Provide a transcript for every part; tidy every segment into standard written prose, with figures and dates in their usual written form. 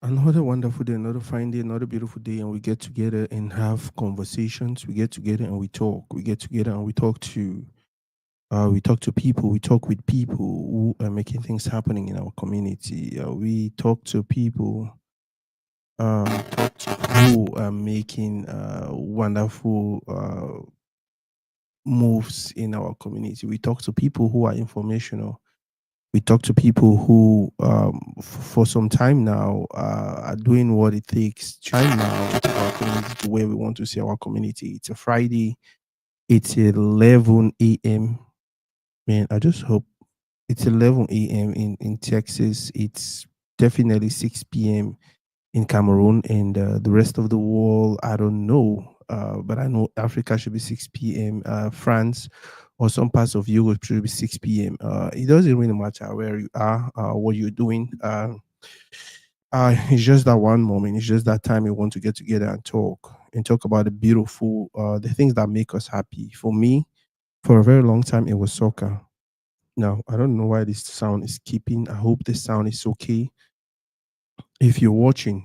Another wonderful day, another fine day, another beautiful day, and we get together and have conversations. We get together and we talk. We get together and we talk to people. We talk with people who are making things happening in our community. We talk to people who are making wonderful moves in our community. We talk to people who are informational. We talk to people who, for some time now, are doing what it takes, trying now to take our community to where we want to see our community. It's a Friday. It's 11 a.m. Man, I just hope it's 11 a.m. in Texas. It's definitely 6 p.m. in Cameroon and the rest of the world. I don't know, but I know Africa should be 6 p.m. France or some parts of Europe should be 6 p.m. It doesn't really matter where you are, what you're doing. It's just that one moment. It's just that time we want to get together and talk about the beautiful, the things that make us happy. For me, for a very long time, it was soccer. Now I don't know why this sound is keeping. I hope the sound is okay. If you're watching,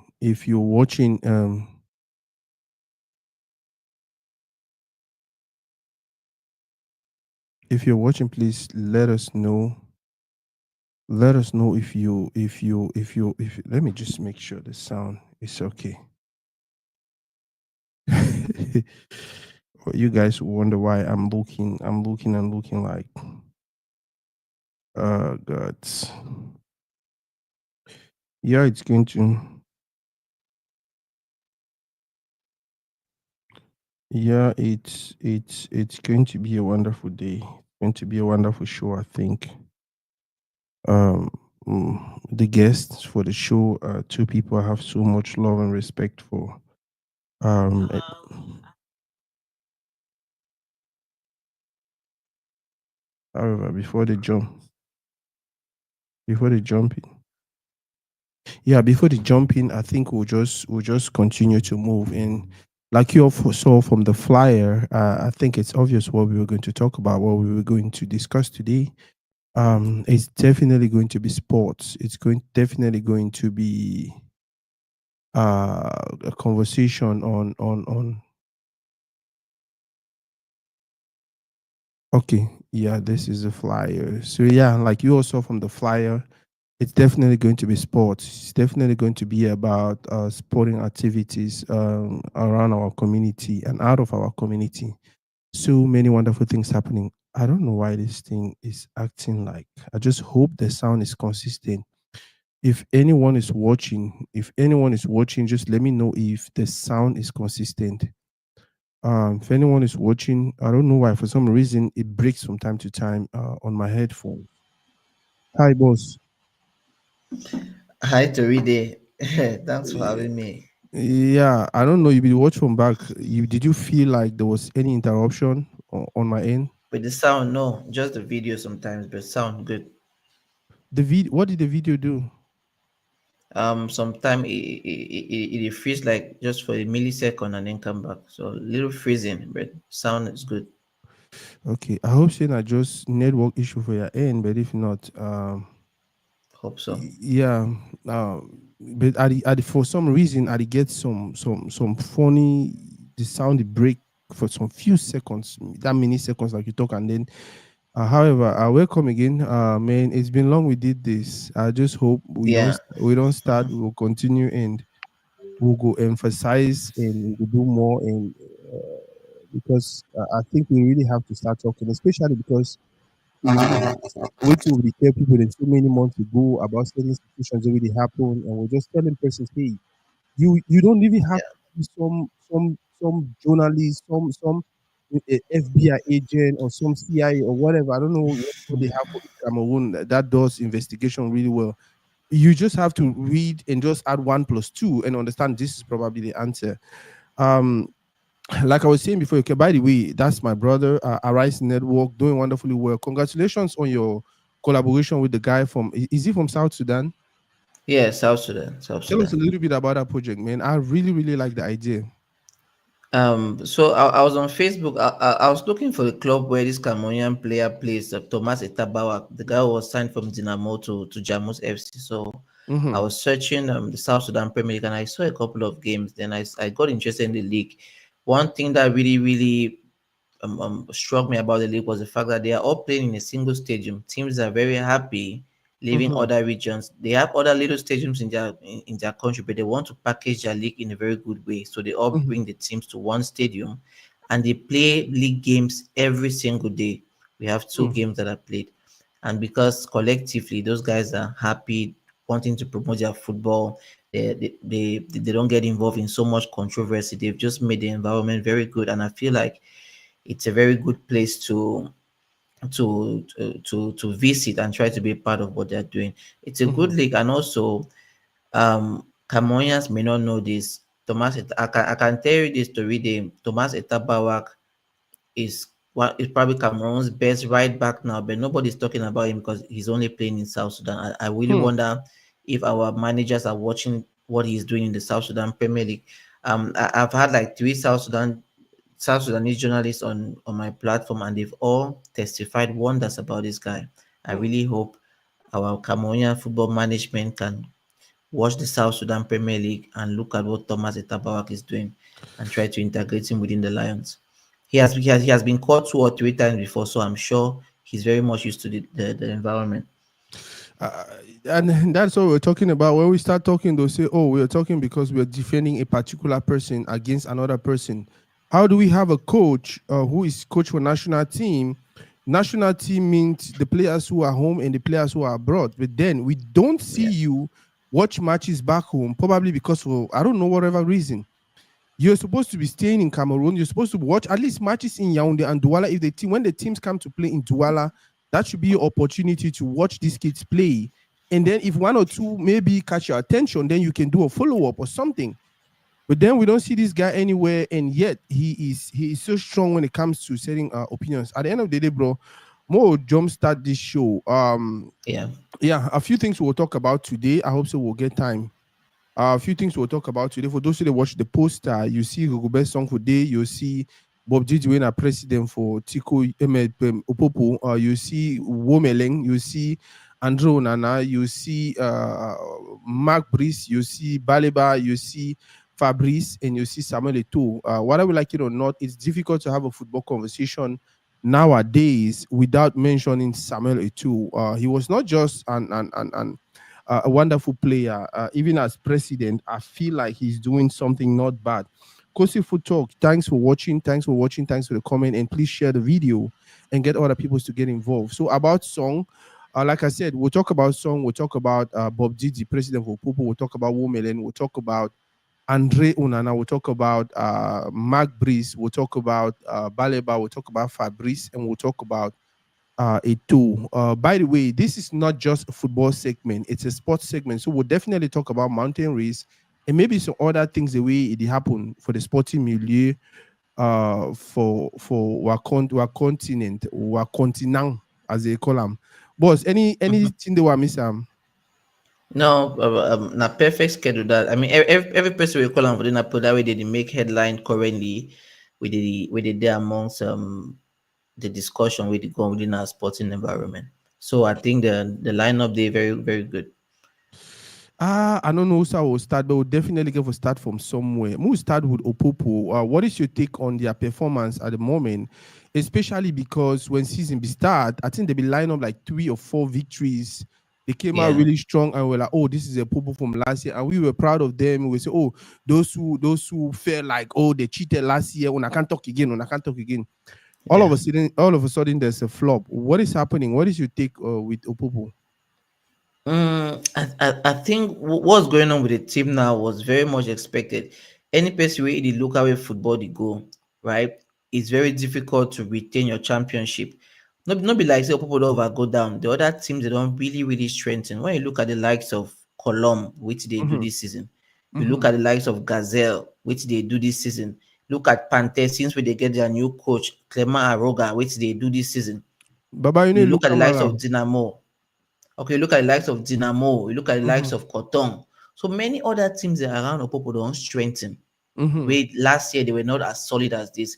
please let us know. Let us know if you, let me just make sure the sound is okay. You guys wonder why I'm looking like God. Yeah, it's going to be a wonderful day. It's going to be a wonderful show, I think. Um the guests for the show are two people I have so much love and respect for. Um, eh, However, before they jump in, yeah, before they jump in, I think we'll just continue to move. And like you all saw from the flyer, I think it's obvious what we were going to talk about, what we were going to discuss today. It's definitely going to be sports. It's going definitely going to be a conversation on. Okay, yeah, this is a flyer. So yeah, like you all saw from the flyer, it's definitely going to be sports. It's definitely going to be about sporting activities around our community and out of our community. So many wonderful things happening. I don't know why this thing is acting like. I just hope the sound is consistent. If anyone is watching, just let me know if the sound is consistent. If anyone is watching, I don't know why. For some reason, it breaks from time to time on my headphone. Hi, boss. Hi, Toridey. Thanks for having me. Yeah, I don't know. You did watch from back. Did you feel like there was any interruption on my end? With the sound, no, just the video sometimes, but sound good. What did the video do? Sometimes it freeze like just for a millisecond and then come back. So a little freezing, but sound is good. Okay, I hope it's not just network issue for your end, but if not, Hope so. yeah. But for some reason, I did get some funny. The sound it break for some few seconds, that many seconds, like you talk, and then however, welcome again. Man, it's been long we did this. I just hope Yeah. we don't start. We'll continue and we'll go emphasize and we'll do more. And because I think we really have to start talking, especially because we really wait till we tell people that so many months ago about certain situations already happened, and we're just telling persons, hey, you don't even have Yeah. to be some journalist, some FBI agent or some CIA or whatever. I don't know what they have in Cameroon that does investigation really well. You just have to read and just add 1 plus 2 and understand this is probably the answer. Um, like I was saying before, okay, by the way, that's my brother, Arise Network, doing wonderfully well. Congratulations on your collaboration with the guy from, is he from South Sudan? Yeah, South Sudan. South Tell us a Sudan. little bit about that project, man. I really, really like the idea. So I was on Facebook. I was looking for the club where this Cameroonian player plays, Thomas Etabawak, the guy who was signed from Dinamo to Jamus FC. So I Mm-hmm. was searching the South Sudan Premier League and I saw a couple of games. Then I got interested in the league. One thing that really struck me about the league was the fact that they are all playing in a single stadium. Teams are very happy leaving Mm-hmm. other regions. They have other little stadiums in their country, but they want to package their league in a very good way. So they all Mm-hmm. bring the teams to one stadium, and they play league games every single day. We have two games that are played, and because collectively those guys are happy, wanting to promote their football. They don't get involved in so much controversy. They've just made the environment very good, and I feel like it's a very good place to visit and try to be a part of what they're doing. It's a Mm-hmm. good league, and also Cameroonians may not know this. I can tell you this to read Thomas Etabawak is probably Cameroon's best right back now, but nobody's talking about him because he's only playing in South Sudan. I really Hmm. wonder if our managers are watching what he's doing in the South Sudan Premier League. I've had like three South Sudanese journalists on my platform, and they've all testified wonders about this guy. I Hmm. really hope our Cameroonian football management can watch the South Sudan Premier League and look at what Thomas Etabawak is doing and try to integrate him within the Lions. He has been called two or three times before, so I'm sure he's very much used to the environment. Uh, and that's what we're talking about. When we start talking, they'll say, "Oh, we're talking because we're defending a particular person against another person." How do we have a coach who is coach for national team? National team means the players who are home and the players who are abroad. But then we don't see Yeah, you watch matches back home, probably because of I don't know whatever reason. You're supposed to be staying in Cameroon. You're supposed to watch at least matches in Yaoundé and Douala. If the team, when the teams come to play in Douala, that should be your opportunity to watch these kids play. And then if one or two maybe catch your attention, then you can do a follow up or something. But then we don't see this guy anywhere, and yet he is so strong when it comes to setting opinions. At the end of the day, bro, more jumpstart this show. yeah. Yeah, a few things we'll talk about today. I hope so. We'll get time a few things we'll talk about today. For those who watch the poster, you see Gugube song for day, you see Bob Gigi when a president for Tico Opopo, you see Womeleng, you see Andrew Nana, you see Mark Brice, you see Baleba, you see Fabrice, and you see Samuel Eto'o. Whether we like it or not, it's difficult to have a football conversation nowadays without mentioning Samuel Eto'o. He was not just a wonderful player. Even as president, I feel like he's doing something not bad. Kosi Food Talk, thanks for watching. Thanks for watching. Thanks for the comment. And please share the video and get other people to get involved. So, about song, like I said, we'll talk about song. We'll talk about Bob Didi, president for Popo. We'll talk about Womelin. We'll talk about Andre Unana. We'll talk about Mark Breeze. We'll talk about Baleba. We'll talk about Fabrice. And we'll talk about a tool. By the way, this is not just a football segment, it's a sports segment. So we'll definitely talk about mountain race and maybe some other things the way it happened for the sporting milieu for our continent, our continent, as they call them. Boss, Mhm. anything they were missing? No, na perfect schedule that. I mean, every person we call on for the that way they make headline currently with the there amongst the discussion with the go within our sporting environment. So I think the lineup they very good. I don't know how we'll start, but we'll definitely get to start from somewhere. We'll start with Opopo. What is your take on their performance at the moment? Especially because when season be start, I think they be line up like 3 or 4 victories. They came out Yeah, really strong and we're like, oh, this is a Popo from last year. And we were proud of them. We say, oh, those who felt like, oh, they cheated last year. When I can't talk again, when I can't talk again. yeah. All of a sudden, there's a flop. What is happening? What is your take with Opopo? I think what's going on with the team now was very much expected. Any person where the look away football they go, right? It's very difficult to retain your championship. Not be like say people don't over go down. The other teams they don't really strengthen. When you look at the likes of Colomb, which they do Mm-hmm. this season, you look Mm-hmm. at the likes of Gazelle, which they do this season. Look at Panther since when they get their new coach, Clement Aroga, which they do this season. Baba, you You need look look at the likes of around. Dynamo. Okay, look at the likes of Dynamo, you look at the likes Mm-hmm. of Cotton. So many other teams that are around Opopo don't strengthen. Mm-hmm. Wait, last year they were not as solid as this.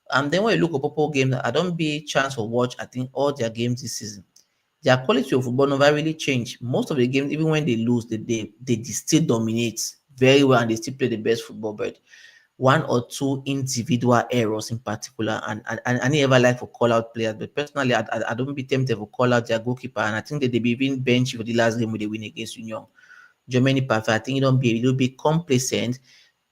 And then when you look at Popo games, I don't be chance for watch. I think all their games this season, their quality of football never really changed. Most of the games, even when they lose, they still dominate very well and they still play the best football. But one or two individual errors in particular, and I never like for call out players, but personally, I don't be tempted to call out their goalkeeper, and I think that they be even bench for the last game they win against Union. Germany perfect. I think you don't be a little bit complacent.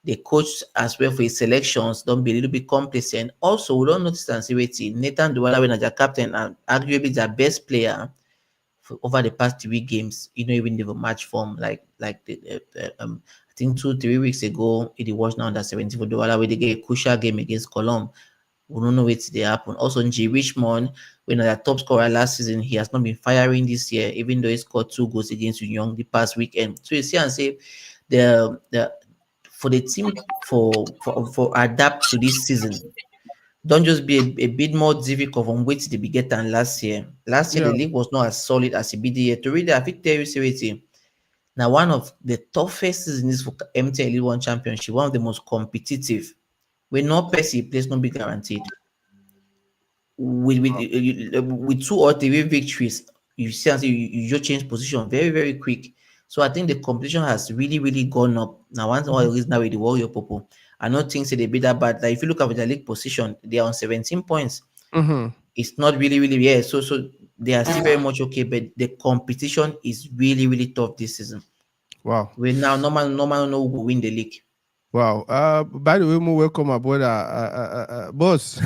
The coach as well for his selections don't be a little bit complacent. Also, we don't notice and see Nathan Duwala when as their captain and arguably their best player for over the past 3 games, even they have a match form like I think 2 3 weeks ago, it was now under 17 for Duwala where they get a crucial game against Cologne. We don't know what they happen. Also, G Richmond, when the top scorer last season, he has not been firing this year, even though he scored 2 goals against Union the past weekend. So you see and say the for the team for adapt to this season, don't just be a bit more difficult from which they be getting last year. Last year Yeah. the league was not as solid as it be the year. To read I think tell you say now one of the toughest seasons for MTN League One Championship, one of the most competitive. When no Percy place no be guaranteed. With 2 or 3 victories, you see and say you just change position very, very quick. So I think the competition has really, really gone up. Now, one of the reason now with the Warrior Popo, I don't think say they be that bad. Like if you look at the league position, they are on 17 points. Mm-hmm. It's not really, really So they are still very much okay, but the competition is really, really tough this season. Wow. We now normal know who will win the league. Wow. By the way, more welcome aboard, boss.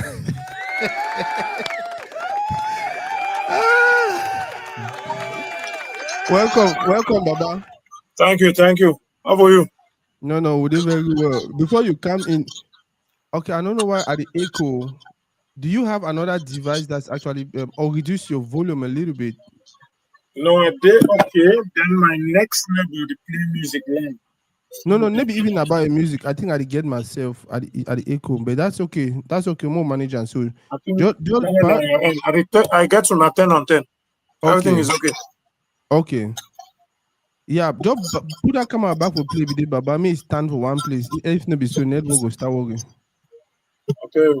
welcome, Baba. Thank you, thank you. How about you? No, we did very well. Before you come in, okay, I don't know why at the echo. Do you have another device that's actually or reduce your volume a little bit? No, I did okay. Then my next level, the play music line. No, maybe even about your music. I think I did get myself at the echo, but that's okay. That's okay. More manager. So, I think just, I get to my 10 on 10. Everything okay, is okay. okay. Yeah, just put that camera back for play with it, Baba. Me stand for one place. If not be so, network will start working. Okay.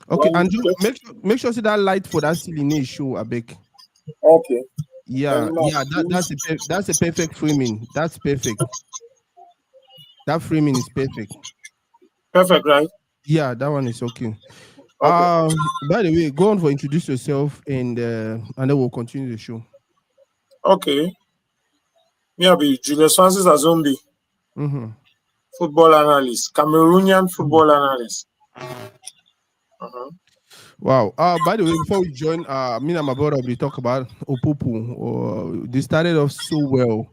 Okay, Well, and just make sure see that light for that ceiling is show a big. okay. Yeah, that's a perfect framing. That's perfect. That framing is perfect. Perfect, right? Yeah, that one is okay. Okay. By the way, go on for introduce yourself and then we'll continue the show. Okay. Me, I'll be Julius Francis Azombi, Mm-hmm. football analyst, Cameroonian football analyst. Uh-huh. Wow. By the way, before we join, me and my brother we talk about Opopo. They started off so well,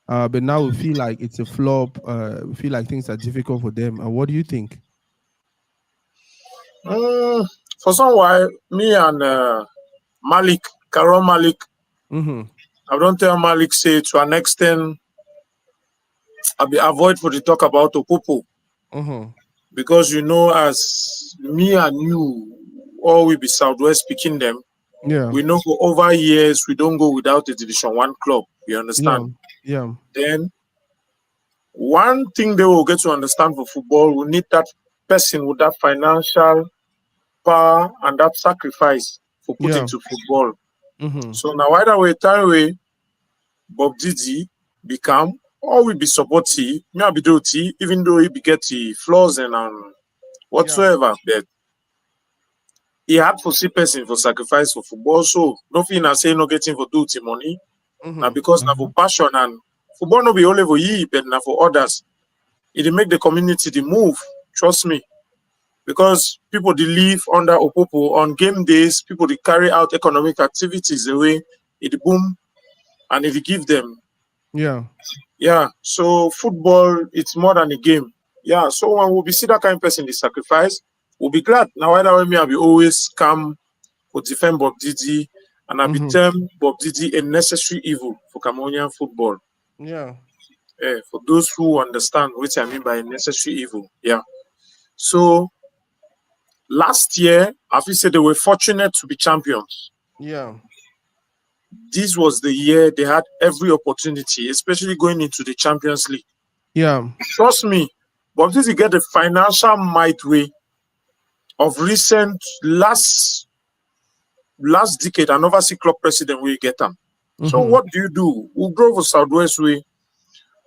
but now we feel like it's a flop. We feel like things are difficult for them. What do you think? For some while, me and Malik, Karon Malik, Mm-hmm. I don't tell Malik say to an extent, I be avoid for the talk about Opopo. Mm-hmm. Because as me and you, all we be Southwest speaking them, Yeah. we know for over years we don't go without a Division One club. You Yeah. understand? Yeah. Then one thing they will get to understand for football, we need that person with that financial power and that sacrifice for put Yeah. into football. Mm-hmm. So now either way, Tyree, Bob Didi become or we be supportive, me I be do even though he be get the flaws and Yeah. whatsoever. But he had for see person for sacrifice for football. So nothing I say no getting for do money. Now Mm-hmm. because now for passion and football no be only for ye, but now for others. It make the community the move. Trust me. Because people they live under Opopo on game days, people they carry out economic activities the way it boom and it give them. Yeah. Yeah. So football it's more than a game. Yeah. So when we see that kind of person they sacrifice, we'll be glad. Now either way me I be always come for defend Bob Didi and I be Mm-hmm. term Bob Didi a necessary evil for Cameroonian football. Yeah. For those who understand what I mean by a necessary evil. Yeah. So last year, I feel say they were fortunate to be champions. Yeah. This was the year they had every opportunity, especially going into the Champions League. Yeah. Trust me, But this you get the financial might way of recent last decade, and never see club president where you get them. So what do? We grow for Southwest way.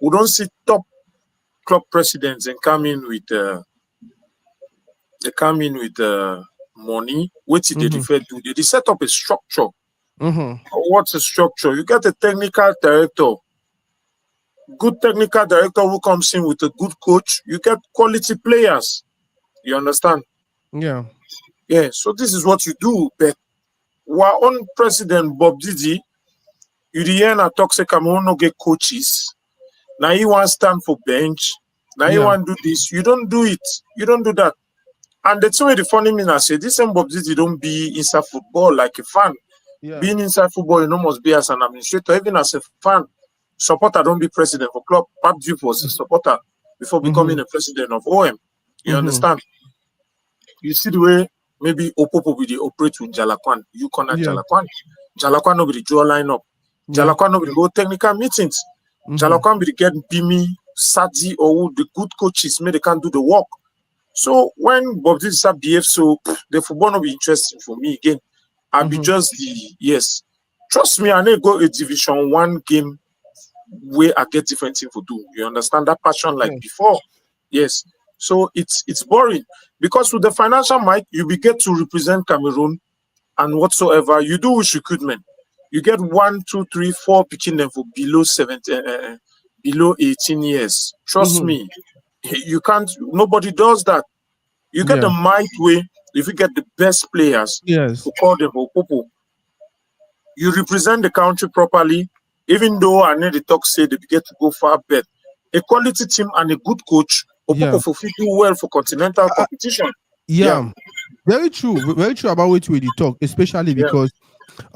We don't see top club presidents and come in with money. What did they defer do? They set up a structure. What's a structure? You get a technical director, good technical director who comes in with a good coach. You get quality players. You understand? Yeah. Yeah. So this is what you do. But our own president Bob Didi, you the end at talk say Cameroon no get coaches. Now you want stand for bench. Now you want do this. You don't do it. You don't do that. And that's why the funny thing I say this same Bob Didi don't be inside football like a fan. Yeah. Being inside football, you know, must be as an administrator, even as a fan. Supporter don't be president for club. Pap Duke was a supporter before becoming a president of OM. You understand? You see the way maybe Opopo will operate with Jalakwan. You connect Jalakwan. Jalakwan no be draw line up. Jalakwan no be go technical meetings. Jalakwan be get Bimi, Sadi, or the good coaches, maybe they can't do the work. So when Bob did start BF, so the football no be interesting for me again. I'll be just the yes. Trust me, I need go a Division 1 game where I get different thing to do. You understand that passion like before? Yes. So it's boring because with the financial might, you will get to represent Cameroon and whatsoever. You do with recruitment. You get 1, 2, 3, 4 picking them for below 17, below 18 years. Trust me, you can't. Nobody does that. You get the might way if you get the best players. Yes. To call them Opopo. You represent the country properly, even though I need the talk say they get to go far bet. A quality team and a good coach, Opopo for fit do well for continental competition. Very true. Very true about what you talk, especially because we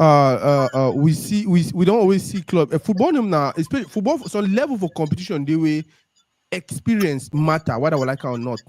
don't always see club football now, especially football so level for competition the way experience matter, whether we like it or not.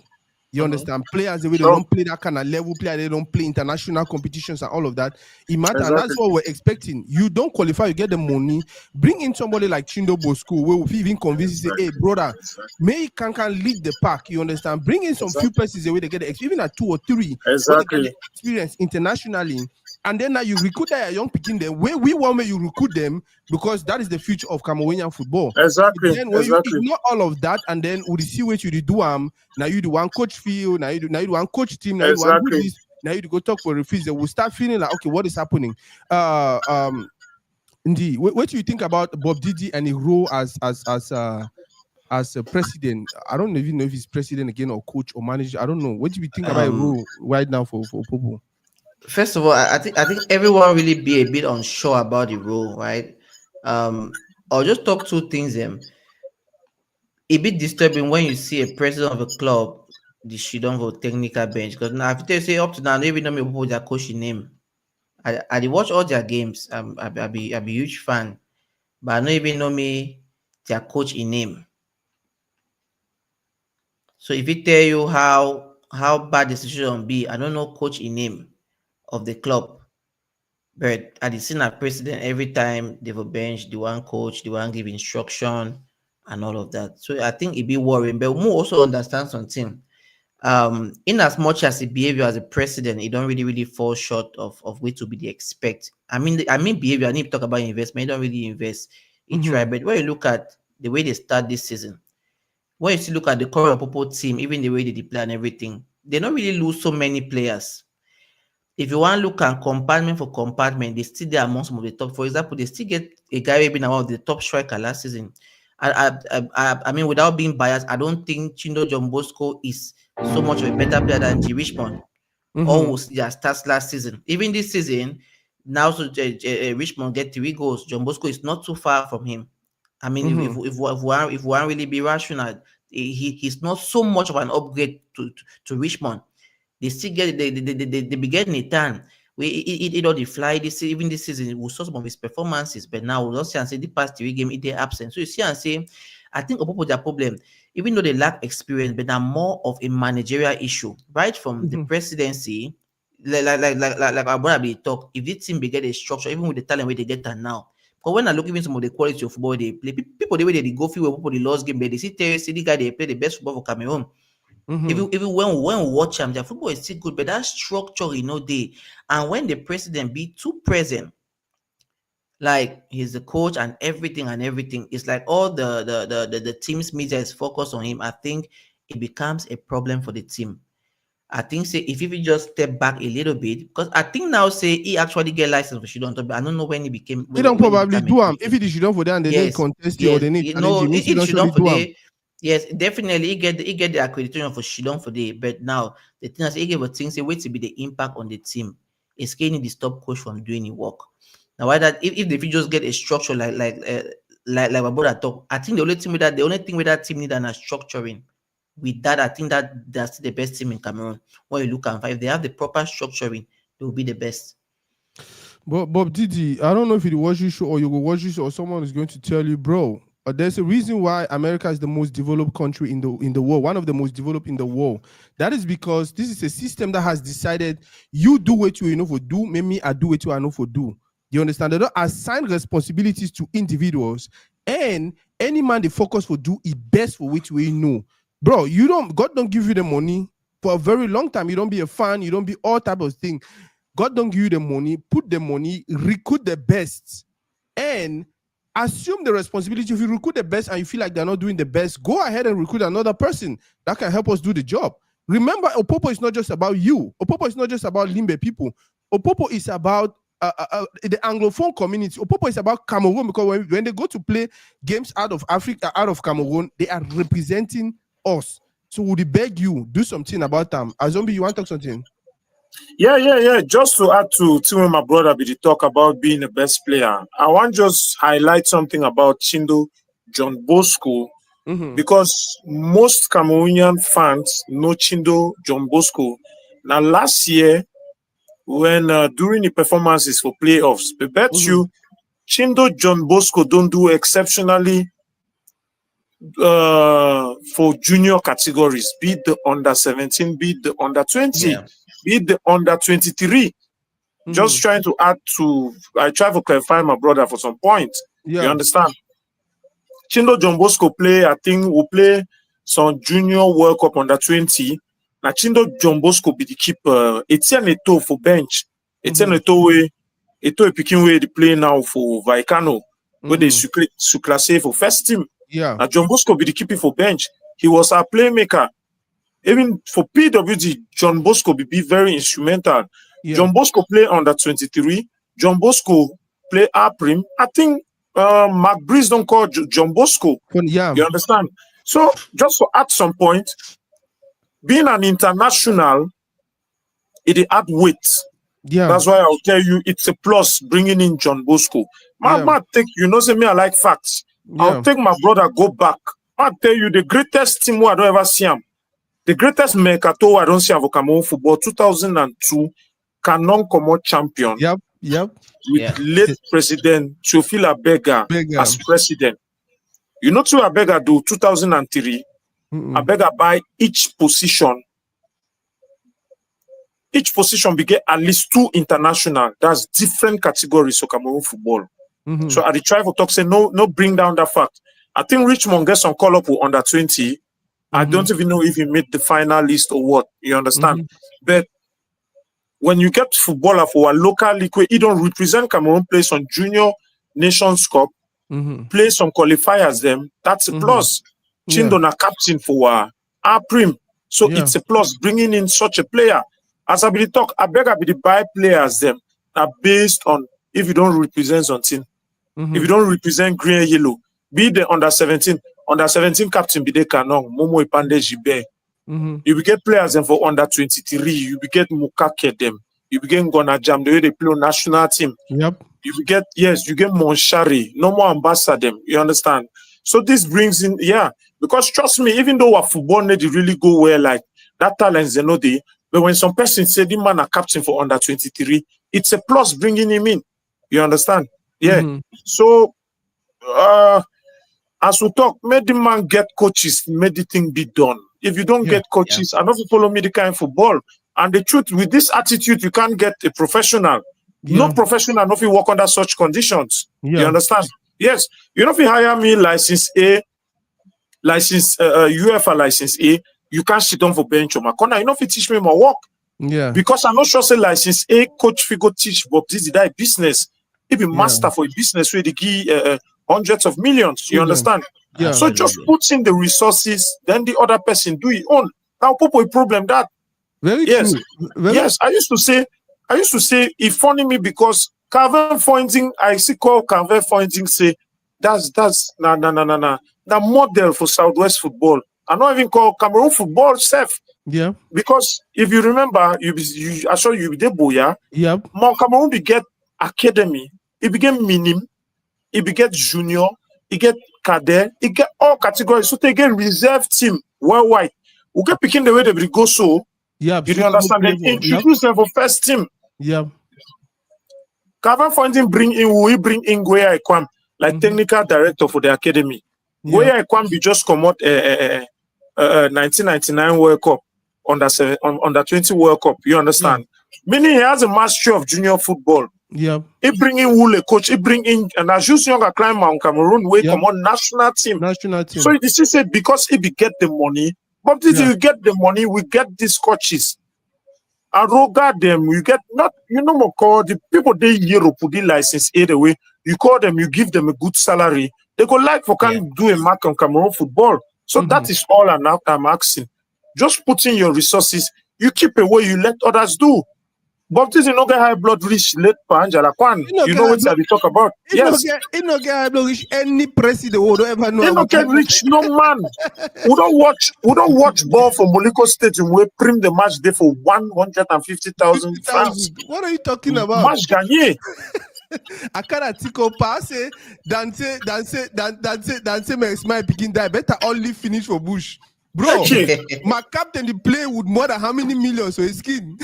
You understand? Players, the way they don't play that kind of level, player, they don't play international competitions and all of that. It matters. Exactly. And that's what we're expecting. You don't qualify, you get the money. Bring in somebody like Chindo Bosco, where we even convince you, say, hey, brother, may he can lead the pack. You understand? Bring in some few persons the way they get the experience, even at 2 or 3. Exactly. They get the experience internationally. And then now you recruit that young picking them. Where we want you recruit them because that is the future of Cameroonian football. Exactly. Then when you ignore all of that, and then we see what you do now you do one coach field, now you do one coach team, now you do one do this, now you do go talk for referees. They will start feeling like, okay, what is happening? Indeed. What do you think about Bob Didi and his role as a president? I don't even know if he's president again or coach or manager. I don't know. What do you think about his role right now for Popo? First of all, I think everyone really be a bit unsure about the role, right? I'll just talk 2 things. A bit disturbing when you see a president of a club she don't go technical bench, because now if they say up to now, they even know me who their coach name. I watch all their games. I be a huge fan, but I don't even know me their coach in name. So if it tell you how bad the situation be, I don't know coach in name of the club. But at the senior president, every time they will bench the one coach, the one give instruction and all of that. So I think it be worrying. But we also understand something. In as much as the behavior as a president, it don't really fall short of what to be the expect. I mean behavior. I need to talk about investment. They don't really invest. It try, but when you look at the way they start this season, when you still look at the current Popo team, even the way they play and everything, they don't really lose so many players. If you want to look at compartment for compartment, they still there among some of the top. For example, they still get a guy who been one of the top striker last season. I mean, without being biased, I don't think Chindo John Bosco is so much of a better player than G. Richmond, or was their stats last season. Even this season, now so Richmond get 3 goals. John Bosco is not too far from him. I mean, if we want really be rational, he's not so much of an upgrade to Richmond. They still get they be getting a turn. It all the fly this even this season we saw some of his performances, but now we don't see and say the past 3 games they're absent. So you see and say, I think Opopo their problem, even though they lack experience, but they're more of a managerial issue, right from the presidency. Like our brother talk. If this team be get a structure, even with the talent where they get that now, Because when I look even some of the quality of football they play, people the way they go feel people the lost game, but they see Terry City guy they play the best football for Cameroon. Even when we watch them, their football is still good, but that structure, they. And when the president be too present, like he's the coach and everything, it's like all the team's media is focused on him. I think it becomes a problem for the team. I think say if he just step back a little bit, because I think now say he actually get license for Shidon, but I don't know when he became. He don't when he probably became do him. If it is Shidon for them, they need contest it or they need challenge him. He don't surely do him. Yes, definitely he get the accreditation for Shidon for the. But now the thing is, he gave a thing say wait to be the impact on the team. It's getting the stop coach from doing the work. Now why that if they just get a structure like my brother talk, I think the only thing with that team need a structuring. With that, I think that that's the best team in Cameroon. When you look at if they have the proper structuring, they will be the best. But Bob Didi, I don't know if you watch this show or you will watch this or someone is going to tell you, bro. There's a reason why America is the most developed country in the world, one of the most developed in the world. That is because this is a system that has decided you do what you know for do, maybe I do what you know for do. You understand? They don't assign responsibilities to individuals, and any man they focus for do is best for which we know. Bro, God don't give you the money for a very long time. You don't be a fan, you don't be all type of thing. God don't give you the money, put the money, recruit the best, and assume the responsibility. If you recruit the best and you feel like they're not doing the best, go ahead and recruit another person that can help us do the job. Remember, Opopo is not just about you. Opopo is not just about Limbe people. Opopo is about the Anglophone community. Opopo is about Cameroon, because when they go to play games out of Africa, out of Cameroon, they are representing us. So would beg you do something about them. Azombi, you want to talk something? Yeah. Just to add to Tim, my brother, be the talk about being the best player. I want to just highlight something about Chindo John Bosco, because most Cameroonian fans know Chindo John Bosco. Now, last year, when during the performances for playoffs, I bet you Chindo John Bosco don't do exceptionally for junior categories, be it the under 17, be it the under 20, be it the under 23. Just trying to add to, I try to clarify my brother for some point. You understand? Chindo John Bosco I think will play some junior World Cup under 20. Now Chindo John Bosco be the keeper. Etienne Eto for bench. Etienne Eto picking way they play now for Vaikano, where they classé for first team. Now John Bosco be the keeper for bench. He was a playmaker. Even for PWD, John Bosco be very instrumental. John Bosco play under 23. John Bosco play A-Prim. I think Mark Breeze don't call John Bosco. You understand? So just to add some point, being an international, it add weight. That's why I'll tell you it's a plus bringing in John Bosco. I take, say me, I like facts. I'll take my brother, go back. I'll tell you the greatest team I don't ever see him. The greatest mercato I don't see for Cameroon football, 2002, Canon Common champion. With late President Theophile Abega as president. You know what Abega do 2003? Abega buy each position. Each position be get at least 2 international. That's different categories of Cameroon football. So at the try for talk say no bring down that fact. I think Richmond gets some call up with under 20. I don't even know if he made the final list or what. You understand? But when you get footballer for a local league, he don't represent Cameroon, play some junior Nations Cup, play some qualifiers them. That's a plus. Chindo na captain for A-Prim. So it's a plus bringing in such a player. As I be talk, I beg I be the buy players them are based on if you don't represent something. If you don't represent green and yellow, be the under 17 captain be the Canon, Momo Ipande Jibe. You will get players them for under 23, you will get Mukake them, you will get Gona Jam, the way they play on national team. You will get, you get Monshari, no more ambassador them, you understand? So this brings in, because trust me, even though our football need to really go well, like that talent they know they, but when some person say the man a captain for under 23, it's a plus bringing him in. You understand? So, as we talk, make the man get coaches, make the thing be done. If you don't get coaches, I know if you follow me the kind of football. And the truth, with this attitude, you can't get a professional. No professional, no fit work under such conditions. Yeah. You understand? Yes. You know, if you hire me license A, license UEFA license A, you can't sit down for bench on my corner. You know, if you teach me my work. Yeah. Because I'm not sure say license A coach fi go teach but this is that business. He be master for a business where they give hundreds of millions. You understand? Yeah. So just put in the resources, then the other person do it on. Now people a problem that Very yes. true. Very Yes, I used to say it funny me because Calvin Fointing, I see call Calvin Fointing say that's nah. The model for Southwest football. I not even call Cameroon football safe. Yeah. Because if you remember, I saw you with the Boya. Yep. More Cameroon be get academy, it became minim, it be get junior, it get cadet, it get all categories. So they get reserve team worldwide. We get picking the way they will go so. Yeah. You understand? They introduce them for first team. Yeah. Calvin Fountain bring in we bring in Goya Ekwam like technical director for the academy. Goya Ekwam be just come out 1999 World Cup under 20 World Cup. You understand? Meaning he has a mastery of junior football. Yeah. He bring in Wule coach. He bring in and as just younger climber on Cameroon we come on national team. So this is said because he be get the money. But if you get the money, we get these coaches. And regard them, you get not more call the people they Europe put the license either way. You call them, you give them a good salary. They go like for can do a mark on Cameroon football. So that is all I'm asking. Just put in your resources. You keep away, you let others do. But this is not get high blood rich late Angela Kwan. You know what we talk about? Yes. It not get high blood rich any president would ever know. It not get rich, no man. We don't watch ball from Moliko Stadium. We prim the match day for 150,000 francs. What are you talking about? Match gagné. I can't take up pass dance my picking die. Better only finish for Bush. Bro, my captain, the play with more than how many millions for his skin?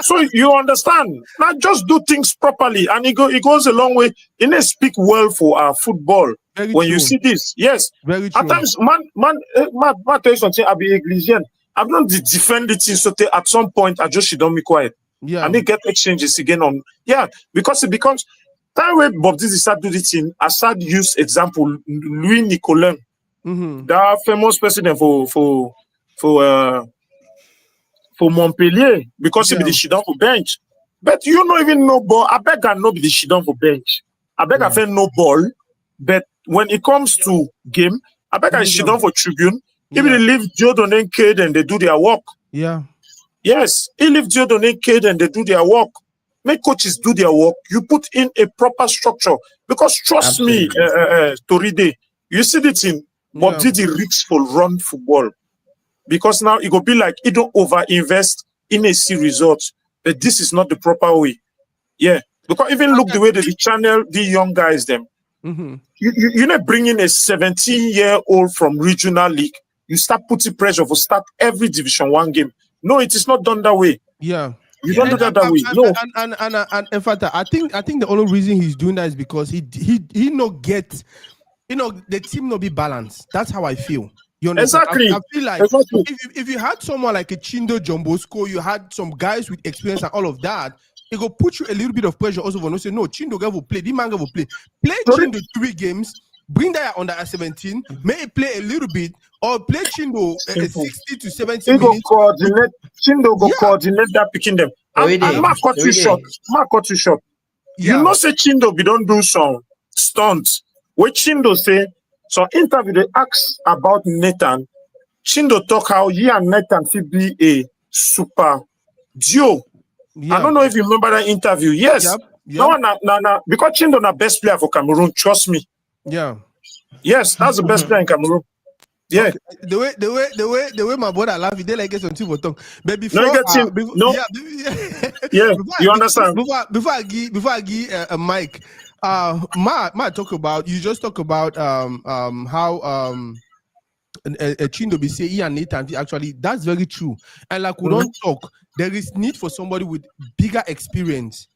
So you understand? Now just do things properly, and it goes a long way. It may speak well for our football. Very when true. you see this, yes. Very true. At times, man, tell you something. I be Eglisian. I'm not defend it. So at some point, I just don't be quiet. Yeah. I may get exchanges again on because it becomes time when Bob Dizzy start do this thing. I start use example Louis Nicolin. That famous president for Montpellier because he be the shitdown for bench. But you don't even know ball. I beg I know be the shitdown for bench. I beg I feel no ball. But when it comes to game, I beg I shitdown for tribune. If they leave Jordan and Cade and they do their work. Yeah. Yes, he leave Jordan and Cade and they do their work. Make coaches do their work. You put in a proper structure because trust me, Toridey, you see the thing. But did he reach for run football? Because now it will be like it don't over-invest in a C result. But this is not the proper way. Yeah. Because even look the way that they channel the young guys them. You know, bringing a 17-year-old from regional league, you start putting pressure for start every Division 1 game. No, it is not done that way. Yeah. You don't do that way. No. And in fact, I think the only reason he's doing that is because he not get, the team not be balanced. That's how I feel. You understand? Exactly. I feel like if you had someone like a Chindo Jombosco, you had some guys with experience and all of that, it will put you a little bit of pressure also for no say no, Chindo guy will play, this man guy will play. Play Chindo 3 games, bring that under 17, may play a little bit, or play Chindo 60 to 70 minutes. Chindo go coordinate that picking them. And Mark cut you short. Yeah. You know say Chindo be don't do some stunts. What Chindo say, so interview they ask about Nathan. Chindo talk how he and Nathan should be a super duo. Yeah. I don't know if you remember that interview. Yes. Yep. No, because Chindo na best player for Cameroon. Trust me. Yeah. Yes, that's the best player in Cameroon. Yeah. Okay. The way my brother laugh, he did like get something for tongue. But before, you understand? Before I give a mic, Ma talk about, you just talk about how a Chindo be say he and Nathan actually, that's very true. And like we don't talk, there is need for somebody with bigger experience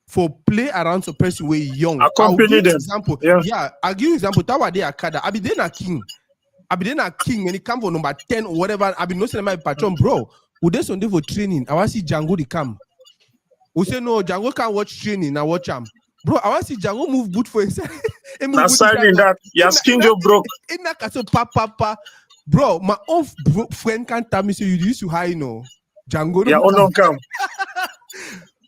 for play around some person way young. Accompany them. Example. Yeah. I'll give you example. Tawade Akada. I be then a king when he come for number 10 or whatever. I be no saying my patron, bro. Would they Sunday for training? I want see Django the come. We say no, Django can't watch training. Now watch him, bro. I want to see Django move boot for inside. Now signing that your skin just broke. In that castle, pa. Bro, my own friend can't tell me say you used to high, Django. Yeah, don't come.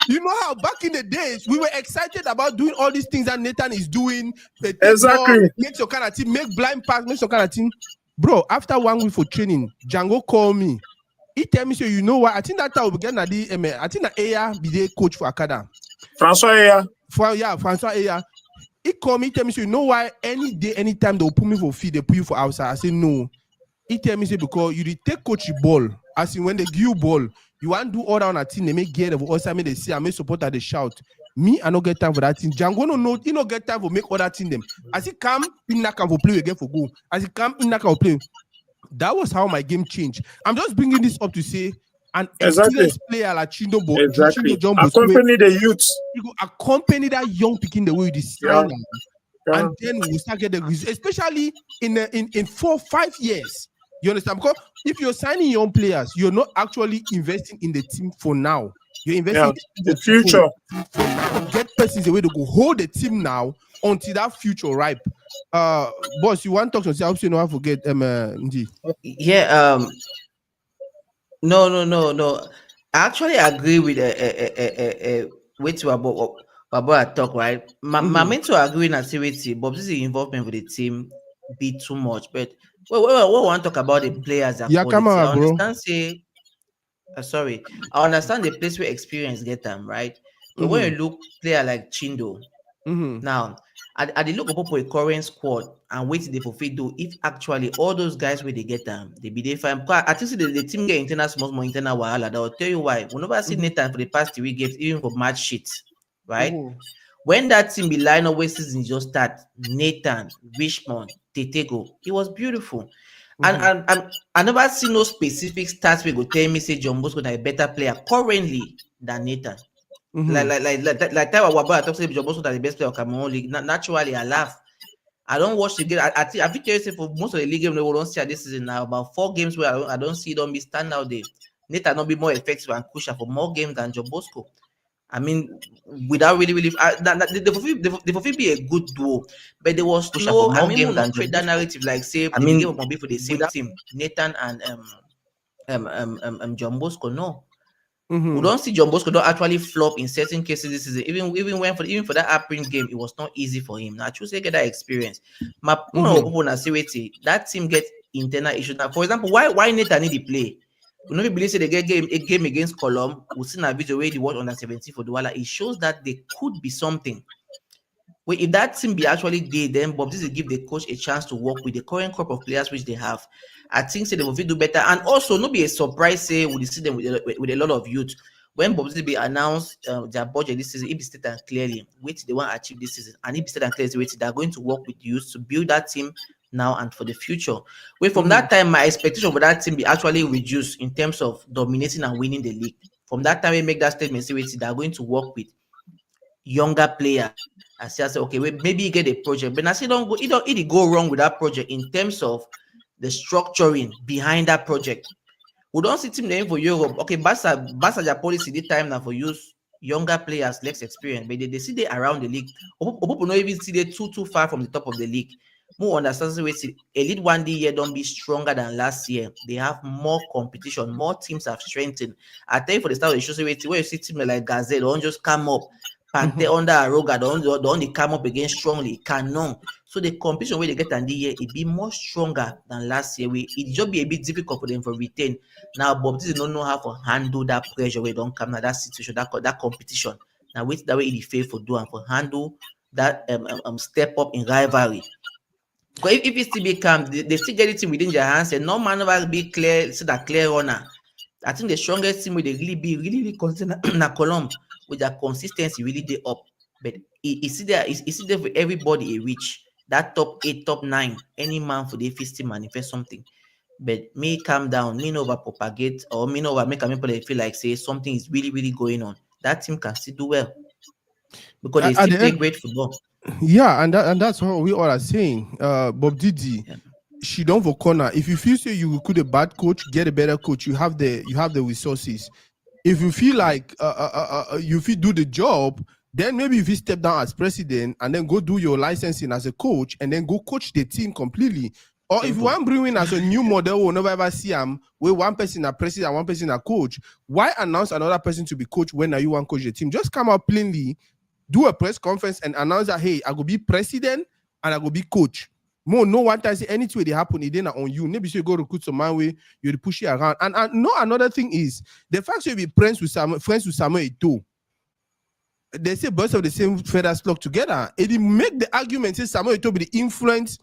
You know how back in the days we were excited about doing all these things that Nathan is doing. Exactly. Make some kind of team, make blind pass, make some kind of team. Bro, after 1 week for training, Django called me. He tell me, so you know what? I think that time we get I think that Aya be the coach for Akada. Francois Aya. Francois Aya. He called me, tell me, so you know why any day, anytime they'll put me for feed, they put you for outside. I say no. He tell me, say because you take coach ball. As in when they give you ball, you want to do all that on a team, they make gear of us, I mean they see, I may support that they shout. Me, I don't get time for that team. Django no, he don't get time for make other team them. As he come, in that can for play again for goal. As he come, in that can for play. That was how my game changed. I'm just bringing this up to say an experienced player like Chindo Jumbo accompany the youth. You go accompany that young picking the way you design and then we start getting the results, especially in 4 or 5 years. You understand? Because if you're signing young players, you're not actually investing in the team for now. You're investing in the future. For now. Get persons a way to go hold the team now until that future ripe. Boss, you want to talk to yourself? You know, I forget. Ndi. Yeah. No. I actually agree with with what I talk, right? My mentor agree in activity, but this is involvement with the team be too much. But what want to talk about the players? I understand. Say, sorry, I understand the place where experience get them right. But when you look player like Chindo, now I did look up a current squad and wait they fulfill do if actually all those guys where they get them, they be they fine. I think the team get internal small internal wahala. That will tell you why. We never see Nathan for the past 3 games, even for match sheets, right? When that team be line up where season just start, Nathan, Richmond, Tetego, it was beautiful. And I never see no specific stats where go tell me say John Bosco is a better player currently than Nathan. Like time I talk say John Bosco is the best player of Cameroon League. Naturally, I laugh. I don't watch the game. I think you say for most of the league game, we don't see this season now. About 4 games where I don't see them be stand out there. Nathan not be more effective and crucial for more games than John Bosco. I mean, without really, they fulfill be a good duo, but there was no. I mean, not create that narrative like say the game will be for the same team, Nathan and John Bosco. No, we don't see John Bosco don't actually flop in certain cases this season. Even for that April game, it was not easy for him. Now, I choose to get that experience. My people that team get internal issues. Now, for example, why Nathan need to play? We know believe say they get a game against Colum. We've seen a video where they watch under 17 for Douala. It shows that they could be something. Well, if that team be actually there, then Bob this will give the coach a chance to work with the current crop of players which they have. I think say they will do better, and also not be a surprise. Say we see them with a lot of youth. When Bob this be announced their budget this season, it be stated clearly which they want to achieve this season, and it be stated clearly which they are going to work with youth to build that team now and for the future. Wait, from that time, my expectation for that team be actually reduced in terms of dominating and winning the league. From that time, we make that statement, say they are going to work with younger players. I say, okay, maybe you get a project, but I say don't go wrong with that project in terms of the structuring behind that project. We don't see team name for Europe. Okay, Barca their policy this time now for use younger players, less experience, but they see they around the league. People not even see they too far from the top of the league. More understand the Elite 1D year don't be stronger than last year. They have more competition, more teams have strengthened. I tell you for the start of the show, where you see teams like Gazette, don't just come up. Panther under Aroga, don't come up again strongly. Canon. So the competition where they get and the year it be more stronger than last year. It just be a bit difficult for them for retain. Now, Bob this don't know how to handle that pressure where don't come now that situation, that competition. Now wait that way it fail for do and for handle that step up in rivalry. Because if it still become, they still get it within their hands, and no man will be clear, see that clear runner. I think the strongest team will they really consider na Column with their consistency really they up. But it's there for everybody a reach. That top 8, top 9, any man for the feast manifest something. But me calm down, me no over propagate or me no over make people feel like say something is really going on. That team can still do well because they still play great football. Yeah, and that's what we all are saying. Bob Didi, she don't for corner. If you feel say you could a bad coach, get a better coach. You have the resources. if you feel like you feel do the job, then maybe if you step down as president and then go do your licensing as a coach and then go coach the team completely. Or if you want bring in as a new model, we'll never ever see where one person a president and one person a coach. Why announce another person to be coach when you want coach the team? Just come out plainly, do a press conference and announce that, hey, I go be president and I go be coach. More no one time say anything they happen, it ain't on you. Maybe you go recruit some man way, you push it around. And no, another thing is the fact you be friends with Samuel Eto'o. They say birds of the same feathers flock together. It make the argument say Samuel Eto'o be the influence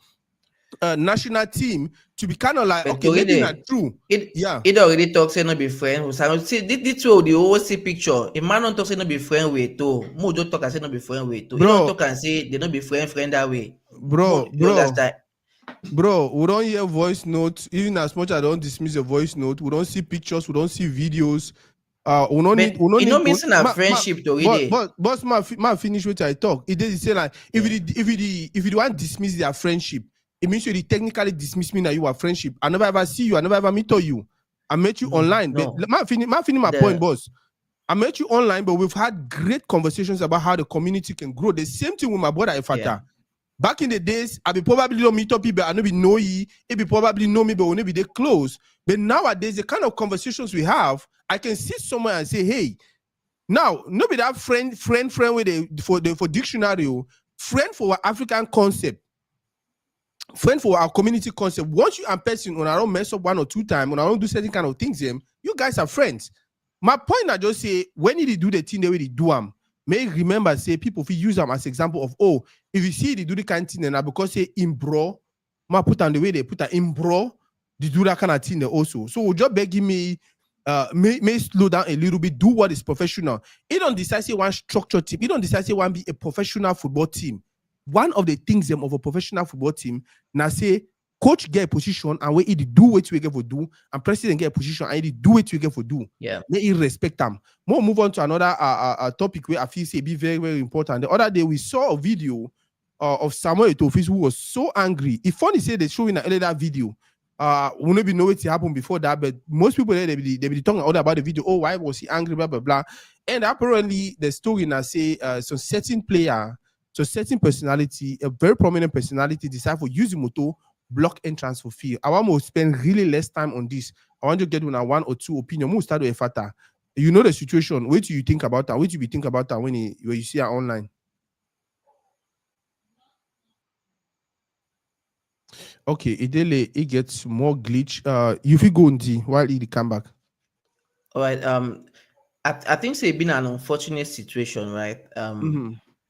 national team to be kind of like, but okay, maybe not true. It already talks say not be friend with Samuel. See, this way the whole see picture. A man don't talk say not be friend with Eto'o. Mo don't talk and say not be friend with Eto'o. You don't talk and say they not be friend that way. Bro, we don't hear voice notes. Even as much as I don't dismiss the voice note, we don't see pictures, we don't see videos. We don't need. It not missing a friendship to read. But my finish what I talk. It did say like if you want dismiss their friendship, it means you technically dismiss me that you are friendship. I never ever see you. I never ever meet you. I met you online. No. But my point, boss. I met you online, but we've had great conversations about how the community can grow. The same thing with my brother Effatta. Yeah. Back in the days, I be probably don't meet up people, I know be know ye, it be probably know me, but when be they close. But nowadays, the kind of conversations we have, I can sit somewhere and say, hey, now, not be that friend with for dictionary, friend for our African concept, friend for our community concept. Once you and person, when I don't mess up 1 or 2 times, when I don't do certain kind of things, you guys are friends. My point, I just say, when you do the thing, the way they do them, may remember, say, people if you use them as example of, oh, if you see they do the kind of thing, and because say in bro, ma put on the way they put on in bro, they do that kind of thing also. So just begging me, may slow down a little bit, do what is professional. You don't decide say one structured team, you don't decide say one be a professional football team. One of the things of a professional football team, now say coach get a position and we do what we get for do, and president get a position and he do what we get for do. Yeah, they respect them. More move on to another topic where I feel say be very, very important. The other day we saw a video of Samuel Eto'o who was so angry. It's funny say they show in that video. We maybe know what happened before that, but most people there they be talking about the video. Oh, why was he angry? Blah blah blah. And apparently the story now say some certain player, so certain personality, a very prominent personality, decide for using moto block entrance for field. I want to spend really less time on this. I want to get one or two opinion. We'll start with Effatta. You know the situation. What do you think about that? What do you think about that when you see it online? Okay, it gets more glitch. You feel go while he come back. All right. I think it's been an unfortunate situation, right?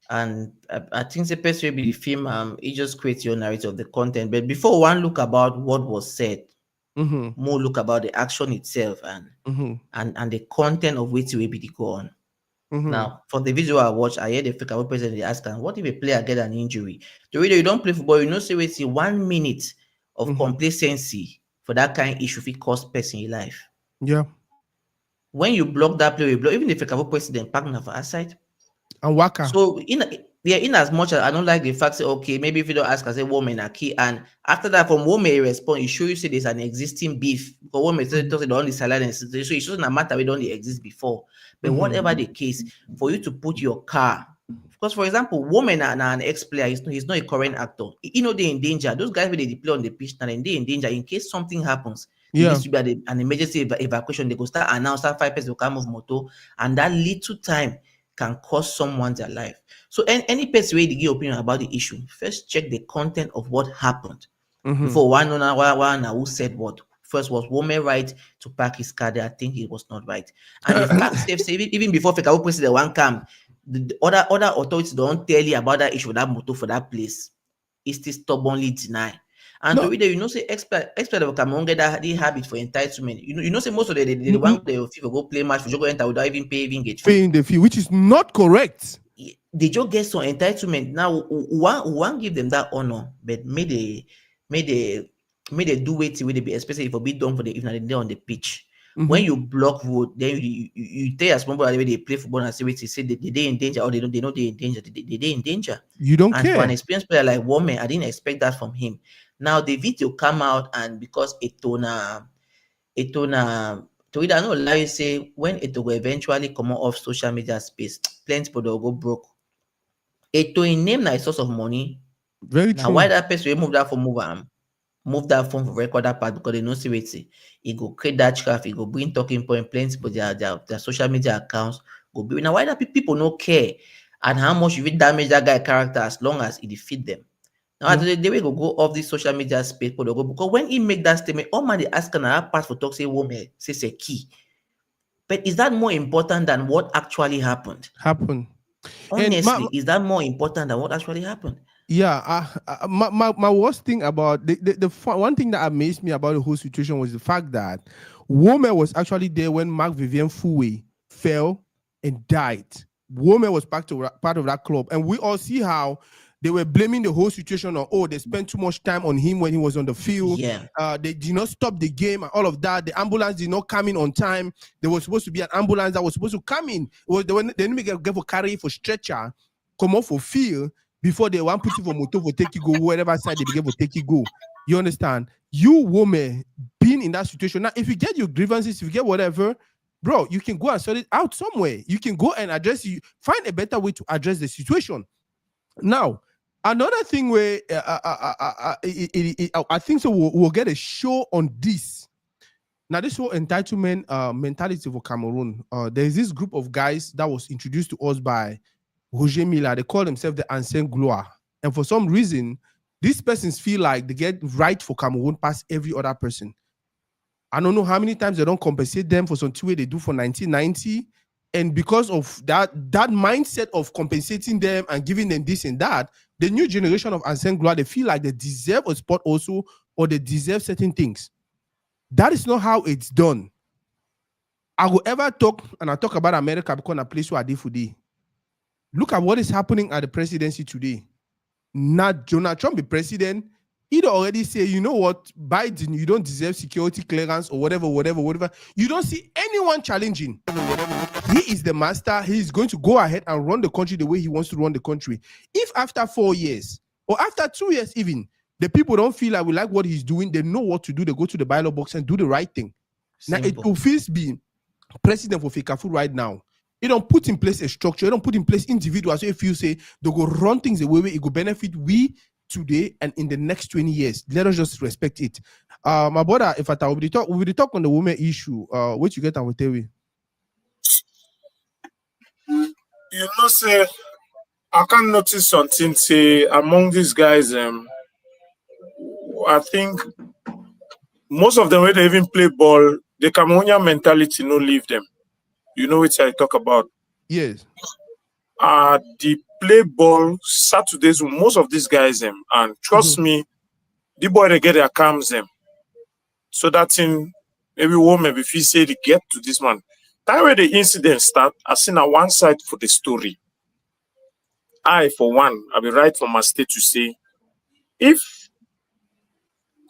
And I think the best way be the film, it just creates your narrative of the content. But before one look about what was said, more look about the action itself and the content of which will be the go on. Now, from the video I watched, I heard the African president ask, what if a player get an injury? The way you don't play football, you know, say we see 1 minute of complacency for that kind of issue if it cost person in life. Yeah. When you block that player, you block even the African president partner for outside. And Waka. So in as much as I don't like the fact say, okay, maybe if you don't ask as a woman a key, and after that from woman you respond, you show you say there's an existing beef. Because woman say the only silence, so it doesn't matter we don't exist before. But whatever the case, for you to put your car, because for example, woman and an ex-player, he's not a current actor. You know they're in danger. Those guys when they deploy on the pitch now, and they're in danger in case something happens. It needs to be an emergency evacuation. They go start announce that 5 people will come of motor, and that little time can cost someone their life. So any person way to give opinion about the issue, first check the content of what happened. Before one who said what. First, was woman right to park his car there? I think it was not right. And if fact safe, even before Fekawu president one come, the other authorities don't tell you about that issue, that motor for that place. It's still stubbornly deny. And the way you know say expert of Cameroon get that the habit for entitlement. You know say most of the one they FIFA go play match for go enter without even paying gate fee. Paying the fee, which is not correct. They just get some entitlement. Now one give them that honor, but may they do it with be especially for be done for the if they're on the pitch. When you block road, then you tell us remember the way they play football and say they in danger or they know they're in danger. They in danger. You don't care. For an experienced player like Woman, I didn't expect that from him. Now the video come out and because Etona Toridey, I know lie say when it will eventually come out of social media space, plenty people will go broke. It to name na a source of money. Very Now why true. that person remove that for move that phone for record that part because they know see wetin. It go create that traffic, go bring talking point, plenty people their social media accounts go be. Now why that people no care and how much you fit damage that guy character as long as it defeat them. Now Yeah. the way go off this social media space, people go because when he make that statement, all man they ask na that part for talk say woman say key. But is that more important than what actually happened? Happen. And Honestly, is that more important than what actually happened? yeah, my worst thing about one thing that amazed me about the whole situation was the fact that Woman was actually there when Mark Vivian Fouet fell and died. Woman was part of that club, and we all see how they were blaming the whole situation on, oh, they spent too much time on him when he was on the field. Yeah. They did not stop the game and all of that. The ambulance did not come in on time. There was supposed to be an ambulance that was supposed to come in. It was they didn't get for carry for stretcher, come off for field before they want put it for motor for take you go wherever side they begin for take you go. You understand? You woman being in that situation. Now, if you get your grievances, if you get whatever, bro, you can go and sort it out somewhere. You can go and find a better way to address the situation. Now, another thing where I think so we'll get a show on this. Now, this whole entitlement mentality for Cameroon. There's this group of guys that was introduced to us by Roger Miller. They call themselves the Ancien Gloire. And for some reason, these persons feel like they get right for Cameroon past every other person. I don't know how many times they don't compensate them for some way they do for 1990. And because of that mindset of compensating them and giving them this and that, the new generation of Ancien Gloire, they feel like they deserve a spot also, or they deserve certain things. That is not how it's done. I will ever talk about America because a place where I did for day. Look at what is happening at the presidency today. Not Donald Trump be president. He'd already say, you know what, Biden, you don't deserve security clearance or whatever. You don't see anyone challenging. He is the master. He's going to go ahead and run the country the way he wants to run the country. If after 4 years or after 2 years even, the people don't feel like we like what he's doing, they know what to do. They go to the ballot box and do the right thing. Simple. Now, it will first be president for Fekafu right now. You don't put in place a structure. You don't put in place individuals. So if you say they go run things the way it will benefit we today and in the next 20 years, let us just respect it. My brother, Effatta, we will talk on the women issue. What you get and we tell you. You know, say I can notice something. Say among these guys, I think most of them when they even play ball, the Cameroonian mentality no leave them. You know which I talk about. Yes. The play ball Saturdays with most of these guys and trust me, the boy they get their calms them. So that in maybe woman if you say they get to this man. That way the incident start, I seen on one side for the story. I for one, I'll be right from my state to say if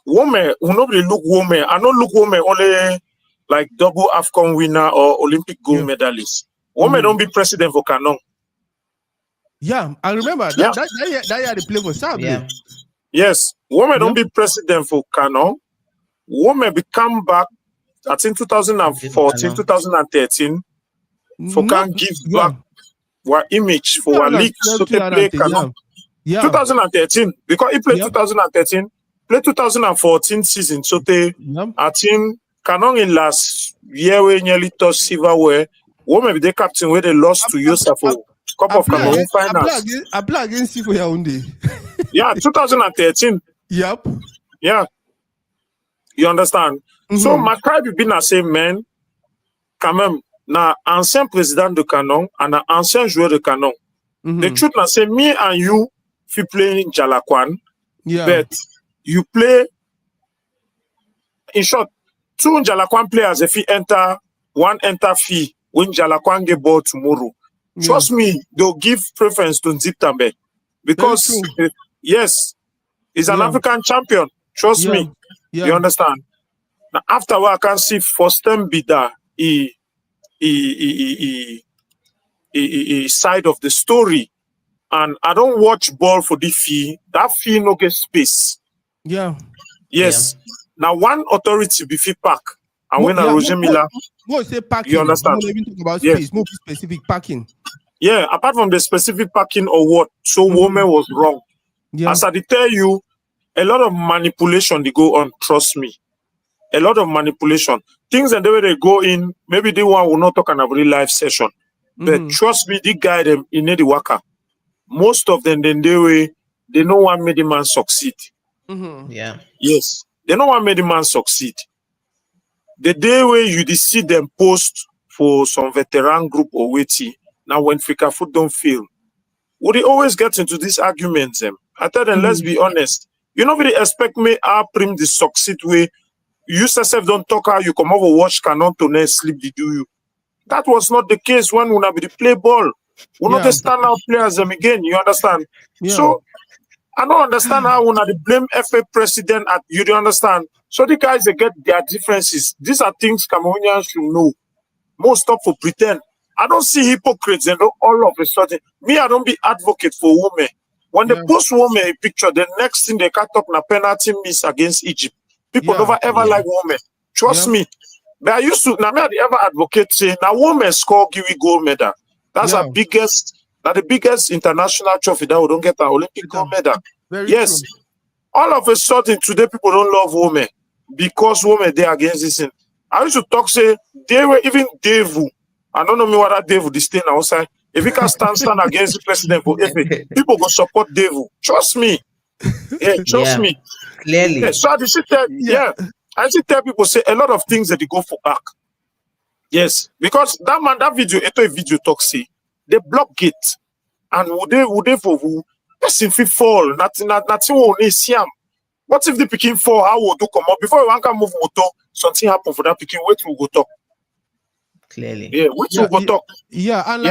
woman will nobody look woman, I don't look woman only like double AFCON winner or Olympic gold medalist. Woman don't be president for Canon. Yeah, I remember that year they play for Sabre. Yeah. Yes, woman don't be president for Canon. Woman become back, I think 2014, 2013, for can give back our image for our league so they play Canon. Yeah. 2013, because he played 2013, played 2014 season, so they I think Canon in last year we nearly touched silverware. Women be the captain where they lost to Yosef for Cup of Cameroon finals. I play against you for your own day. Yeah, 2013. Yep. Yeah. You understand? So my cry be been the same man. Quand même, na ancien président de Canon and na ancien joueur de Canon. The truth na say me and you fi play in Jalakwan. Yeah. But you play in short, two Jalakwan players if he enter fee when Jalakwan get ball tomorrow. Yeah. Trust me, they'll give preference to Nzip Tambe. Because yes, he's an African champion. Trust me. Yeah. You understand? Now after what I can see first time be that he side of the story. And I don't watch ball for the fee. That fee no get space. Yeah. Yes. Yeah. Now one authority be fee pack. And when Roger Miller, more say parking. you understand? More even talk about Yes. space, more specific parking. Yeah, apart from the specific parking or what, so woman was wrong. Yeah. As I tell you, a lot of manipulation they go on, trust me. A lot of manipulation. Things and the way they go in, maybe the one will not talk on a real live session. But trust me, the guy them in the worker. Most of them then they know what made the man succeed. Yeah. Yes. They know what made the man succeed. The day where you see them post for some veteran group or waiting, now when Fika food don't fail, would they always get into these arguments? I tell them, let's be honest. You know, really expect me prim the succeed way. You yourself don't talk how you come over watch cannot to next sleep the do you. That was not the case when we be the play ball. We not the standout players them again, you understand? Yeah. So I don't understand how we not the blame FA president at you don't understand. So the guys they get their differences. These are things Cameroonians should know. Most stop for pretend. I don't see hypocrites and all of a sudden. Me, I don't be advocate for women. When they post women a picture, the next thing they cut up na penalty miss against Egypt. People never ever like women. Trust me. But I used to now me I ever advocate say now women score give we gold medal. That's our biggest, the biggest international trophy that we don't get an Olympic gold medal. Very yes. true. All of a sudden today people don't love women because women they against this thing. I used to talk say they were even Devu. I don't know me what that Devu this thing outside. If he can stand against the president for FA, people go support Devu. Trust me. Yeah, trust me. Clearly. Yeah, so I just I just tell people say a lot of things that they go for back. Yes, because that man, that video, a video talk say they block gate, and would they for who person fit fall, nothing will see him. What if the picking fall? How will do come up before one can move motor? Something happen for that picking. Wait, we go talk. Clearly, yeah, wait, we go talk. Yeah, and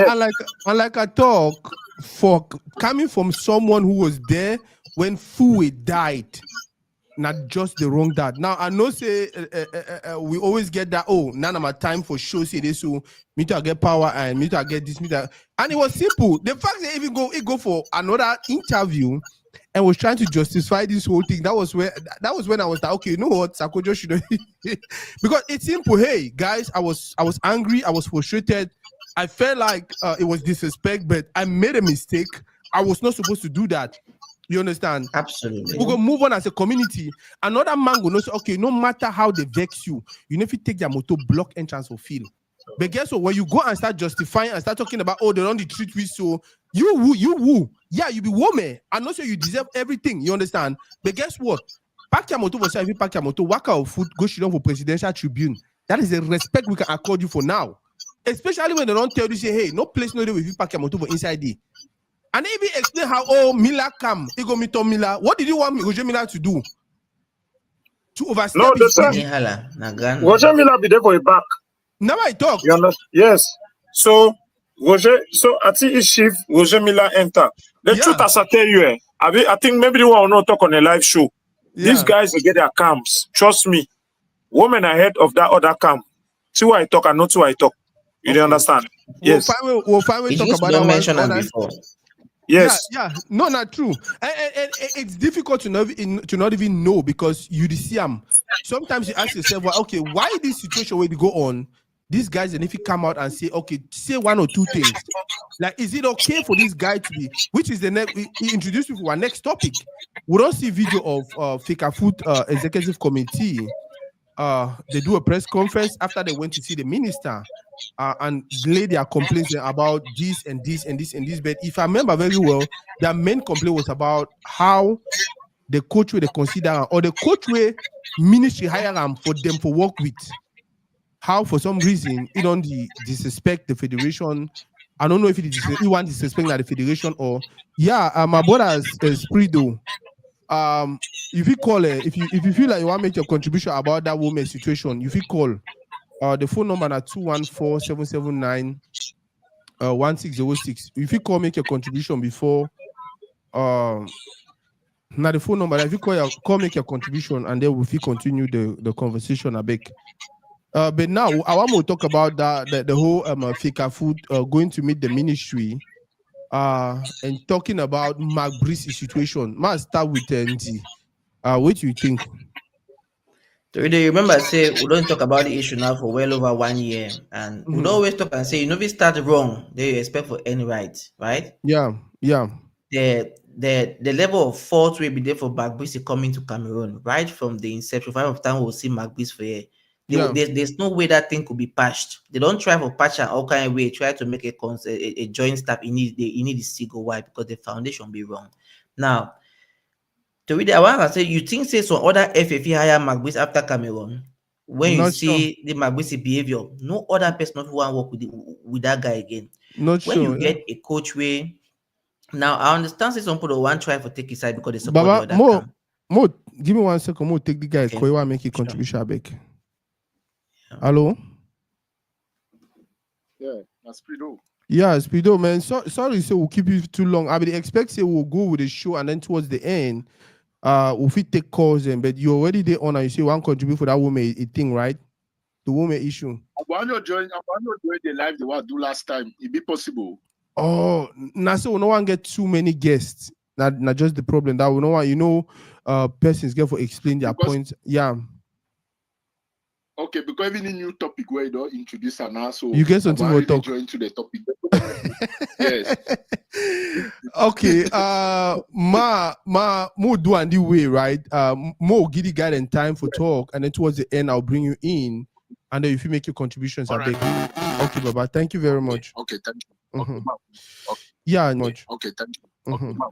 like I talk for coming from someone who was there when Fue died. Not just the wrong that. Now I know say we always get that. Oh, none of my time for show say this. So me to get power and me to get this, me to, and it was simple. The fact they even go for another interview and was trying to justify this whole thing. That was when I was like, okay, you know what, Sakojo should because it's simple. Hey guys, I was angry. I was frustrated. I felt like it was disrespect, but I made a mistake. I was not supposed to do that. You understand? Absolutely. We're gonna move on as a community. Another man will say, okay, no matter how they vex you, you need to take their motor, block entrance or field. But guess what? When you go and start justifying and start talking about, oh, they don't treat we so you woo. Yeah, you be woman. I know so you deserve everything. You understand? But guess what? Pack your motor for if you pack your motor, work out food, go sit down for presidential tribune. That is the respect we can accord you for now. Especially when they don't tell you, say, hey, no place no day if you pack your motor for inside there. And they even explain how, Miller come. He go meet Miller. What did you want Roger Miller to do? To overstep No, his the duty? Roger Miller be there for a back. Now I talk. You understand? Yes. So I think his chief Roger Miller enter. The truth as I tell you, I think maybe the one will not talk on a live show. These guys will get their camps. Trust me. Women ahead of that other camp. See why I talk and not why I talk. You don't understand? Yes. We'll finally talk about that one. Mention them before. Yes. Yeah. No, not true. And it's difficult to not even know because you see them. Sometimes you ask yourself, well, okay, why this situation where they go on? These guys, and if you come out and say, okay, say one or two things, like, is it okay for this guy to be? Which is the next? We introduced you for our next topic. We don't see video of Fika Food Executive Committee. They do a press conference after they went to see the minister. And lay their complaints about this and this and this and this. But if I remember very well, their main complaint was about how the coach way they consider or the coach way ministry hire them for them for work with. How for some reason you don't disrespect the federation. I don't know if you want to disrespect like the federation or my brother is Sprido. If you call it, if you feel like you want to make your contribution about that woman's situation, if you call. The phone number is 214-779-1606. If you call, make your contribution before. Now the phone number. If you call, make your contribution, and then if you continue the conversation, I beg. But now I want to talk about the whole Fika Food going to meet the ministry, and talking about Mark Bree's situation. Must start with NT. What do you think? Today, remember, I say we don't talk about the issue now for well over 1 year, and we don't Mm-hmm. always talk and say, if you start wrong, then you expect for any right, right? Yeah, yeah, The level of fault will be there for Magbisi coming to Cameroon right from the inception. Of time we'll see Magbisi for here. yeah. There's no way that thing could be patched. They don't try for patch and all kind of way. Try to make a joint step. You need to see go why because the foundation be wrong. Now, to read, I want to say you think say some other FFE hire Magbisi after Cameroon. When you Not sure. see the Magbisi behavior, no other person of want work with that guy again. Not When you sure. Yeah. get a coach way now, I understand say some people want try for take his side because they support the Baba, other more, camp. more. Give me 1 second. More take the guy. Okay, Koiwa make a sure. contribution back. Yeah. Hello. Yeah, that's pretty dope. Yeah, Speedo, man. Sorry, say we'll keep you too long. I mean, expect say we'll go with the show and then towards the end, we'll fit take calls and but you already there on and you say one contribute for that woman a thing, right? The woman issue. I want to join the live the one do last time. It be possible. Oh, now so no one get too many guests. Not just the problem that we no one, persons get for explain their Because- points. Yeah. Okay, because even a new topic where you don't introduce an answer. You get something I to want talk. join to the topic. Yes. Okay. More do and the way, right? More give the guy and time for talk, and then towards the end, I'll bring you in, and then if you make your contributions, I All right. beg. Okay, Baba. Thank you very much. Okay, thank you. Okay, Mhm. ma'am. Yeah, much. Okay, thank you. Okay, Mhm. ma'am.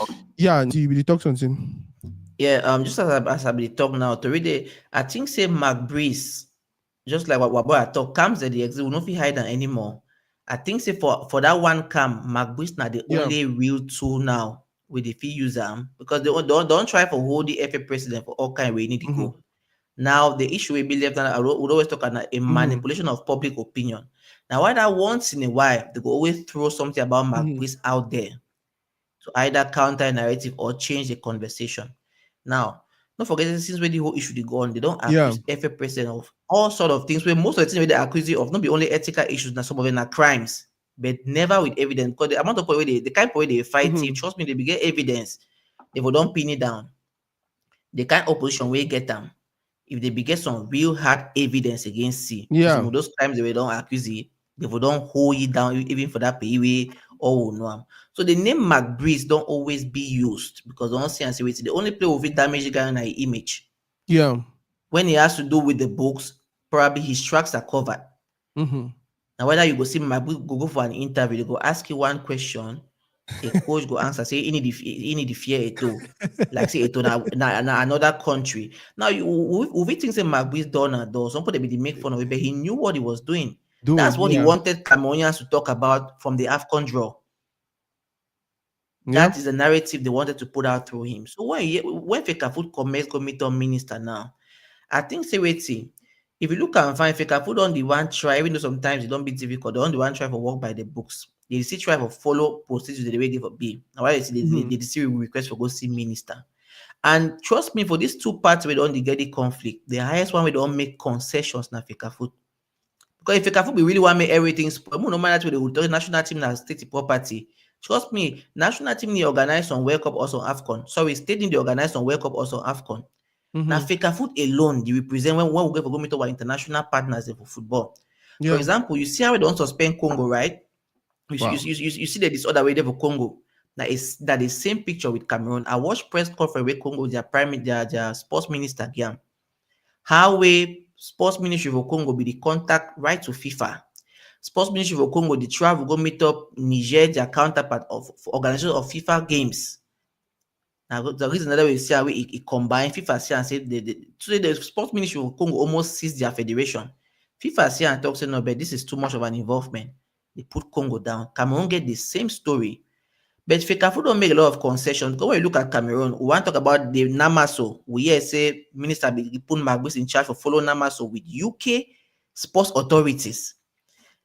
Okay. Yeah, see, will you talk something? Yeah, just as I be talk now, to read it, I think say Mark Breeze, just like what boy I talk, comes at the exit, will not be hiding anymore. I think say for that one cam, Mark Breeze now the Yeah. only real tool now with the fee user because they don't try for hold the FA president for all kind where you need to go. Now the issue will be left and I would always talk about a manipulation of public opinion. Now why that once in a while they go always throw something about Mark Breeze out there to either counter a narrative or change the conversation. Now, don't forget that since when the whole issue they go on, they don't Yeah. accuse every person of all sort of things. Where most of the things where they accuse you of not be only ethical issues, now some of them are crimes, but never with evidence. Because the amount of people the kind of way they fight it, trust me, they be get evidence. They will don't pin it down. The kind of opposition we get them. If they be get some real hard evidence against C, for some Yeah. of those crimes they don't accuse it, they will don't hold it down even for that pay or no. So the name McBreeze don't always be used because don't see and say wait, the only play with it damage the guy on image. Yeah. When he has to do with the books, probably his tracks are covered. Now whether you go see McBreeze go for an interview, they go ask you one question, a coach go answer say he need the fear eto. Like say eto na another country. Now you we think say McBreeze done or does some people they be make fun of it, but he knew what he was doing. That's what he wanted Cameroonians to talk about from the AFCON draw. That is the narrative they wanted to put out through him. So when Fekafood comments committee minister now, I think say wait see. If you look and find Fekafood on the one try, even though sometimes it don't be difficult, they on the one try for work by the books. They still try for follow procedures the way they for be. Now why they still request for go see minister. And trust me, for these two parts we don't get the conflict, the highest one we don't make concessions na Fekafood. Because if Fekafood we really want to make everything spoil, no matter what they will tell national team na state property. Trust me, national team they organize on World Cup also AFCON. Sorry, state team they organize on World Cup also AFCON. Now, Fekafood alone, they represent when we go for go meet our international partners for football. For example, you see how we don't suspend Congo, right? You see that this other way there for Congo. That the same picture with Cameroon. I watched press conference with Congo, their sports minister again. How we sports ministry for Congo be the contact right to FIFA. Sports ministry for Congo, the travel go meet up Niger, their counterpart of organization of FIFA games. Now, the reason another way you see how it combine FIFA see and say today the sports ministry of Congo almost seized their federation. FIFA see and talk say no, but this is too much of an involvement. They put Congo down. Cameroon get the same story. But Fekafu don't make a lot of concessions. Because when you look at Cameroon, we want to talk about the Namaso. We hear say Minister put Magbis in charge for follow Namaso with UK sports authorities.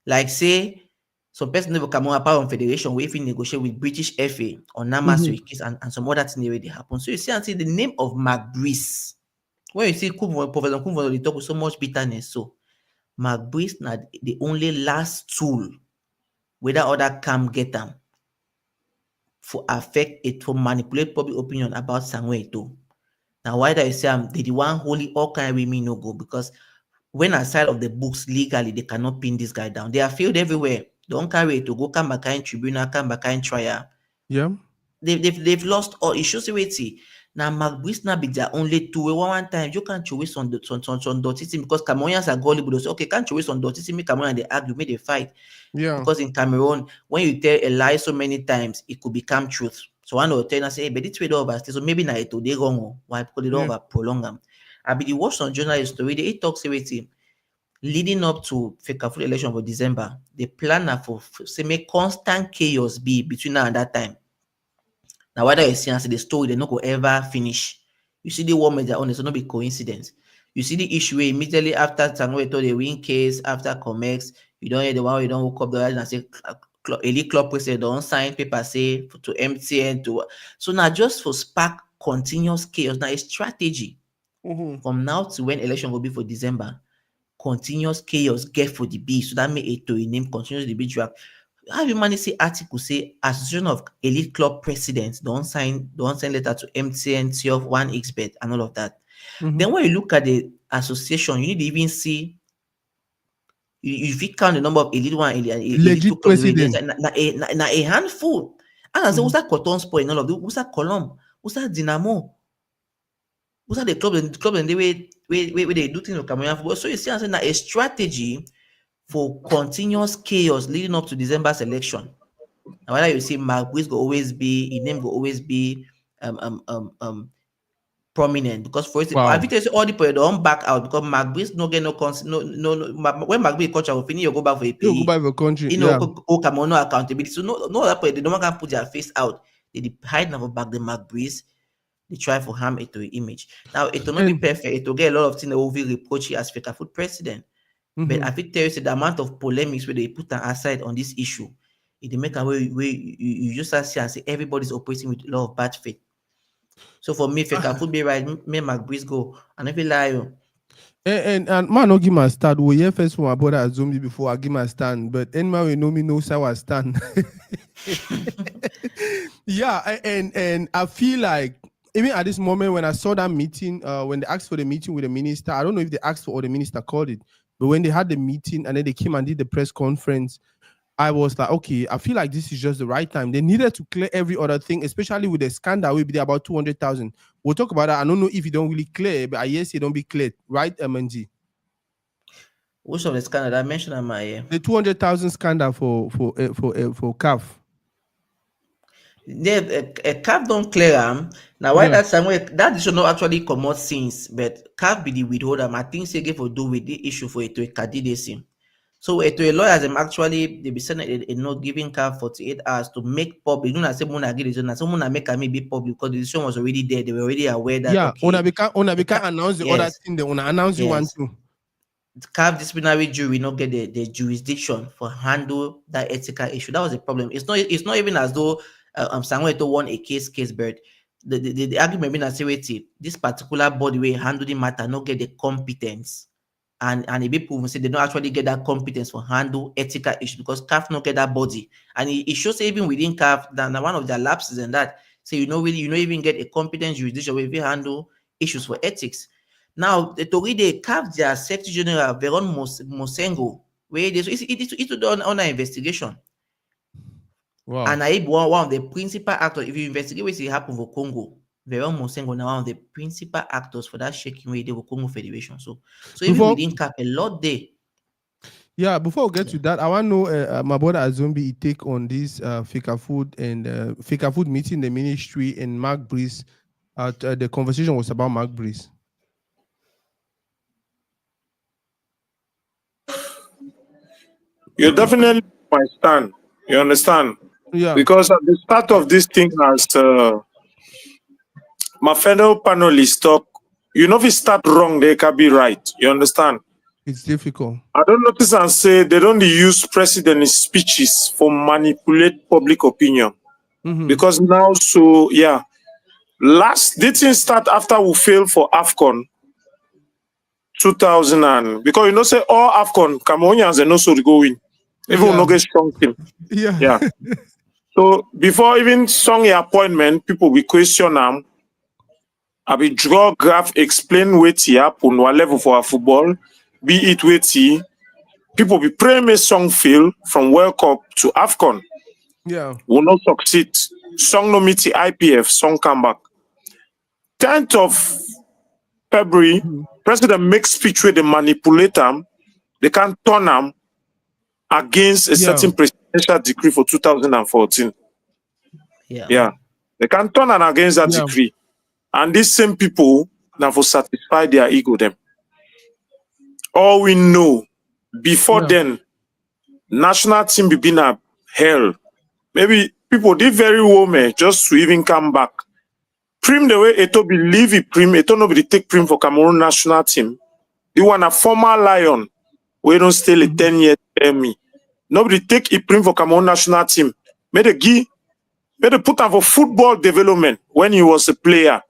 Like say some person never come apart on federation we even negotiate with British FA on Namaso and some other things already happen. So you see and see the name of McBreeze. When you see Professor Kumvo, they talk with so much bitterness. So McBreeze not the only last tool whether other can get them for affect it for manipulate public opinion about Samuel Eto'o. Now, why do I say they the one holy all kind with me no go? Because when aside of the books legally, they cannot pin this guy down. They are failed everywhere. Don't carry it to go come back in tribunal, come back in trial. Yeah. They've lost all. It shows you wait see. Now Mark Wisner be their only two. One time you can't waste on the on Dotty team because Cameroonians are gullible. They say, okay, can't waste on Dotty team. Make Cameroon and they argue, make they fight. Yeah. Because in Cameroon, when you tell a lie so many times, it could become truth. So one will tell and say, hey, but it's way over. So maybe now it they wrong. Why? Because they don't Yeah. over prolong them. I be the Washington journalist story. They talks with him leading up to Fekafut election for December. The plan na for say make constant chaos be between now and that time. Now, whether you see and say the story, they not go ever finish. You see the war major on it's not be coincidence. You see the issue immediately after Tango told the win case after Comex. You don't hear the one you don't hook up the and say elite club president don't sign paper say to MTN to so now just for spark continuous chaos. Now a strategy from now to when election will be for December. Continuous chaos get for the B. So that may to name continuous the B draft. How you manage see article say Association of Elite Club Presidents don't sign letter to MTN, of 1xbet and all of that. Then when you look at the association, you need to even see you fit count the number of elite one, elite two Legit clubs. president. A handful. And I say, what's that Cotton Sport and all of this? What's that Column? What's that Dynamo? What's that the club and the way they do things with Cameroon football? So you see, I'm saying that a strategy for continuous chaos leading up to December's election. And whether you see Mark Wiss will always be, his name will always be prominent because for instance, Wow. I think all the people don't back out because Mark Wiss no get no when Mark Wiss culture will finish, you go back for a You go pay. back the country. You know, Cameroon no accountability. So no other point, they don't want to put their face out. They hide never back the Mark Wiss. They try for harm it to image. Now it will not be perfect. It will get a lot of things that will be reproached as fake food president. But I think there is the amount of polemics where they put an aside on this issue. It make a way you just see and say everybody's operating with a lot of bad faith. So for me, fake food be right, me Mark Breeze go. And if you lie, and man, no give my stand. We hear first from my brother Azombi before I give my stand. But anyone we know me knows how I stand. Yeah, and I feel like even at this moment when I saw that meeting, when they asked for the meeting with the minister, I don't know if they asked for or the minister called it, but when they had the meeting and then they came and did the press conference, I was like, okay, I feel like this is just the right time. They needed to clear every other thing, especially with the scandal. Will be there about 200,000. We'll talk about that. I don't know if you don't really clear, but I guess you don't be cleared, right, MNG? which of the scandal I mentioned on my The 200,000 scandal for CAF. a CAF don't clear them. Now why that time that should not actually come out since, but CAF be the withholder. I think say for do with the issue for it to a candidacy. So to a lawyer, them actually they be sending a note giving CAF 48 hours to make public. You know, I say Mona get it, someone make me be public because the decision was already there. They were already aware that okay. Ona can't announce the other thing. They wanna announce you one too. CAF disciplinary jury not get the jurisdiction for handle that ethical issue. That was the problem. It's not even as though Samuel won a case, but the argument being that wait, this particular body way handle the matter not get the competence. And the people will say they don't actually get that competence for handle ethical issues because CAF not get that body. And it shows even within CAF that one of their lapses and that say you don't even get a competent jurisdiction where you handle issues for ethics. Now the Toridey CAF their Secretary General Veron Mosengo where it's done on an investigation. Wow. And I one of the principal actors. If you investigate what happened for Congo, Veron Mosengo now one of the principal actors for that shaking way they were Congo Federation. So even within CAF a lot there. Yeah, before we get to that, I want to know my brother Azombi take on this Fika Food and Fika Food meeting the ministry and Mark Breeze. The conversation was about Mark Breeze. You definitely my stand. You understand? Yeah. Because at the start of this thing, as my fellow panelists talk, you know, if you start wrong, they can be right. You understand? It's difficult. I don't notice and say they don't use president's speeches for manipulate public opinion. Because now, so yeah, didn't start after we failed for AFCON 2000 and because you know say all AFCON Cameroonians they know so to go win. Even no get strong team. Yeah. So before even song appointment, people will question them. I be draw graph, explain wetin happen what level for our football, be it wetin people be pray me song fail from World Cup to AFCON. Yeah. Will not succeed. Song no meet the IPF, song come back. 10th of February, President makes speech where they manipulate them, they can turn them against a certain presidential decree for 2014. Yeah. They can turn them against that decree. And these same people now for satisfy their ego them. All we know before then, national team be been a hell. Maybe people did very well, man, just to even come back. Prim the way Eto believe it prim, Eto nobody take prim for Cameroon national team. They want a former lion. We don't still a 10-year me. Nobody take it prim for Cameroon national team. Made a put on for football development when he was a player.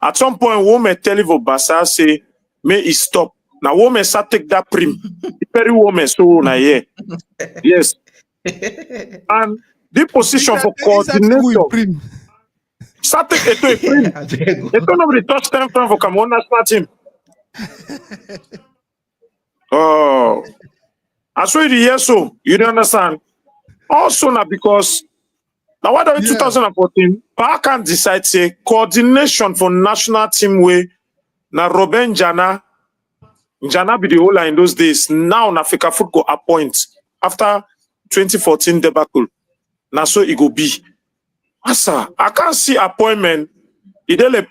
At some point, woman tell him for Basa say, may he stop. Now woman start take that prim. Very woman so na yeah. Yes. And the position for coordinator. Start take Eto a prim. Eto nobody touch time for Cameroon national team. Oh, I saw it here, so you don't understand. Also, now because now what are 2014? I can decide say coordination for national team way. Now Robin Jana be the whole in those days. Now Africa football appoint after 2014 debacle. Now so it go be. Asa, I can't see appointment. It the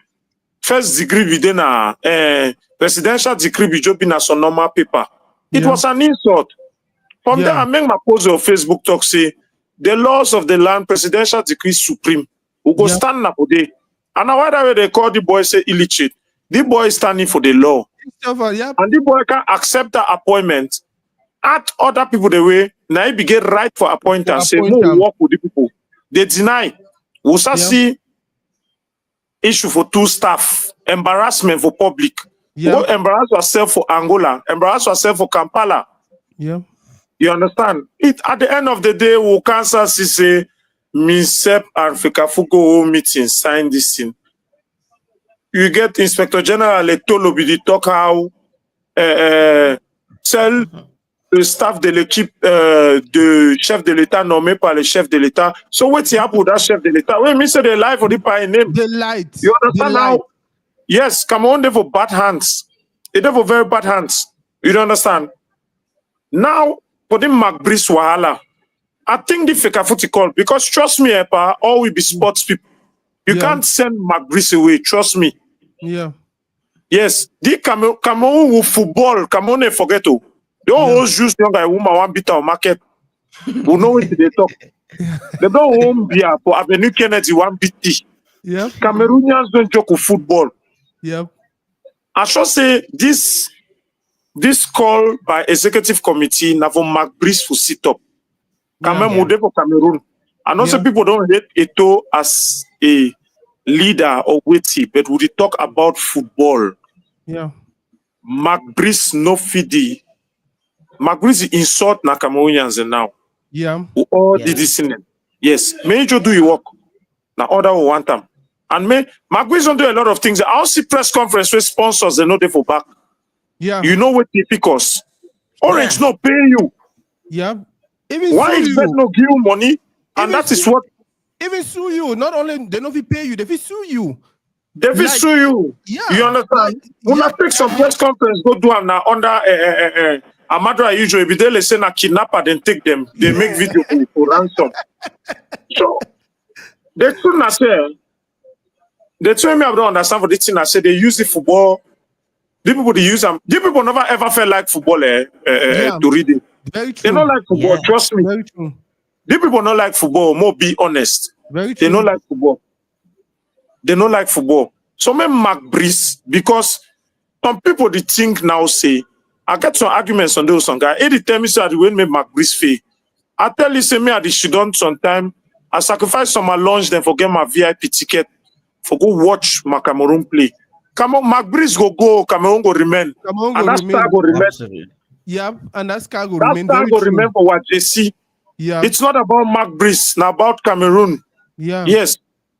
first degree within a presidential decree be job in a some normal paper. It was an insult. From there, I make my post on Facebook talk say the laws of the land presidential decree supreme. We go stand up today. And now why they call the boy say illiterate. The boy is standing for the law. And the boy can accept that appointment. At other people the way, now he get right for appointment and say, no, work with the people. They deny. We see issue for two staff, embarrassment for public. Go embarrass yourself for Angola, embarrass yourself for Kampala. Yeah. You understand? It at the end of the day, we can't say MINSEP and Fekafugo meeting sign this thing. You get Inspector General Etolobi the talk how tell le staff de l'équipe de chef de l'État nommé par le chef de l'État. So what's happening with that chef de l'État? When me say they lie for the pie name. The light. You understand now? Yes, Cameroon they for bad hands. They for very bad hands. You don't understand? Now, for the McBreeze Wahala, I think the Fekafuti call because trust me, Epa, all will be sports people. You can't send McBreeze away, trust me. Yeah. Yes, the Cameroon will football, Cameroon they forget to. They don't always use young guy woman one bit on market. We know what they talk. They don't want be for Avenue Kennedy one BT. Yeah. Cameroonians don't joke with football. Yeah. I should say this call by executive committee na for McBreeze for sit up. Cameroon for Cameroon. And also people don't hate Eto as a leader or witty, but we talk about football. Yeah. McBreeze no fidi. McBreeze insult na Cameroonians now. Yeah. Who all did this in them. Yes. Major do you work. Now other will want them. And McBreeze don't do a lot of things. I also see press conference with sponsors they know they for back. Yeah. You know what because Orange no pay you. Yeah. Even why is that no give you money? And that is what even sue you. Not only they not pay you, they will sue you. They will sue you. Yeah. You understand? When I take some press conference, go do them now under Amadra usually if they say na kidnapper, then take them. They make video for ransom. So they couldn't say they told me I don't understand for this thing. I said they use the football. The people they use them. The people never ever felt like football to read it. Very true. They don't like football, trust me. Very true. The people don't like football, more be honest. Very true. They don't like football. They don't like football. So me McBreeze, because some people they think now say, I get some arguments on those some guy. They tell me say the way me McBreeze fee. I tell you say me at the Shidon sometime. I sacrifice some my lunch, then forget my VIP ticket for go watch my Cameroon play. Come on, McBreeze go, Cameroon go remain. Cameroon and go that remain. star go remain. Yeah, and that star go That remain. star Very go true. remain for what JC. Yeah. It's not about McBreeze, now about Cameroon. Yeah. Yes.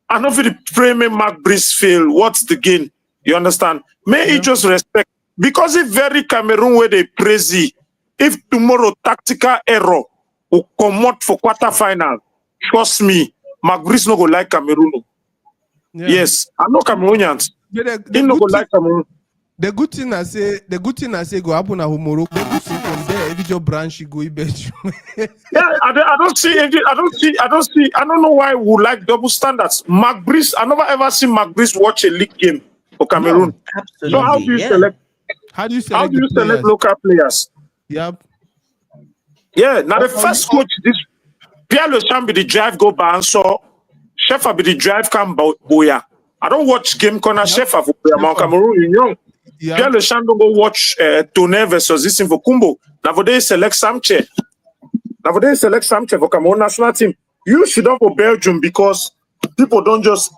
I know for the pray me Mark Breeze fail. What's the gain? You understand? May he just respect because if very Cameroon where they praise he, if tomorrow tactical error will come out for quarterfinal, trust me, Mark Breeze no go like Cameroon. Yeah. Yes, I know Cameroonians. He no go like Cameroon. The good thing I say go happen at Morocco. From there, every job branch you go bet you. Yeah, I don't know why we like double standards. Mark Breeze, I never ever seen Mark Breeze watch a league game for Cameroon. Absolutely. So how do you select? How do you How select? do you select local players? Yep. Yeah, now the first coach this Pierre Le Champ be the drive go Banso, Shefa be the drive come Boya. I don't watch game corner Shefa for Boya, Cameroon Union. Pierre Le Champ don't go watch Tonnerre versus this thing for Kumbo. Now for they select Samche. Now for they select Samche for Cameroon national team. You should not go Belgium because people don't just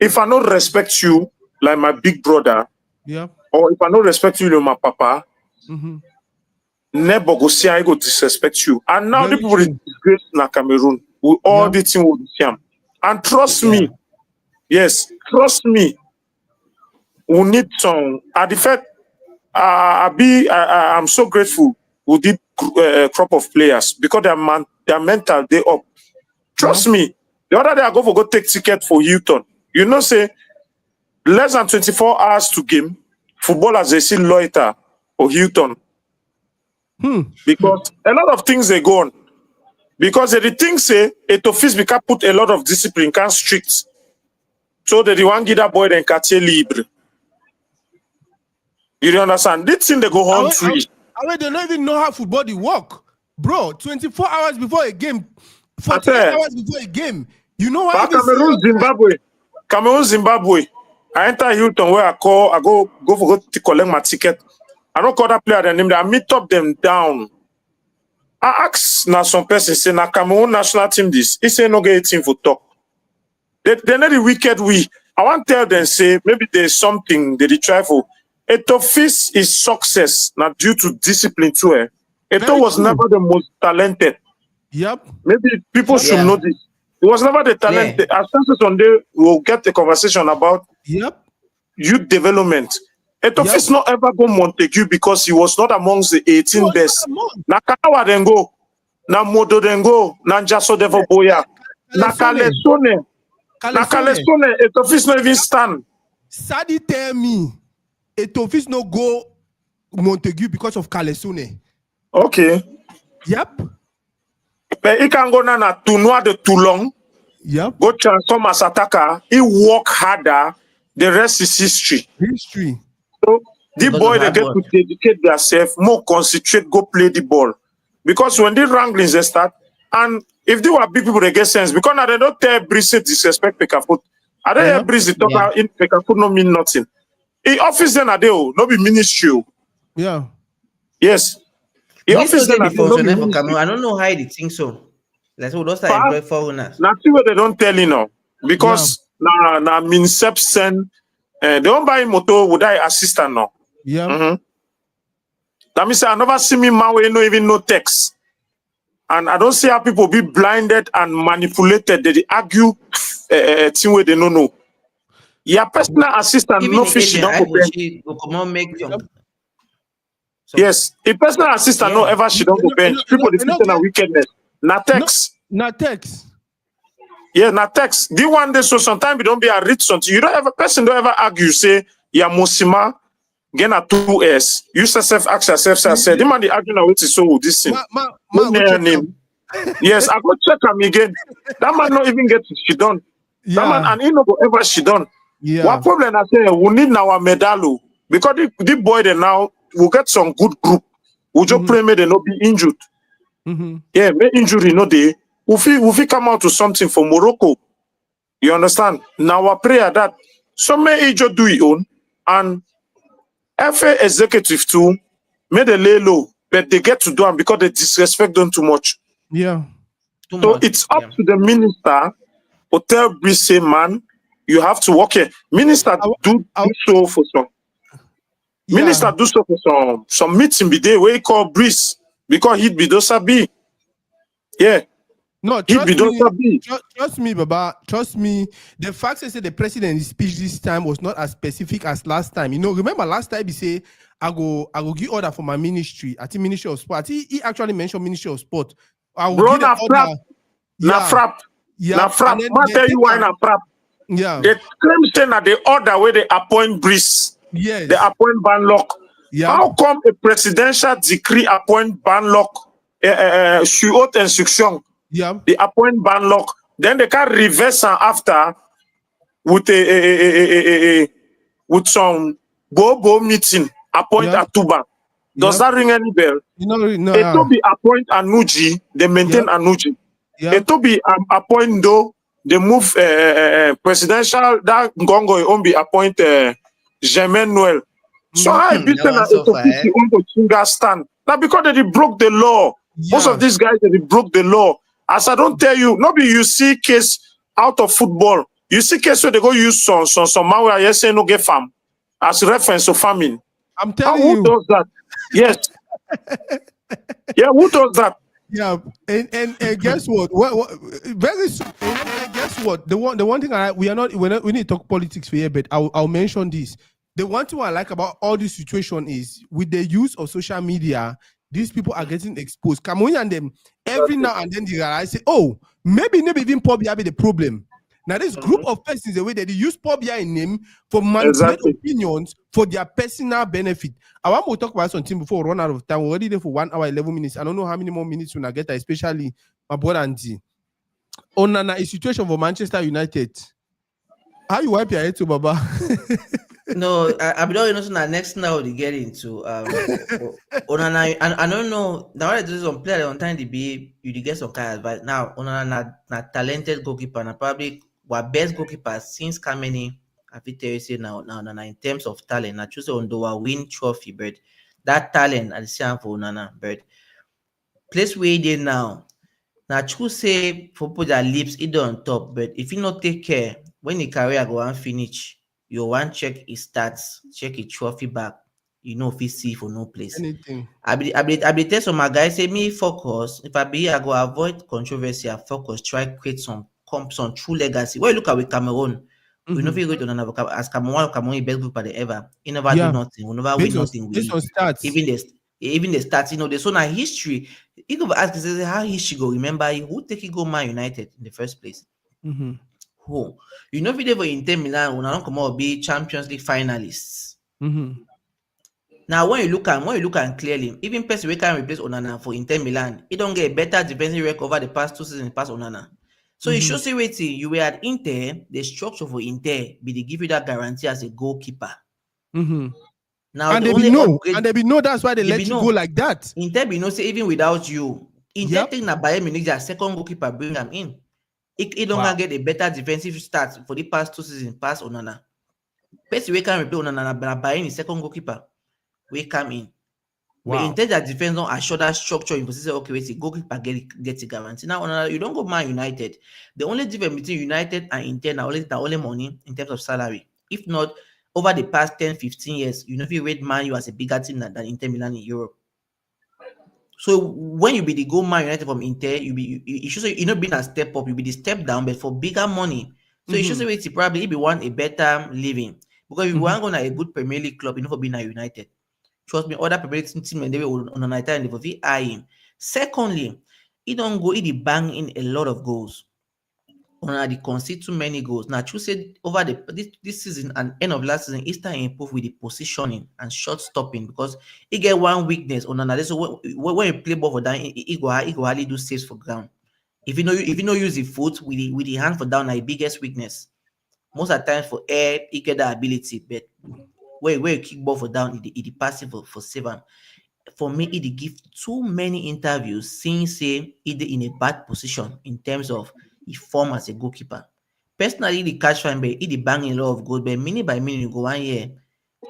if I don't respect you like my big brother, or if I don't respect you like my papa, never go see I go disrespect you. And now the people disgrace na Cameroon with all the thing with him. And trust me, yes, trust me. We need some. At the fact, I'm so grateful with the crop of players because their mental they up. Trust me. The other day I go take ticket for Hilton. You know, say less than 24 hours to game. Footballers they see loiter for Hilton. Because a lot of things they go on. Because the thing say it office can put a lot of discipline, can strict. So that the one give that boy then quartier libre. You understand? This thing they go on free. They don't even know how football they work. Bro, 24 hours before a game, 48 hours before a game. You know what? Cameroon, Zimbabwe. I enter Hilton where I go to collect my ticket. I don't call that player their name. I meet up them down. I ask now some person say na Cameroon national team this. He say no get team for talk. They not the wicked we. I want to tell them say maybe there's something they try for. Etofis is success not due to discipline too. Eto was never the most talented. Yep. Maybe people should know this. He was never the talented. As on day we'll get the conversation about youth development. Etofis not ever go Montague because he was not amongst the 18 best. Na Kanawa then go, na Modo then go, na Jaso Devo Boya, na Kalesone, Etofis not even stand. Sadi tell me, Etofis no go Montague because of Kalesone. Okay. Yep. But he can go na Tournoi de Toulon. Yep. Go transform as attacker. He work harder. The rest is history. So the boy they get to dedicate themselves, more concentrate, go play the ball. Because when the wranglings they start, and if they were big people, they get sense. Because now they don't tell Brice disrespect Pekafoot. I don't hear Brice talk about in Pekafoot no mean nothing. In office then no be ministry. Yeah. Yes. In office then no be Cameroon. I don't know how they think so. Let's those that employ foreigners. That's what they don't tell you now. Because na Minsep send they don't buy motor would I assistant now. Yeah. That means I never see me man where no even no text. And I don't see how people be blinded and manipulated. They argue thing where they don't know. Yeah, personal assistant even no fish don't go make yes, a personal assistant no ever she don't go bench. People defeating a wickedness. Na text. Na text. Yeah, na text. The one day so sometimes you don't be a read something. You don't ever person don't ever argue say ya Mosima get a 2S. You yourself ask yourself say the man the argue now with so this thing. Name. Yes, I go check him again. That man not even get she done. That man and he no go ever she done. Yeah. What problem I say we need now a medal because the boy they now will get some good group. We just pray may they not be injured. Yeah, may injury no day. We come out to something for Morocco. You understand? Now our prayer that so may he just do it own and FA executive too may they lay low, but they get to do them because they disrespect them too much. Yeah. So it's up to the minister to tell Brice, man, you have to work here. Minister do so for some. Minister do so for some meeting be there where he call Brice because he'd be dosa be. Yeah. No, If you don't be, trust me, Baba. Trust me. The fact is that the president's speech this time was not as specific as last time. Remember last time he say, I go give order for my ministry. I think Ministry of Sport. He actually mentioned Ministry of Sport. I will bro, give the na frap, order. na Yeah, frap, yeah. na frap. And then Man they tell take you why am. na frap. Yeah. They claim saying that the order where they appoint Breeze, Yes. they appoint Banlock. Yeah. How come a presidential decree appoint Banlock, sur haute instruction, Yeah. they appoint Banlock, then they can reverse am after with with some bobo meeting, appoint Yeah. Atuba. Does Yeah. that ring any bell? No. Etobi appoint Anuji, they maintain Yeah. Anuji. Yeah. Etobi appoint Do, they move presidential, that Ngongo Ombi appoint Germain Noel. So how I beat That them one at so far, Etofisi Ombo Chinga stand? Now because they broke the law. Most Yeah. of these guys they broke the law. As I don't tell you, nobody you see case out of football. You see case where they go use some man where you say no get farm as reference to farming. I'm telling Who you. does that? Yes. Yeah, who does that? Yeah, and guess what? What very soon. And guess what? The one thing we need to talk politics here, but I'll mention this. The one thing I like about all this situation is with the use of social media, these people are getting exposed. Cameroon and them every now and then they realize, say, oh, maybe even Pobia be the problem. Now, this group of persons, the way that they use Pobia in name for manipulate Exactly. opinions for their personal benefit. I want to talk about something before we run out of time. We're already there for 1 hour, 11 minutes. I don't know how many more minutes we'll get, especially my brother Auntie. Onana, a situation for Manchester United. How you wipe your head to Baba? No, I don't know. So next now they get into Onana. I don't know. Now I do some player on time to be you get some kind of advice. Now Onana na talented goalkeeper and probably our best goalkeeper since Kameni. I fit tell you say now in terms of talent. I choose Ondoa win trophy, but that talent I see am for Onana, but place where he dey now. Now true say for put their lips it on top, but if you not take care, when the career go and finish, you want check his stats, check his trophy back. You know if he see for no place. Anything. I be tell some my guys say me focus. If I be I go avoid controversy. I focus. Try create some true legacy. When you look at with Cameroon, we never go to another as Cameroon best group they ever. He never do nothing. We never win nothing. Based on stats. Even the stats, there's so now history. You go ask how history go remember who take it go Man United in the first place. Who you know if you ever Inter Milan when I don't come out be Champions League finalists. Now when you look at clearly, even person we can replace Onana for Inter Milan, he don't get a better defensive record over the past 2 seasons past Onana. So it shows you waiting. You were at Inter, the structure for Inter be they give you that guarantee as a goalkeeper. Now And the they only be know, upgrade, and they be know that's why they let you go like that. Inter be know say even without you, Inter think na Bayern Munich their second goalkeeper bring him in. He don't get a better defensive start for the past 2 seasons past Onana. Person we can replace Onana na Bayern his second goalkeeper. We come in. But Inter that defense don't assure that structure in position. Okay, wait, goalkeeper get a guarantee. Now you don't go Man United. The only difference between United and Inter now only money in terms of salary. If not, over the past 10, 15 years, you know if you rate Man U as a bigger team than Inter Milan in Europe. So when you be the go Man United from Inter, you should say you not being a step up, you be the step down, but for bigger money. So you should say wait, probably if you want a better living. Because if you want to go to a good Premier League club, you know for being a United. Trust me, other Premier League team and they will on a night time for eye him. Secondly, he don't go he bang in a lot of goals. On the concede too many goals. Now, true said over this season and end of last season, he started improve with the positioning and shot stopping because he get one weakness on another. So when you play ball for down, he go hardly do saves for ground. If you know use the foot with the hand for down, na biggest weakness. Most of the time for air, he get that ability, but where you kick ball for down, it passive for save him. For me, it give too many interviews saying say he in a bad position in terms of he form as a goalkeeper. Personally, the catch fine, but he bang a lot of goals, but minute by minute you go 1 year,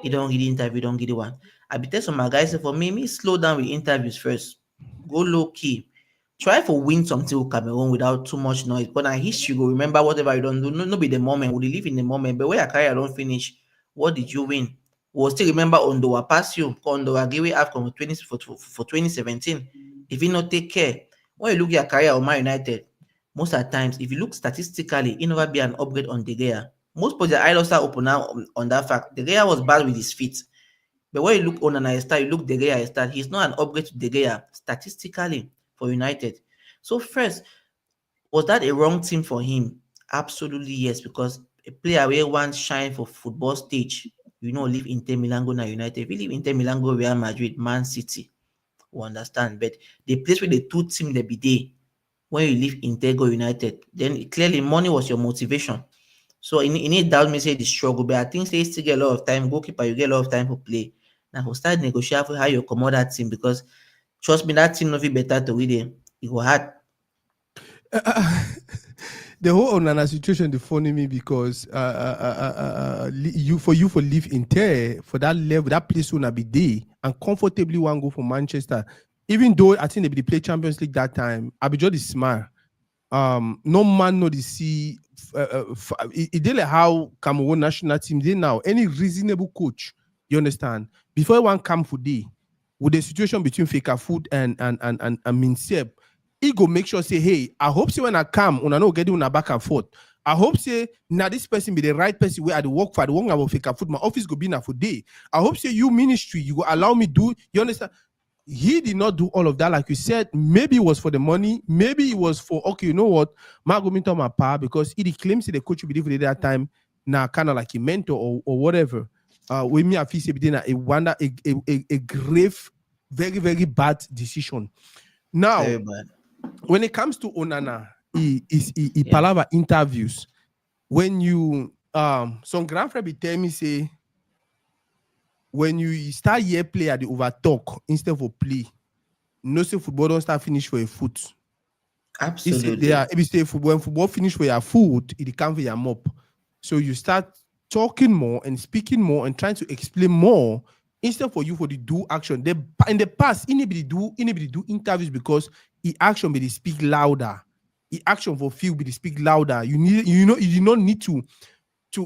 he don't get the interview, don't get the one. I be tell some my guys say for me slow down with interviews first. Go low key. Try for win something with Cameroon without too much noise. But I history go remember whatever you don't do. No be the moment. We live in the moment. But where your career don't finish, what did you win? We'll still remember Ondoa pass you. Ondoa give it AFCON for 2017. If you not take care, when you look at your career of Man United, most of the times, if you look statistically, it never be an upgrade on De Gea. Most of the idols are open now on that fact. De Gea was bad with his feet. But when you look on an start, you look De Gea start. He's not an upgrade to De Gea statistically for United. So first, was that a wrong team for him? Absolutely yes, because a player where one shine for football stage, live Inter Milan go na United. If you live Inter Milan go Real Madrid, Man City, we understand. But the place where the two team they be there, when you live Inter go United, then clearly money was your motivation. So in it doubt me say the struggle, but I think say still get a lot of time. Goalkeeper, you get a lot of time to play. Now we'll start negotiate for how you come out that team because trust me, that team not be better to win it. It will hard. The whole Onana situation they funny me because you for live in there for that level, that place will not be there and comfortably one go for Manchester. Even though I think they play Champions League that time, I be just smart. No man know the see it did like how Cameroon national team they now any reasonable coach, you understand, before one come for day with the situation between Feka Food and Minsep, he go make sure say, hey, I hope say when I come, when I know get on back and forth. I hope say now this person be the right person where I the work for the one I will Feka Food, my office go be now for day. I hope say you ministry, you go allow me do, you understand? He did not do all of that, like you said. Maybe it was for the money. Maybe it was for okay. You know what? Margo Minto my power because he claims the coach will be there that time. Now, kind of like a mentor or whatever. With me, I feel a grave, very very bad decision. Now, Very bad. when it comes to Onana, he palava interviews. When you some grandfather be tell me say, when you start year play at the over talk instead of play, no say football don't start finish for a foot. Absolutely. When football finish for your foot, it come for your mop. So you start talking more and speaking more and trying to explain more instead for you for the do action. In the past, anybody do interviews because the action be they speak louder. The action for feel be they speak louder. You do not need to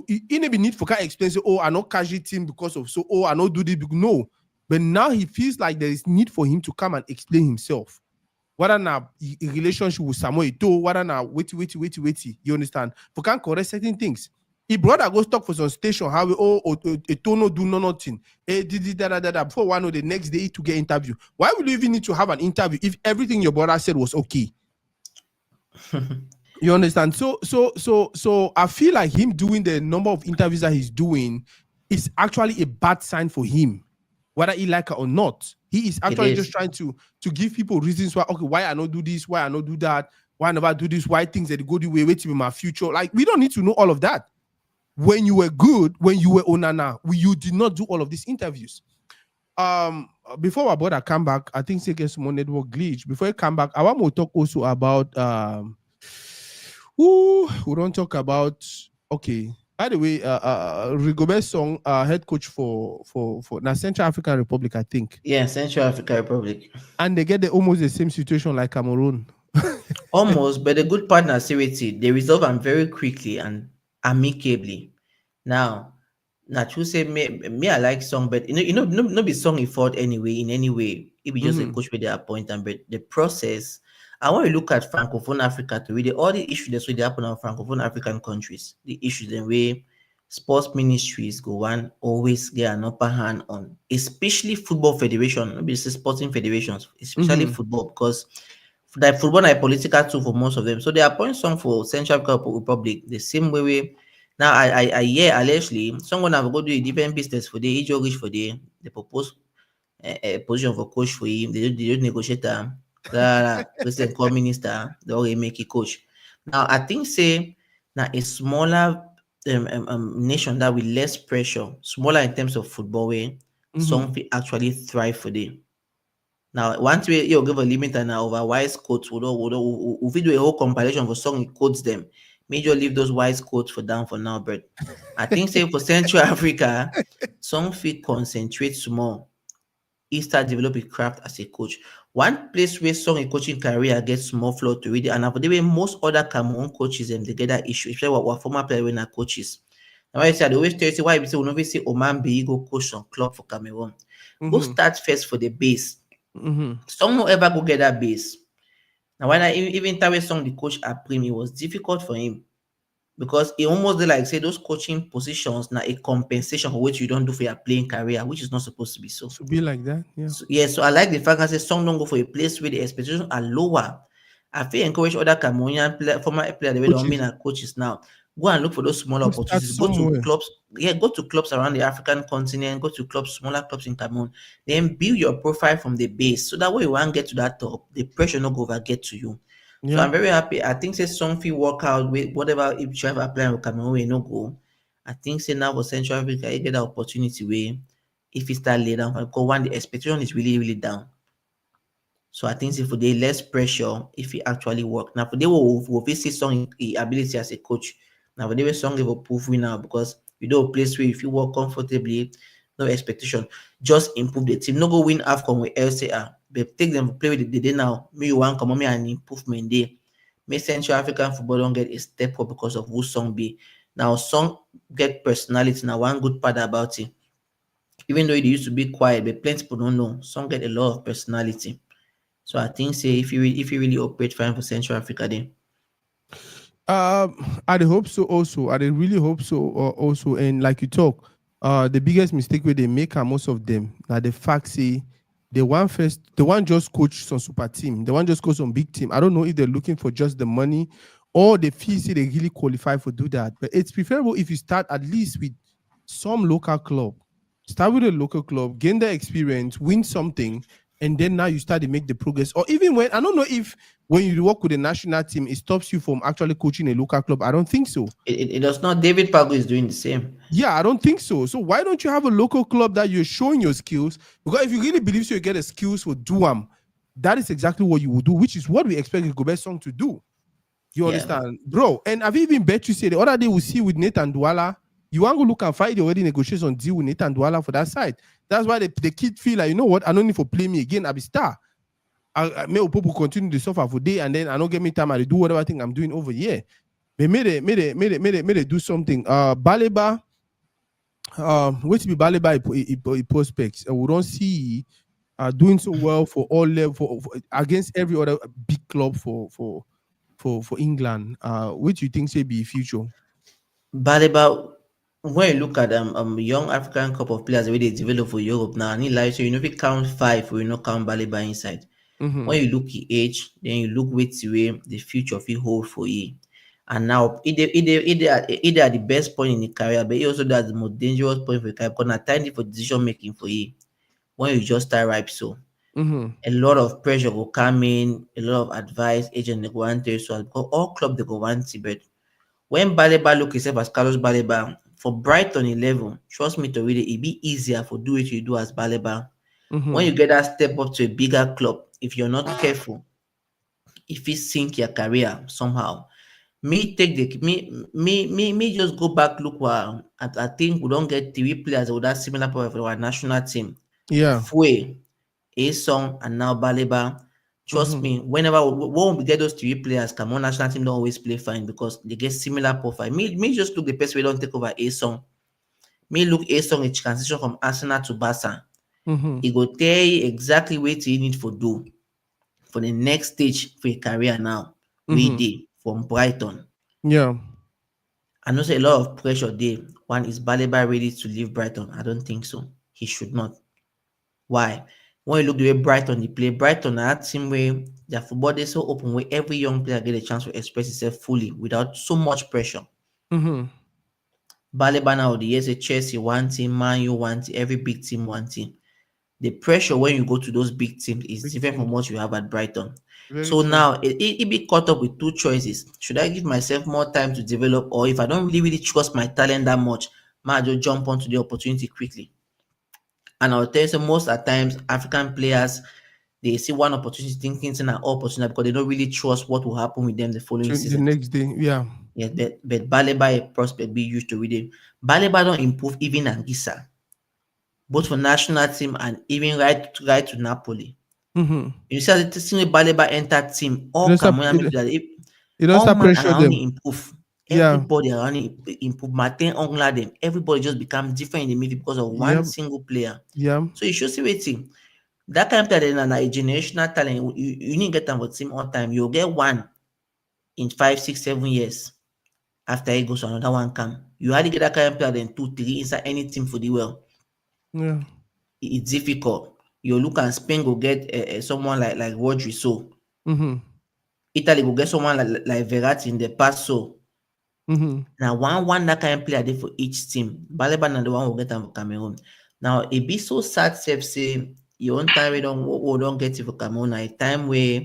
need for kind explain say, oh, I not casual team because of so, oh, I not do this. No. But now he feels like there is need for him to come and explain himself. Whether now a relationship with Samuel Eto'o, whether now wait. You understand? For can correct certain things. He brother goes talk for some station, how Eto'o no do nothing. Before one of the next day to get interview. Why would you even need to have an interview if everything your brother said was okay? You understand? So I feel like him doing the number of interviews that he's doing is actually a bad sign for him, whether he like it or not. He is actually just trying to give people reasons why, okay, why I not do this, why I not do that, why I never do this, why things that go the way, wait till my future. Like, we don't need to know all of that. When you were good, when you were Onana, you did not do all of these interviews. Before our brother come back, I think against more network glitch. Before he come back, I want to talk also about we don't talk about okay. By the way, Rigobert Song, head coach for the Central African Republic, I think. Yeah, Central African Republic. And they get almost the same situation like Cameroon. Almost, but the good partner Siriti, they resolve them very quickly and amicably. Now true say me I like Song, but no be Song he fought anyway in any way. It be just a coach with their appoint and but the process. I want to look at Francophone Africa to read all the issues that happen in Francophone African countries, the issues the way sports ministries go on always get an upper hand on, especially football federation, maybe it's sporting federations, especially football, because that football is a political tool for most of them. So they appoint some for Central African Republic the same way. Now I hear allegedly someone have go do a different business for the each reach for they propose a position for coach for him. They don't negotiate president call minister, they already make a coach. Now I think say now a smaller nation that with less pressure, smaller in terms of football way, something actually thrive for them. Now, once you give a limit and over wise codes, we do a whole compilation for song codes them. Major leave those wise codes for down for now, but I think say for Central Africa, some fit concentrate small. He start developing craft as a coach. One place where song a coaching career gets small flow to read it, and for the way most other Cameroon coaches they get that issue, especially what former player when are coaches. Now I said I always tell you why we say we never see Oman be go coach some club for Cameroon. Go start first for the base. Some no ever go get that base. Now when I even Tawe song the coach at Prim, it was difficult for him because it almost dey like say those coaching positions now a compensation for what you don't do for your playing career, which is not supposed to be so. To be like that, yeah. So yeah, so I like the fact that say some don't go for a place where the expectations are lower. I feel encourage other Cameroonian player, former player, the way Which don't is mean coaches now. Go and look for those smaller go start opportunities. Go to somewhere. clubs, yeah, go to clubs around the African continent, go to clubs, smaller clubs in Cameroon. Then build your profile from the base. So that way you won't get to that top, the pressure not go over get to you. So Yeah. I'm very happy. I think say something work out with whatever if you have applying with Cameroon, we no go. I think say now for Central Africa, you get that opportunity where if you start lay down because one the expectation is really, really down. So I think say for the less pressure if it actually work. Now for they will see some ability as a coach. Now for they will some will prove we now because you know a place where if you work comfortably, no expectation, just improve the team. No go win AFCON with LCR, but take them play with the day now. Me you want come on me an improvement there. Make Central African football don't get a step up because of who song be. Now song get personality. Now one good part about it, even though it used to be quiet, but plenty people don't know. Some get a lot of personality. So I think say if you really operate fine for Central Africa, then I dey hope so also. I dey really hope so also. And like you talk, the biggest mistake where they make are most of them now the fact say the one just coach some super team, the one just coach some big team. I don't know if they're looking for just the money or they feel say they really qualify for do that. But it's preferable if you start at least with some local club. Start with a local club, gain the experience, win something, and then now you start to make the progress. Or even when I don't know if when you work with a national team, it stops you from actually coaching a local club. I don't think so. it does not. David Pago is doing the same. Yeah, I don't think so. So why don't you have a local club that you're showing your skills? Because if you really believe so, you get the skills for Duam. That is exactly what you will do, which is what we expect Gobert Song to do. You Yeah. understand, bro? And I've even bet you say the other day we see with Nathan Douala, you want to look and fight the already negotiation deal with Nathan Douala for that side. That's why the kid feel like, you know what, I don't need for play me again. I'll be star. I may people continue to suffer for day and then I don't get me time. I do whatever thing I'm doing over here. They made it do something. Baleba, wait to be Baleba prospects. We don't see doing so well for all level for against every other big club for England. Which you think say be future? But about when you look at young African couple of players where they develop for Europe now, and like so you know if you count five, we not count Baliba inside. Mm-hmm. When you look at age, then you look with the way the future of you hold for you. And now either at the best point in the career, but it also does the most dangerous point for the career because now time for decision making for you when you just start ripe so. Mm-hmm. A lot of pressure will come in, a lot of advice, agent they go want to so because all club they go want to but when Baleba look himself as Carlos Baleba for Brighton 11, trust me to read it be easier for do what you do as Baleba. When you Mm-hmm. get that step up to a bigger club, if you're not careful, if it sink your career somehow. Me take the me just go back look what I think we don't get three players with that similar power for our national team. Yeah. Fue, Asong, and now Baleba. Trust Mm-hmm. me, whenever when we get those three players, come on, national team don't always play fine because they get similar profile. Me just look the person we don't take over Asong. Me look Asong a transition from Arsenal to Barca. Mm-hmm. He go tell you exactly what you need for do for the next stage for your career now. We Mm-hmm. did from Brighton. Yeah. I know say a lot of pressure there. One is Baleba ready to leave Brighton? I don't think so. He should not. Why? When you look the way Brighton they play, Brighton are that team where their football is so open where every young player get a chance to express himself fully without so much pressure. Mm-hmm. Baleba now the years Chelsea one team, Man U one team, every big team one team. The pressure when you go to those big teams is Big different from teams. what you have at Brighton. Very So true. now it be caught up with two choices. Should I give myself more time to develop, or if I don't really trust my talent that much, might just jump onto the opportunity quickly? And I'll tell you, so most at times African players they see one opportunity thinking it's an opportunity because they don't really trust what will happen with them the following The season. next day, yeah. Yes, but Baleba a prospect be used to with him. Baleba don't improve even Angisa, both for national team and even right to Napoli. Mm-hmm. You see, as the team with Baleba entered team, It all don't start. Cameroonian midfielders, It don't all start man pressure around them. him improve. Yeah. Everybody around him improve. Martin Ongla everybody just become different in the midfield because of one Yep. single player. Yeah. So you should see waiting. That kind of player then a generational talent. You need to get them for team all time. You'll get one in 5, 6, 7 years. After he goes, another one come. You hardly get that kind of player then 2, 3 inside any team for the well. Yeah. It's difficult. You look and Spain go get someone like Rodri so. Mm-hmm. Italy go get someone like Verratti in the past so. Mm-hmm. Now one that kind of player there for each team. Baleba and the one who get them for Cameroon. Now it be so sad self say your own time we don't get it for Cameroon. At a time where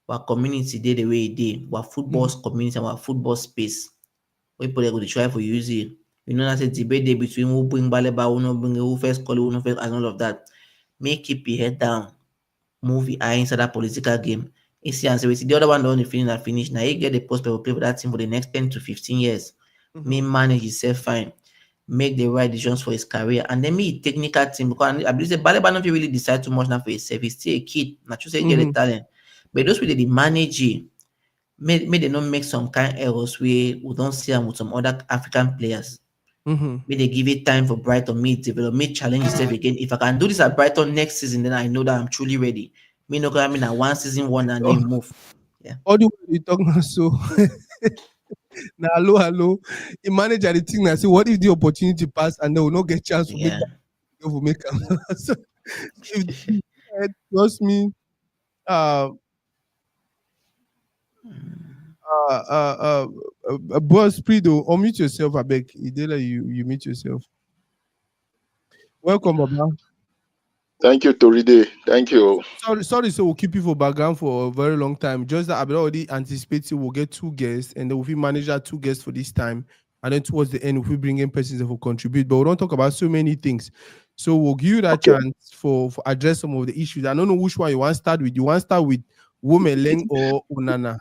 our community did the way it did, our football community and our football space. People they go to try for use it. You know that's a debate day between who bring Baleba, who not bring who first call, who not first, and all of that. Make keep your head down. Move your eye inside that political game. You see, and so the other one don't finish and finish. Now you get the post will play for that team for the next 10 to 15 years. Me manage himself fine. Make the right decisions for his career. And then me technical team because I believe the Baleba don't really decide too much now for himself. He's still a kid. Not to say get the talent. But those people they manage it. May they not make some kind of errors where we don't see them with some other African players. May they give it time for Brighton, me develop, me challenge itself again. If I can do this at Brighton next season, then I know that I'm truly ready. Me no gonna mean that one season one and then move. Yeah. All the way you talk now, so now hello. The manager the thing now say, what if the opportunity pass and they will not get chance to make Yeah. that will make so if trust me, uh boss Prido, unmute yourself, I beg. Idela, you mute yourself. Welcome, Baba. Thank you, Toridey. Thank you. Sorry, so we'll keep you for background for a very long time. Just that I've already anticipated we'll get 2 guests, and then we'll manage that 2 guests for this time. And then towards the end, we'll bring in persons that will contribute. But we don't talk about so many things. So we'll give you that chance for address some of the issues. I don't know which one you want to start with. You want to start with Womeleng or Onana?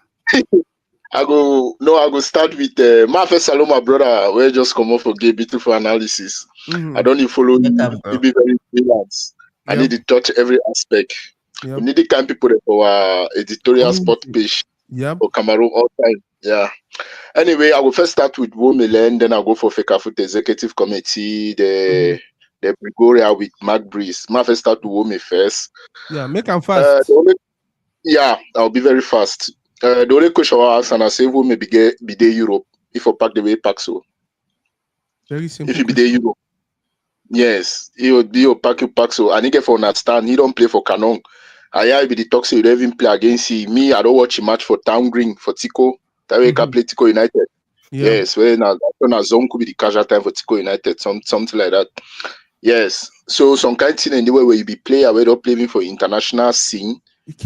I go start with Mafe Saloma brother. We're just come off for gay beautiful analysis. I don't need follow him. He be very freelance. I need to touch every aspect. We need the kind of people for our editorial spot page for Cameroon all time. Yeah. Anyway, I will first start with Womeleng, then I'll go for Fekafut Executive Committee, the Gregoria with Mark Breeze. I first start with Wome first. Yeah, make them fast. I'll be very fast. The only question I ask and I say Wome be there Europe if I pack the way pack so. Very simple. If you be there Europe. Yes, he would be pack so. And he get for understand he don't play for Canon. I be the talk say you don't even play against him. Me, I don't watch a match for Town Green for Tico. That way can play Tico United. Yeah. Yes, when a zone could be the casual time for Tico United, something like that. Yes. So some kind of thing in the way where you be player where don't playing for international scene,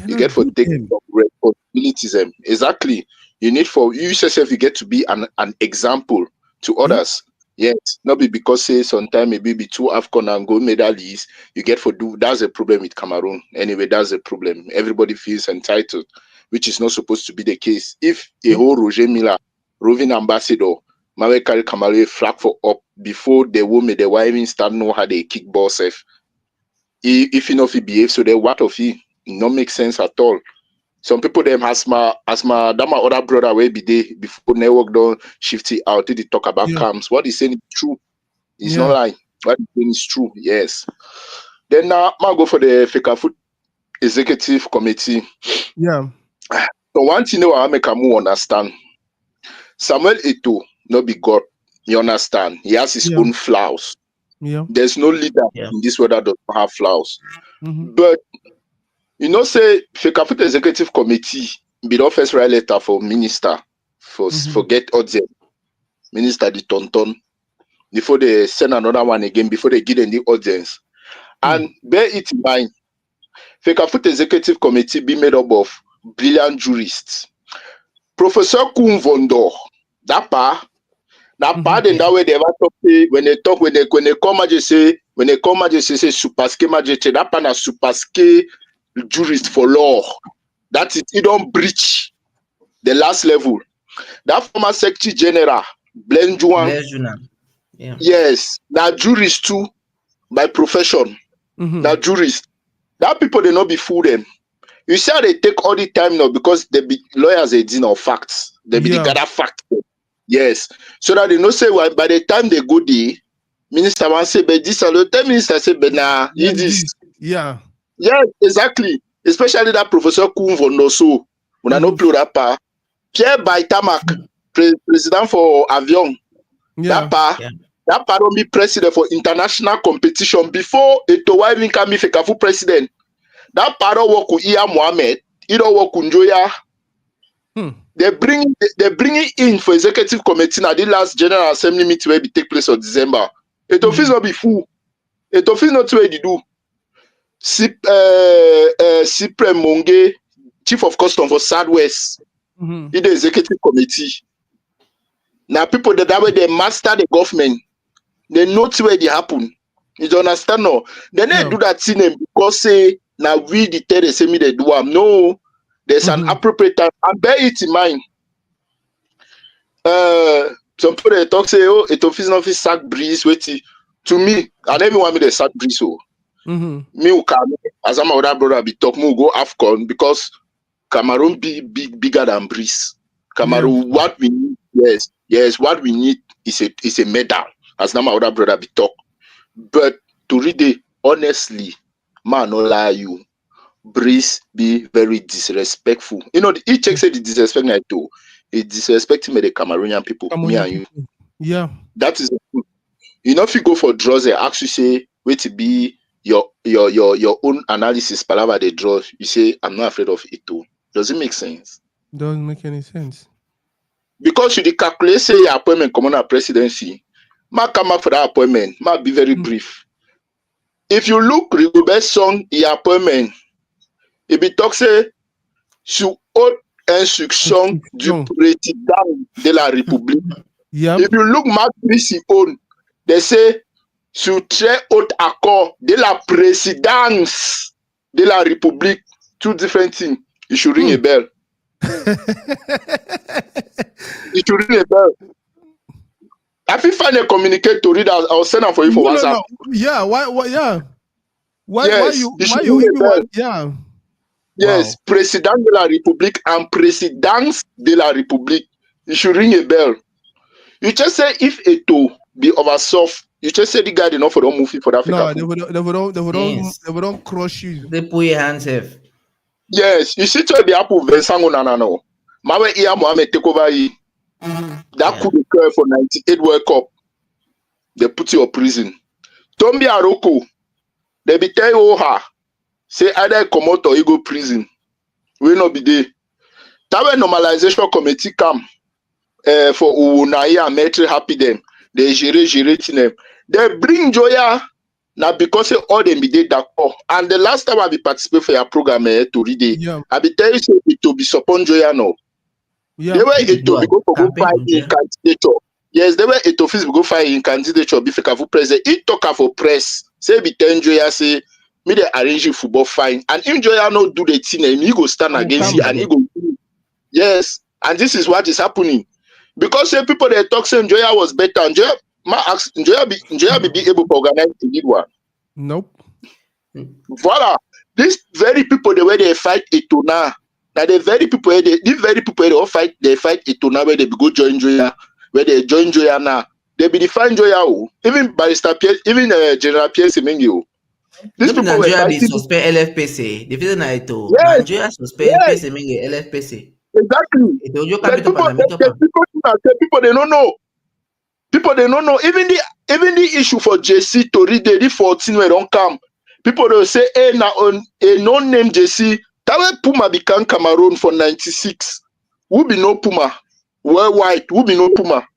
you get for taking responsibilities. Exactly. You need for you yourself you get to be an example to others. Yes, not be because say sometimes maybe be 2 AFCON and gold medalists, you get for do that's a problem with Cameroon. Anyway, that's a problem. Everybody feels entitled, which is not supposed to be the case. If a whole Roger Miller, roving ambassador, Mawe carry Cameroon flag for up before the woman, the wife start know how they kick ball safe. If you know if he behave, so then what of he? It not make sense at all. Some people them as my that my other brother will be there before network don't shift it out. Did he talk about camps? What he's saying is true. It's not lying. What he's saying is true. Yes. Then now I go for the Fekafoot Executive Committee. Yeah. So one thing I make a move understand. Samuel Eto'o not be God. You understand? He has his own flaws. Yeah. There's no leader in this world that does not have flaws. Mm-hmm. But you know, say Fekafoot Executive Committee be the first write letter for minister for get audience. Minister the tonton before they send another one again before they give them the audience. And bear it in mind, Fekafoot Executive Committee be made up of brilliant jurists. Professor Koum Vondor, that part then that way they ever talk when they come when they come say superske magistrate, that part na superske jurist for law. That is he don't breach the last level. That former Secretary General Blenjuan. Yeah. Yes, now jurist too by profession. Now jurist. That people they not be fool them. You see how they take all the time now because they be lawyers they know facts. They be the gather facts. Yes. So that they know say well, by the time they go there, minister want say but this and the minister say but nah, it is. Yeah. Yes, exactly. Especially that Professor Kuhn von Nosso. When I no play that part. Pierre Baitamak, president for Avion. Yeah. That part. Yeah. That part don't be president for international competition before Etowa even come if a president. That part don't work with Iya Mohammed. He don't work with Njoya. They bring it in for executive committee now the last general assembly meeting where it take place on December. It office not be full. It office not where they do. Cyprien Monge, chief of custom for Southwest, in the executive committee. Now people that way they master the government. They know where they happen. You don't understand no? Then they do that thing because say now we the tell they say me they do am. No, there's an appropriate time. And bear it in mind. Some people they talk say, oh, it office not sack breeze, wait. To me, and everyone me the sack breeze. So me who come as I'm other brother be talk, me go AFCON because Cameroon be bigger than breeze. Cameroon, what we need, yes, what we need is a medal. As now my other brother be talk. But Toridey, honestly, man, no lie you. Breeze be very disrespectful. You know, he checks say the disrespect I do. He disrespecting me the Cameroonian people, me and you. Yeah. That is the truth. You know, if you go for draws, they ask you say, wait to be your own analysis, palava they draw. You say, I'm not afraid of it too. Does it make sense? Doesn't make any sense. Because you calculate say your appointment come on a presidency, might come up for that appointment, might be very brief. If you look Rigobert's song, your appointment, it be talk say sous haute instruction du président de la République. If you look Marc Brice own, they say sous très haut accord de la présidence de la République. Two different things. You should ring a bell. You should ring a bell. If you find a communicator, read I'll send them for you for WhatsApp. No. Yeah, why yeah. Why yes, why you even want yeah. Yes, wow. Président de la République and Présidence de la République. You should ring a bell. You just say if Eto be over soft, you just say the guy did not for don't move for Africa. No, they would crush you. They put your hands off. Yes, you see to the apple Vincent no. Mawe Iya Mohammed take over here. That could occur for 98 World Cup. They put you in prison. Tombi Aroko, they be tell you her. Say either come out or you go prison. Will not be there. That when normalization committee come for Unai and Metri happy them. They gere them. They bring Joya now because all them be there that and the last time I be participate for your program Toridey, I be tell you say it to be support Joya now. Yeah. They were it to be go fight in candidature. Yes, they were it to go fight in candidature before Kavu president. He talk for press. Say be tell Joya say me they arrange football fine and if Joya not do the thing and he go stand against you and he go do. Yes, and this is what is happening because say people they talk say Joya was better and Joya be able to organize the lead one. Nope. Voila, these very people the way they fight Etona. Now these very people they all fight Etona where they go join Joya, where they join Joya now. They be define Joya even Barrister Pierre, even General Pierre Semenyo. These people Nigeria be suspect LFPC. The reason I told Nigeria suspect LFPC LFPC. Exactly. People they don't know. People they don't know. Even the issue for JC Toridey, the 14 where don't come. People don't say, hey, now on a non-name JC, that way Puma became Cameroon for 96. Who be no Puma? Worldwide, who be no Puma?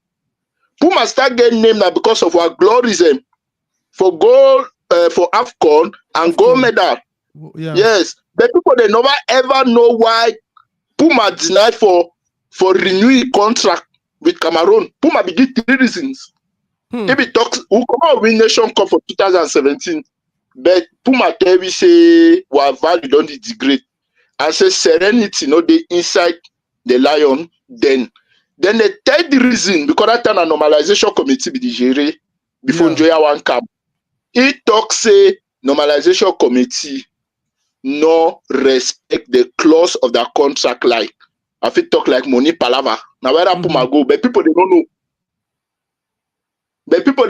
Puma start getting named now because of our glorism for gold. For AFCON and gold medal. Yeah. Yes. The people they never ever know why Puma denied for renewing contract with Cameroon. Puma be give 3 reasons. If it talks who come out win Nation Cup for 2017, but Puma tell we say our value don't degrade. And say serenity no they inside the lion. Then the third reason because that time a normalization committee be the before Njoya one camp. He talk say normalization committee no respect the clause of the contract like I fit talk like money palava. Now where that Puma go, but people they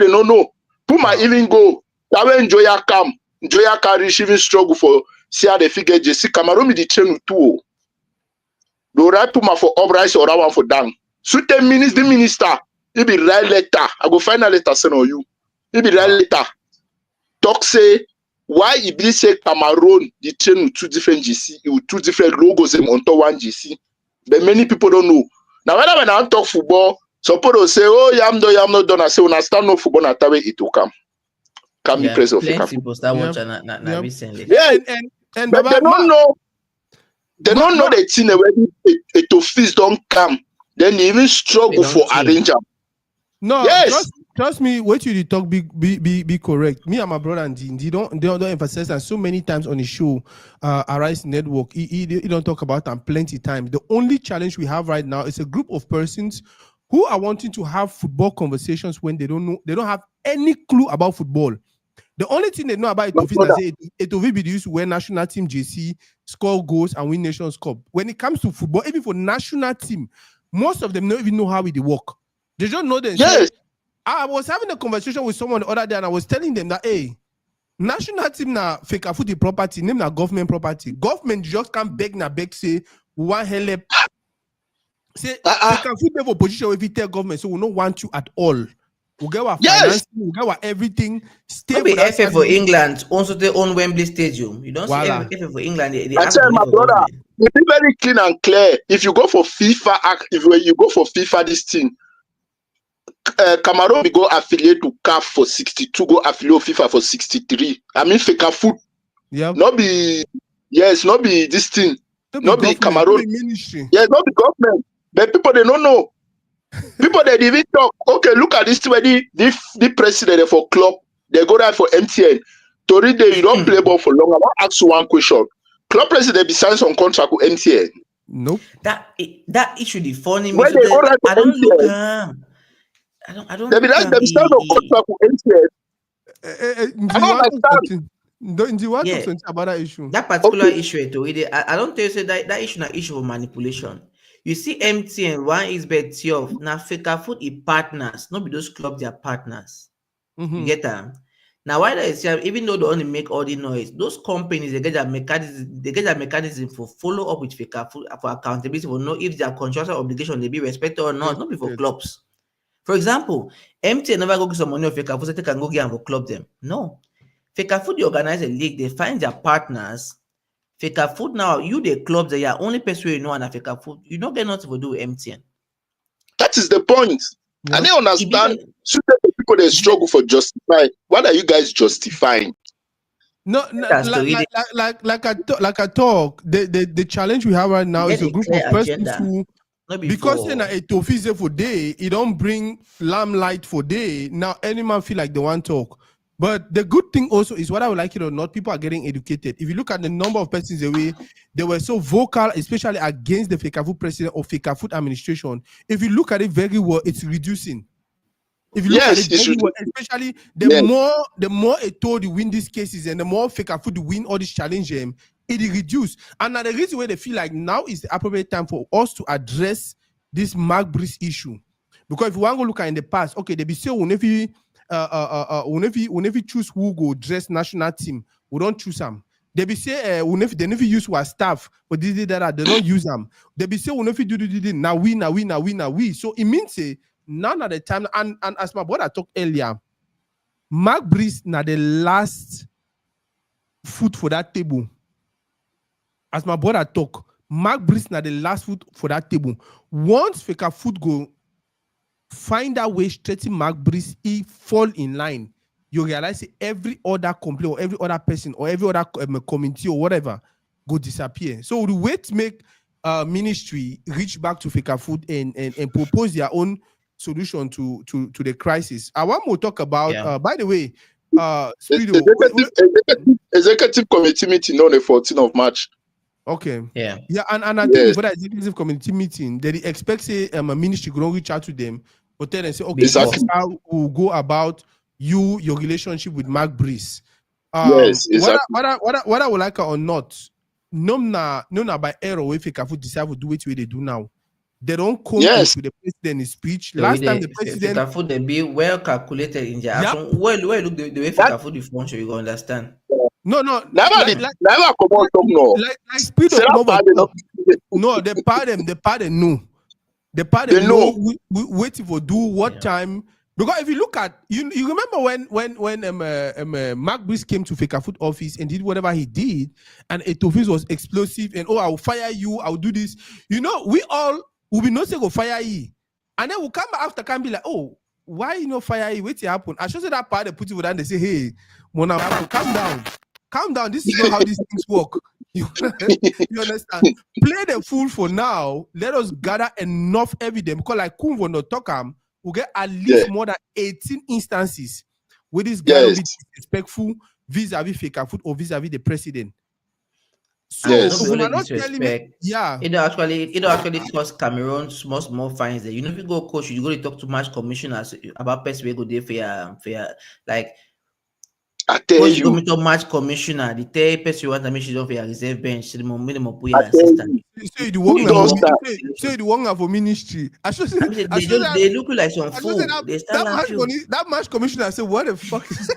don't know. Puma even go. That when Joya come, Joya carry even struggle for see how they figure JC Cameroon the train too. Do right put my for uprise or that one for down. So 10 minutes, the minister, he be write letter. I go find a letter send on you. He be write letter. Talk say why he be say Cameroon the train with two different GC, with two different logos on top one GC. But many people don't know. Now when I talk football, some people say, oh, I'm not done. I say when I start no football, at it will come. Come the press of plenty people start watching recently. Yeah, and but they don't know. They don't know the thing when it to fees don't come. Then they even struggle for arrangement. No, yes. Trust me, what you talk be correct. Me and my brother and they don't emphasize that so many times on the show, Arise Network, he don't talk about them plenty times. The only challenge we have right now is a group of persons who are wanting to have football conversations when they don't have any clue about football. The only thing they know about Etofi be used to wear national team JC, score goals, and win Nations Cup. When it comes to football, even for national team, most of them don't even know how it work. They don't know them. Yes. I was having a conversation with someone the other day, and I was telling them that, hey, national team na fake food property, name na government property. Government just can't beg say one help. Say fake food level position if you tell government, so we don't want you at all. We get our financing, we get our everything. Stay with FA for England, also they own Wembley Stadium. You don't see FA for England. I tell my brother, it be very clean and clear. If you go for FIFA, if you go for FIFA, this thing. Cameroon we go affiliate to CAF for 62, go affiliate FIFA for 63. I mean fake food. Yeah. Not be this thing. Not be Cameroon. Yes, not be government. But people they don't know. People they even talk. Okay, look at this where the president for club, they go there for MTN. Toridey, you don't play ball for long. I want to ask you one question. Club president be signing some contract with MTN. Nope. That issue the funny me. When they go right for MTN. I don't. They be like them sign a contract with MTN. I don't understand. Yeah. About that issue. That particular issue, I don't tell you say that issue na issue of manipulation. You see, MTN one is bet of now fake food is partners, not be those clubs they are partners. You get them. Now why that is even though they only make all the noise, those companies they get their mechanism for follow up with fake food for accountability for know if their contractual obligation they be respected or not be for clubs. For example, MTN never go get some money of fake food, so they can go get and for club them. No. Fake food, they organize a league, they find their partners. Fake food now, you the clubs that are only person you know and fake food, you don't get nothing to do with MTN. That is the point. Yeah. And they understand so the people they struggle for justify. What are you guys justifying? No, like I talk, the challenge we have right now is a group of persons who because then a Tofi for day, it don't bring lamplight for day. Now any man feel like they want to talk. But the good thing also is, whether I would like it or not, people are getting educated. If you look at the number of persons they were so vocal, especially against the fake food president or fake food administration. If you look at it very well, it's reducing. If you look at it very well, especially the more a told you win these cases and the more fake food win all these challenges, it reduce. And now the reason why they feel like now is the appropriate time for us to address this Mark Brice issue. Because if you want to look at in the past, okay, they be saying whenever you choose who go dress national team, we don't choose them. They be say they never use our staff, but they don't use them. They be say whenever you do now we. So it means none of the time. And as my brother talked earlier, Mark Brice now the last food for that table. As my brother talk, Mark Brice now the last food for that table. Once fake food go find a way straight Mark Brice, he fall in line. You realize every other complaint or every other person or every other community or whatever go disappear. So the way to make ministry reach back to fake food and propose their own solution to the crisis. I want to talk about by the way, executive committee meeting on the 14th of March. Okay. Yeah, and I think for that executive committee meeting, they expect a ministry going to reach out to them, but then say, okay, this is how we'll go about your relationship with Mark Brice. Yes, exactly. What I would like or not, no by error if fake food decide to do it the way they do now. They don't come to the president's speech. So last time the president fake food they be well calculated in their action. Well look the way fake food is function, you go understand. No, Never come on talk no. Like speed of no, the party no. The part they know waiting for do what time. Because if you look at you remember when Mark Brice came to Feka Food office and did whatever he did, and Etofis was explosive and I will fire you, I'll do this. You know, we all will be not saying go fire you, and then we'll come back after can be like, oh, why you know fire you? Wait to happen. I should say that part they put you down. They say, hey, Mona, calm down. This is not how these things work. You understand? Play the fool for now. Let us gather enough evidence because, like Kumvo no Tokam, we'll get at least more than 18 instances where this guy will be disrespectful vis-a-vis Feka Food or vis-a-vis the president. So not telling me, it actually cost Cameroon small fines there. You know, if you go coach, you go to talk to match commissioners about best way go there fair like. I tell you, go to match commissioner. The tell person you want to make sure of your reserve bench. The minimum put your assistant. Say the one for ministry. They look like some fool. That match commissioner say, what the fuck is that?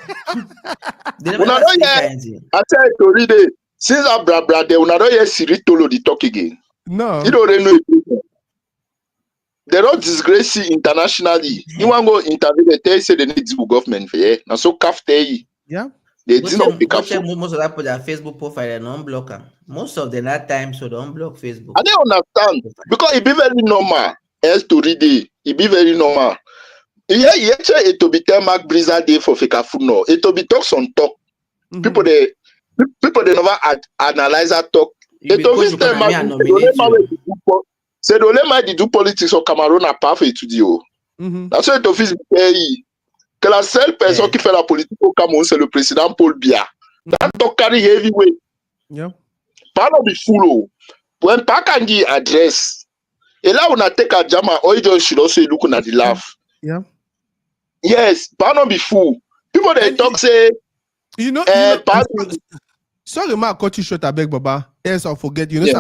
I tell you, Toridey, since our brother, they will not hear Siri Tolo the talk again. No, you don't know. They don't disgrace internationally. You want to go intervene? They tell you say they need the government for now. So kafte. Yeah, they did not pick up. Most of that put their Facebook profile and unblock them. Most of them that time so they unblock Facebook. I don't understand because it be very normal. Else to read it be very normal. Yeah, it to be tell Mark Briza day for Feka Food no. It to be talks on talk. People they never analyze that talk. It to be tell Mark say the only man do politics of Cameroon are perfect to do. That's why it office que la seule personne qui fait la politique au Cameroun, c'est le président Paul Biya. That talk carry heavyweight. Yeah. Pardon be full. When Pakangi address, et là on a take a jama, or you should also look at the laugh. Yeah. Yes, pardon be full. People they talk say, sorry, ma cut you short, I beg, Baba. Else I'll forget. You know,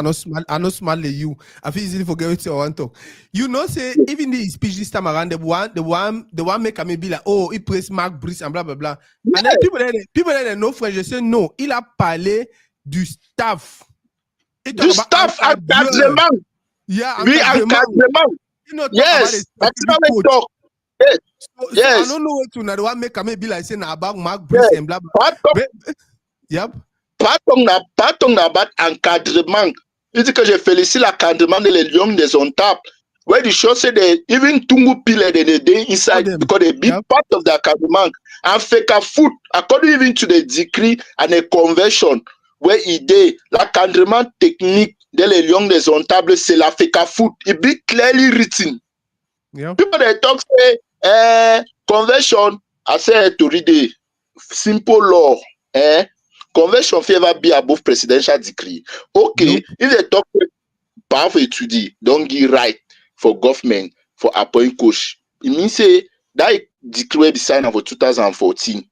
I know smart like you. I feel easily forget what I want to talk. You know, say even the speech this time around, the one make me be like, oh, he praise Mark Brice and blah blah blah. And then people that know French, je say no, il a parlé du staff. Du staff encadrement. Yeah, encadrement. You know, yes, that's how we talk. Yes. So I don't know what to now. The one make me be like saying about Mark Brice and blah blah. Yep. Partons about encadrement. Il dit que je félicite l'encadrement des Lions des on tap. Where the show say they even Tungu Pile they inside because they be part of the encadrement. And Feka Food, according even to the decree and a convention where il dit l'encadrement technique des Lions des on table, c'est la Feka Food. It be clearly written. Yeah. People they talk say convention, I say to read the simple law. Convention favor be above presidential decree. Okay, if they talk powerful to don't give right for government for appoint coach. It means say that decree be signed for 2014.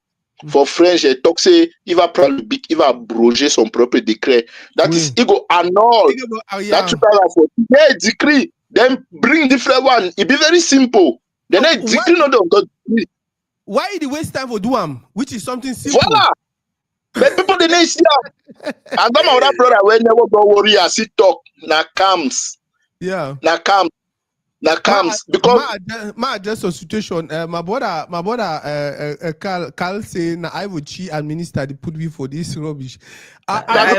For French, they talk say if I probably big if I abroger some proper decree. That is it go annul that 2014. Yeah, decree. Then bring different one. It be very simple. Then decree not the why the waste time for do which is something simple. Voila. But people didn't see that. I got my other brother when never go worry as he talk. Na comes. Yeah. Na comes. Because my just a situation. My brother Carl say na I would cheat and minister they put me for this rubbish. I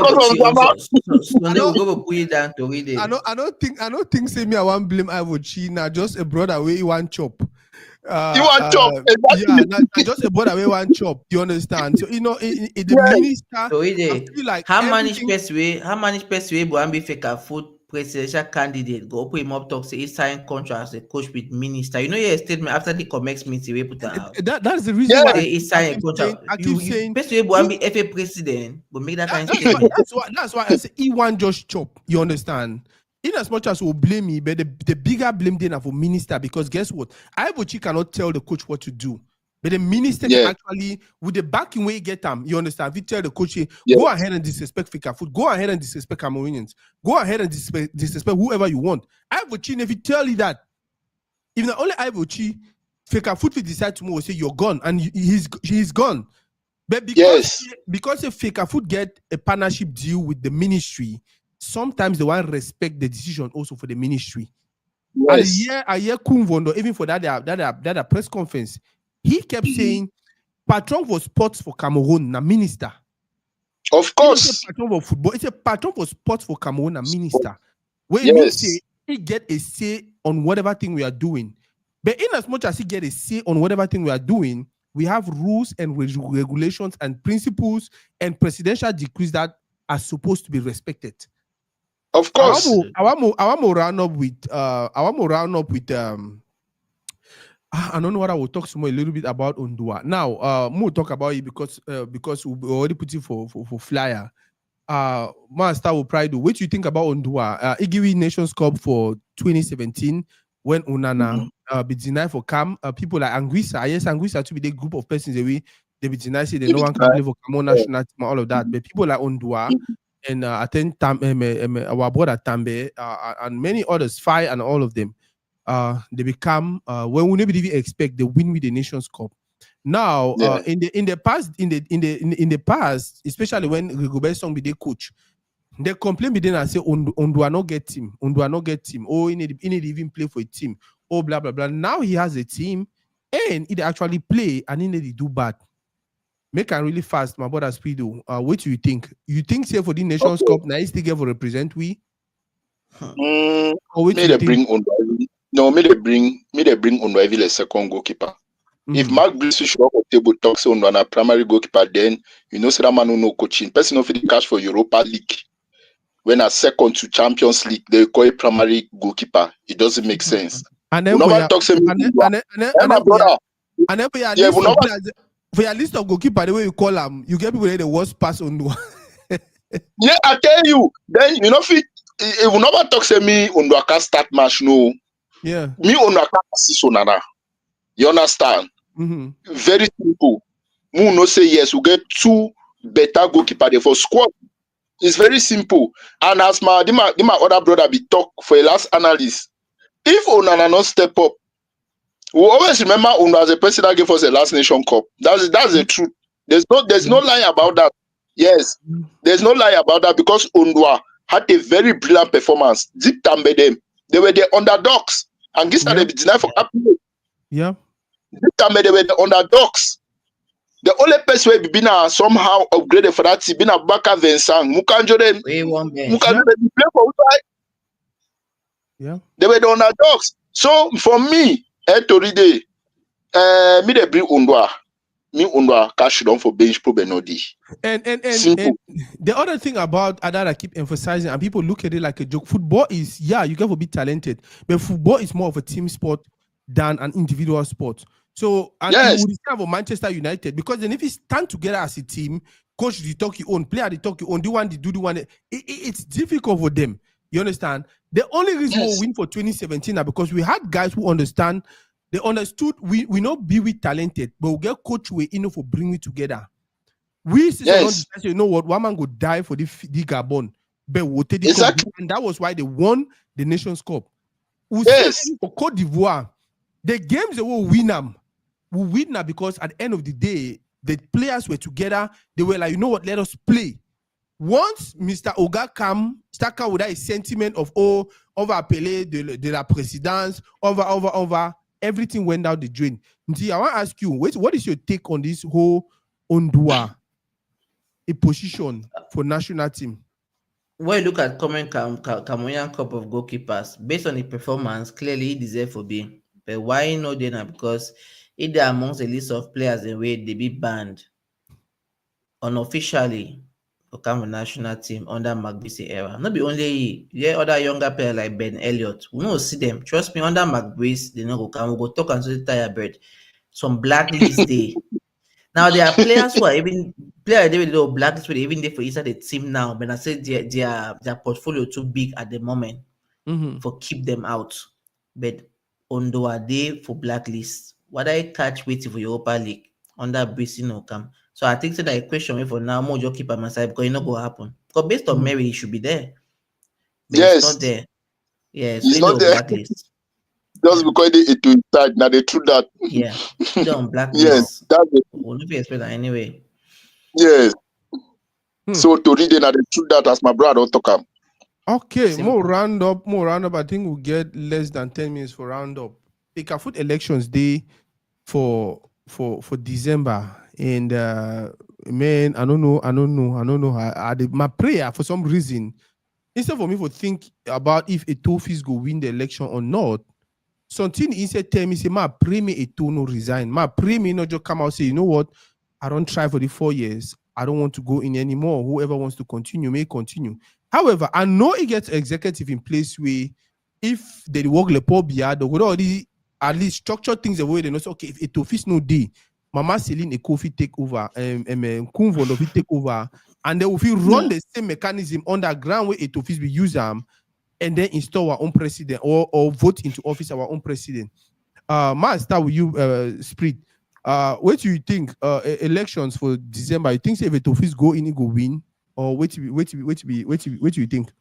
don't think say me I want blame I would cheat now just a brother where you want chop. You want chop? Yeah, just a brother where one chop. You understand? So you know, in the minister, I feel like how many person will be Feka Food presidential candidate go put him up talk say he sign contract as a coach with minister. You know your statement after the COMEX meeting we put out. That's the reason why he signed a contract. I keep saying person will be FA president but make that kind of statement. That's why I say he want just chop. You understand? In as much as we'll blame me, but the bigger blame then for minister because guess what? Ivochi cannot tell the coach what to do. But the minister can actually, with the backing way you get them, you understand? If you tell the coach, go ahead and disrespect Feka Food, go ahead and disrespect Cameroonians, go ahead and disrespect whoever you want. Ivochi, if you tell you that, if not only Ivochi, Feka Food will decide tomorrow, say you're gone, and he's gone. But because if Fekafoot get a partnership deal with the ministry, sometimes they want to respect the decision also for the ministry. Yes. I hear Kumvondo, even for that press conference, he kept saying patron for sports for Cameroon, na minister. Of course. It's a patron for football. It's a patron for sports for Cameroon, na minister. Where Yes. it means he get a say on whatever thing we are doing. But in as much as he get a say on whatever thing we are doing, we have rules and regulations and principles and presidential decrees that are supposed to be respected. Of course. I want to round up with I don't know what I will talk some more a little bit about Ondua. Now, we'll talk about it because we already put it for flyer. Master will probably do. What do you think about Ondua? Igiwi Nations Cup for 2017 when Onana be denied for CAM. People like Anguissa, yes, Anguissa to be the group of persons away. They be denied, say no one can play for Cameroon national team, all of that. But people like Ondua and I think our brother Tambe and many others, Fai and all of them. They become when we never even expect they win with the Nations Cup. Now, in the past, especially when Rigobert Song be the coach, they complain within and say Ondua not get team. Oh, he need even play for a team. Oh, blah blah blah. Now he has a team and he actually play and he need to do bad. Make it really fast, my brother Speedo. What do you think? You think say for the Nations Cup, now he still get for represent we? May they bring Ondua. No, may they bring Ondua a second goalkeeper. If Mark Brice should up table talks on a primary goalkeeper, then you know that man no coaching. Person of the cash for Europa League. When a second to Champions League, they call it primary goalkeeper. It doesn't make sense. And then for your list of goalkeeper, the way you call them, you get people that the worst pass on. Yeah, I tell you. Then you know if you never talk to me on the start match, no. Yeah. Me on the assist Onana. You understand? Very simple. We no say yes, we get two better goalkeeper there for squad. It's very simple. And as my other brother be talk for a last analyst, if Onana not step up, we always remember Onana as a person that gave us the last Nation Cup. That's the truth. There's no lie about that. Yes, there's no lie about that because Ondua had a very brilliant performance. Deep Tambe them, they were the underdogs, and this they be denied for happiness. Yeah. Deep Tambe they were the underdogs. The only person who been somehow upgraded for that team been a Baka Vincent. Mukanjo them play for outside. Yeah. They were the underdogs. So for me, Toridey, me they bring Ondua. Me Ondua cash down for bench problem no day. And the other thing about that I keep emphasizing, and people look at it like a joke. Football is you get to be talented, but football is more of a team sport than an individual sport. So, and you would have Manchester United because then if you stand together as a team, coach the talk your own, player the talk your own, do the one. It's difficult for them. You understand? The only reason we win for 2017 is because we had guys who understand. They understood we not be with talented, but we get coach we enough for bring it together. We say, you know what, one man go die for the Gabon, but we'll take the cup, and that was why they won the Nations Cup. We say for Cote d'Ivoire, the games they will win them. We win now because at the end of the day, the players were together. They were like, you know what, let us play. Once Mr. Oga start with that sentiment of over Pelé, de la présidence, over, everything went down the drain. Nti, I want to ask you, what is your take on this whole Ondua, a position for national team? When you look at Cameroonian Cup of Goalkeepers, based on the performance, clearly he deserves for being. But why not then? Because if they are amongst a list of players in way they be banned unofficially for Cameroon national team under McBreeze era. Not be only other younger players like Ben Elliott. We don't see them. Trust me, under McBreeze, they no go come. We go talk and so tire bird. Some blacklist day. Now there are players who are even players they will blacklist even there for inside the team now. But I said their portfolio too big at the moment for keep them out. But Ondua day for blacklist. What I catch waiting for Europa League under Brice no come. So I think that a question for now more just keep on my side because it not go happen. Because based on Mary, he should be there. But it's not there. Yeah, so he's not there. Blacklist. Just because they to inside now they true that. Yeah, they're on blacklist. Yes, that's it. We'll not be expect that anyway. Yes. So Toridey na dey shoot that as my brother don talk am. Okay, Simple. more round up. I think we'll get less than 10 minutes for round up. Pick a foot elections day for December. And man, I don't know. My prayer for some reason, instead for me to think about if Etofis go win the election or not, something instead tell me, say, ma pray me Eto no resign. Ma pray me not just come out say, you know what? I don't try for the 4 years. I don't want to go in anymore. Whoever wants to continue may continue. However, I know it gets executive in place where if they work le pobia, they would already at least structure things the way they know. So, okay, if Etofis no day, Mama Celine a Kofi take over, Kunvo no fit take over, and they will run the same mechanism underground where Etofis will use them and then install our own president or vote into office our own president. Ma, start with you, Spirit. What do you think? Elections for December. You think if it office go in, it go win, or what do you think?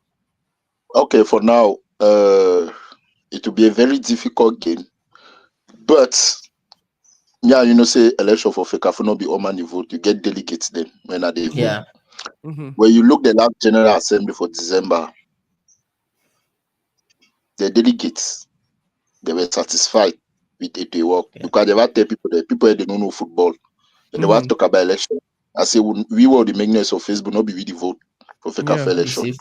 Okay, for now, it will be a very difficult game, but yeah, you know, say election for Fekafu not be all man vote. You get delegates then when are they vote. Yeah. When you look the last General Assembly for December, the delegates they were satisfied with it work because they were tell people that people they don't know football. They never talk about election. I say we were the magnets of Facebook, not be with the vote for Fekafu election.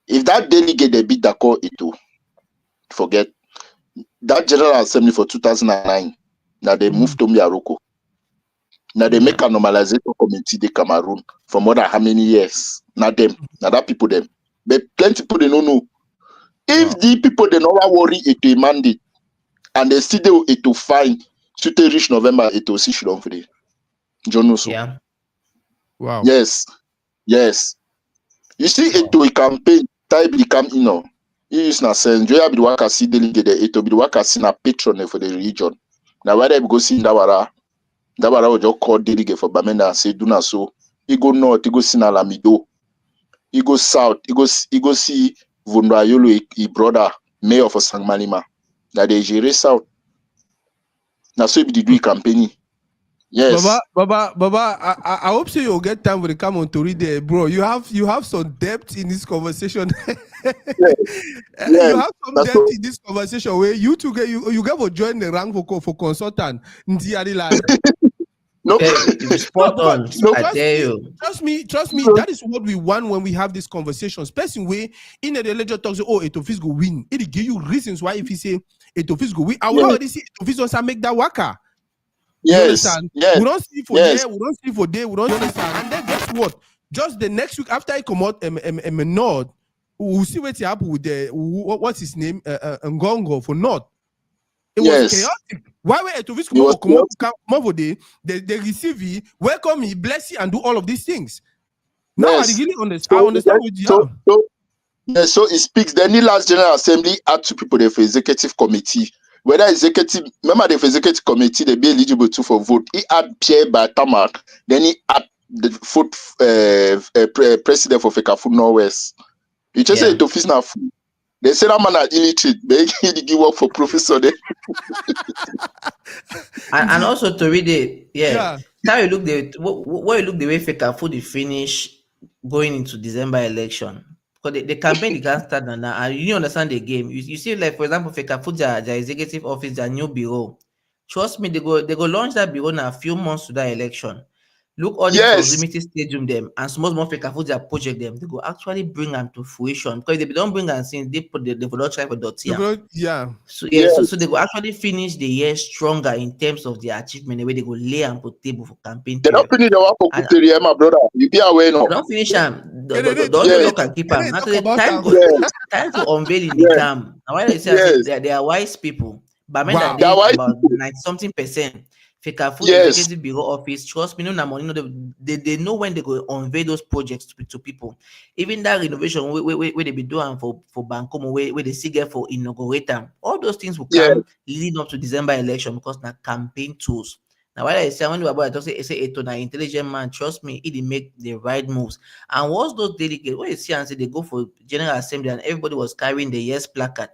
If that delegate they beat that call it forget that General Assembly for 2009. Now they moved to Miaroko. Now they make a normalization committee de Cameroon for more than how many years? Now them, now that people them. But plenty people they don't know. If the people they never worry it to mandate and they still do it to find should they reach November it to see shilon for the John so. Yeah. Wow. Yes. You see it to a campaign type the camp Is na sense. Joya be the work see delegate it to be the work see na patron for the region. Now whether we go see Ndawara will just call delegate for Bamenda and say do not so. He go north, he go see Nalamido. He go south, he go see Vundrayolo, his brother, mayor for Sangmalima. Now they jere south. Now so he be the do campaign. Yes. Baba, I hope so you'll get time when you come on Toridey, bro. You have some depth in this conversation. You have some depth in this conversation where you two get you get to join the rank for consultant. No, spot on. I tell you. Trust me. That is what we want when we have these conversations. Person way in the religion talks, oh, Etofis go win. It give you reasons why if you say Etofis go win. I will already see Etofis also make that waka. Yes. We don't see for there, we don't see for day, we don't understand. And then guess what? Just the next week after I come out Nord, we'll see what happen with the what's his name? Ngongo for Nord. It was chaotic. Why were Etofis come over there? They receive you, welcome me, bless you, and do all of these things. Now I really understand. I understand what you have. So it speaks. The last General Assembly had two people there for executive committee. Whether executive, remember the executive committee, they be eligible to for vote. He had Pierre by Tamak, then he had the foot president for Fekafu Northwest. You just say it office now. They say that man are illiterate. They give work for professor there. and also Toridey, now you look the what you look the way Fekafu they finish going into December election. Because the campaign they can't start now, and you understand the game. You see, like for example, Fekafu their executive office, their new bureau. Trust me, they go launch that bureau now a few months to that election. Look all these limited stadium them and small Fekafu their project them. They go actually bring them to fruition because if they don't bring them since they put the develop try for dot So they go actually finish the year stronger in terms of their achievement. The way they go lay and put table for campaign. They don't finish the work for Kuteria, my brother. You be aware now. Don't finish them. Don't look and keep them. Time to unveil in the camp. Now why they say they are wise people. But I mean that about 90-something%. Fekafu executive bureau office, trust me, no money. They know when they go unveil those projects to people. Even that renovation where they be doing for Bankomo, where they see get for inaugurator, all those things will come leading up to December election because now campaign tools. Now, while I say when you about say it to an intelligent man, trust me, it make the right moves. And once those delegates, when you see and say they go for General Assembly and everybody was carrying the yes placard,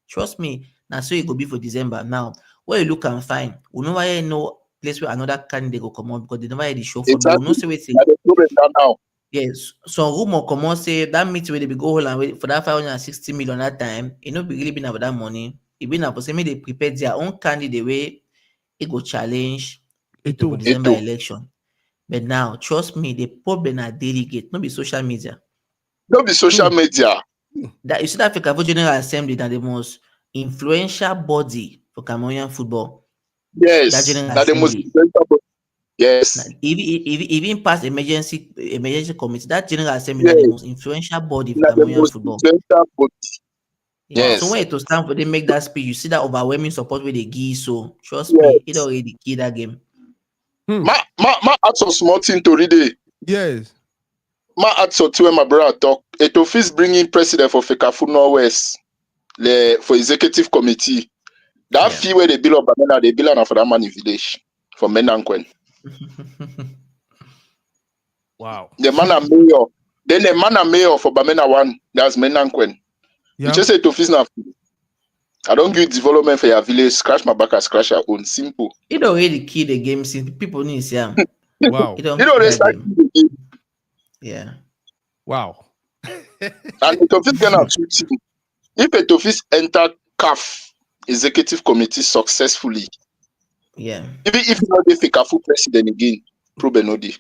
trust me, now so it could be for December. Now, where you look and find, we know place where another candidate go come out because they never had the show for. But we Exactly. know say wait. Now they problem down now. Yes, some rumor come on say that meeting where they be go hold and wait for that 560 million that time. It not be really been about that money. It been about say me they prepare their own candidate way it go challenge it for Eto. December Eto. election. But now, trust me, the problem are delegate, not be social media. Don't be social media. That you see that Africa General Assembly that the most influential body for Cameroonian football. That Yes. General That the most Assembly. influential. Yes. Even past emergency committee, that General Assembly Yes. are the most influential body for That the Cameroonian most football. influential body. Yeah. So Yes. when it was time for them make that speech, you see that overwhelming support where they give. So trust Yes. me, it already killed that game. Ma add some small thing to read it. Yes. Ma add some to when my brother talk. Etofis bringing president for Fekafu Northwest for executive committee. That fee where they build up Bamena, they build up for that money village for Menankwen. Wow. The man a mayor. Then the man a mayor for Bamena one. That's Menankwen. Yeah. You just say Etofis now. I don't give development for your village. Scratch my back and scratch your own. Simple. It already killed the game since people need to see him. Wow. It don't You know kill they that start game. Yeah. Wow. and Etofis gonna two things. If Etofis enter CAF executive committee successfully, Yeah. even if not the Fekafu president again, problem no dey.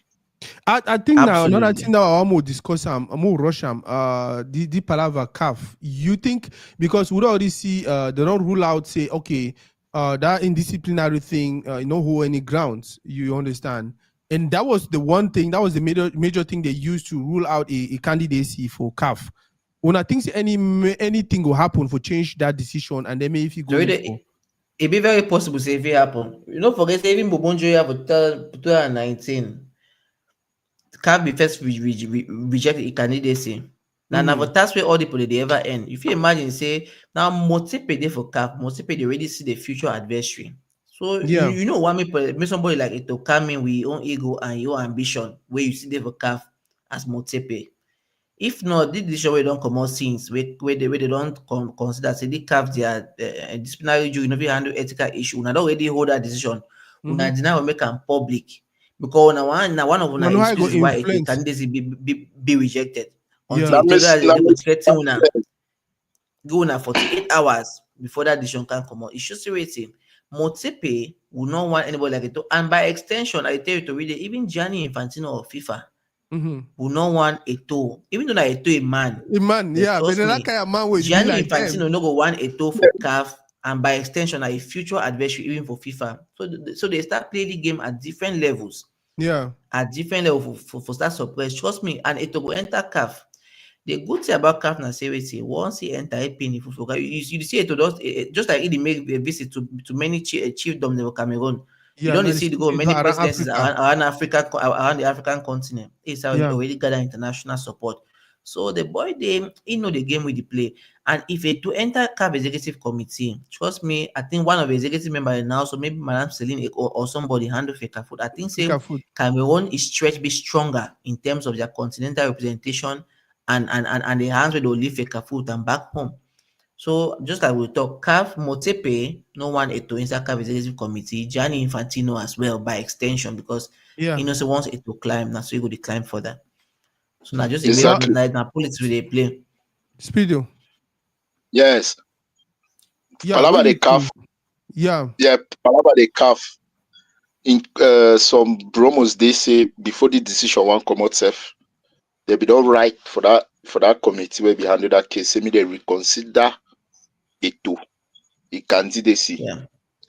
I think now another Absolutely. thing that I want to discuss I'm more rush the palaver calf. You think because we already see they don't rule out say okay that indisciplinary thing hold any grounds, you understand, and that was the one thing that was the major thing they used to rule out a candidacy for CAF. When I think anything will happen for change that decision and then maybe if you go So in for it be very possible say if it happen. You know, forget say even Bobonjo have 2019. Can't be first reject a candidacy. Now for that's where all the people they ever end. If you imagine say now Motepe dey for CAF, Motepe they already see the future adversary. So yeah. you know what me somebody like it to come in with your own ego and your ambition where you see there for CAF as Motepe. If not, this decision wey don comot since where they don't consider say they CAF their disciplinary jury no fit handle ethical issue. Una don already hold that decision. Una deny or make am public because one of una Man, how I go excuses why a influence? candidacy be rejected Yeah. until they go threaten una Yes. go una 48 hours before that decision can come out. It should say waiting. Motepe will not want anybody like it, and by extension, I tell you to read it. Even Gianni Infantino of FIFA will not want Eto, even though Eto a man. Man, But yeah, but trust then that me, kind of man will be Gianni like them. Infantino no go want Eto for CAF, and by extension, a future adversary even for FIFA. So they start playing the game at different levels. Yeah. At different level for start surprise. Trust me, and Eto go enter CAF. The good thing about CAF na say wetin once he enter pin if you see it just like he make a visit to many chiefdoms in Cameroon. You Yeah, don't now see to go many around presidencies Africa. around the African continent. It's how he Yeah. already gather international support. So the boy he know the game with the play. And if it to enter CAF executive committee, trust me, I think one of the executive members now, so maybe Madam Celine or somebody handle Feka food. I think say Food. Cameroon is stretched be stronger in terms of their continental representation and the hands where they'll leave Feka food and back home. So just like we talk, CAF Motepe, no one to inside CAF executive committee, Gianni Infantino as well by extension because Yeah. he knows wants it to climb, now so he go to climb further. So now just Exactly. now politics they play. Speedo. Yes. Yeah. Palaba the CAF. Yeah. Yeah, Palaba the CAF. In some bromos they say before the decision one come out safe, they be done right for that committee where be handle that case. Say me they reconsider Eto, the candidacy. Yeah.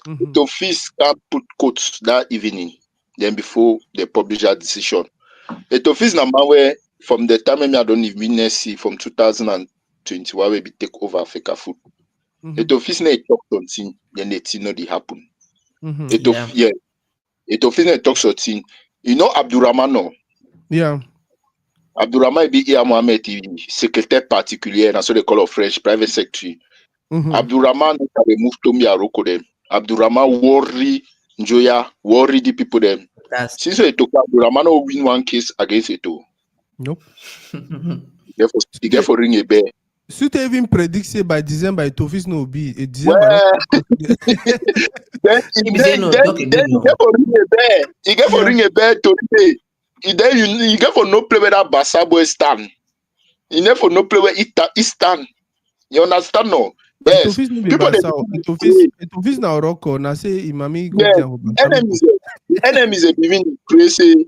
Eto fees can put quotes that evening, then before they publish that decision. Eto fees number where from the time I don't even see from 2021 where we take over Africa food. Eto fees na talk something, then the thing not dey happen. Eto fees na talk something. You know Abdurrahman no? Yeah. Abdurrahman be here Mohammed, secrétaire particulier, that's what they call a French private secretary. Abdurrahman they move to me Aroko them. Abdurrahman worry Njoya, worry the people them. Since they took Abdurrahman will win one case against Eto. Nope. He get for ring a bell. Sute even predicts say by December Etofis no be a December. Well, then He be saying no, talk again you no. get for ring a bell. You get for ring a bell today. Then you get for no play where that Basabo stand. You get for no play where it stand. You understand no? Yes. Etofis no be People they Barca. Etofis na Oroko na say Imami go yes. there for Barca. Enemies are giving crazy.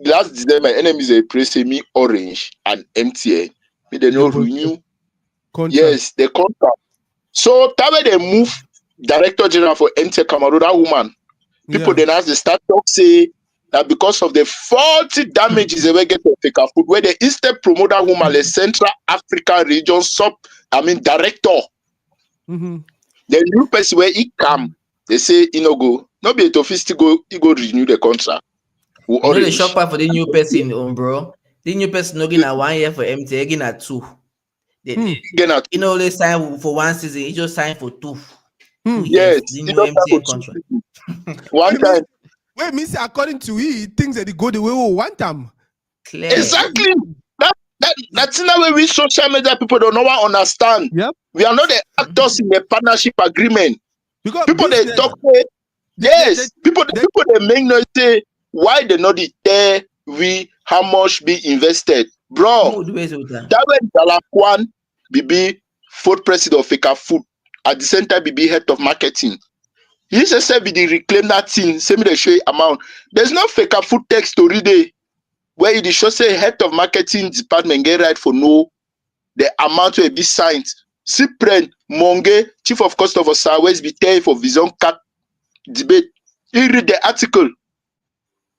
Last December, enemies are praising me Orange and MTN. Me they no renew. Contract. Yes, the contract. So that way they move director general for MTN Cameroon, that woman. People then ask the start talk say that because of the faulty damages they will get to Fika Food, where they instead promote that woman the Central Africa region director. Mm-hmm. The new person where he come, they say he no go. Not be to office go renew the contract. You know the shock part for the new person, bro. The new person no getting a 1 year for MT, getting a 2. You know, they sign for 1 season, he just signed for 2. 2 years. Yes, the new MTN contract. One time. Wait, means according to he thinks that he go the way we want them. Clear. Exactly. That's not where we social media people don't know what understand. Yep. We are not the actors in the partnership agreement. Because people they talk people they make no say why they not tell we how much be invested. Bro, that when Dalakwan be fourth president of Fika Food at the same time be head of marketing. He said be the reclaim that thing, send me the show amount. There's no Fika Food text Toridey where it should say head of marketing department get right for no the amount will be signed. Cyprian Monge, chief of cost officer, always be there for Vision Cat debate. He read the article.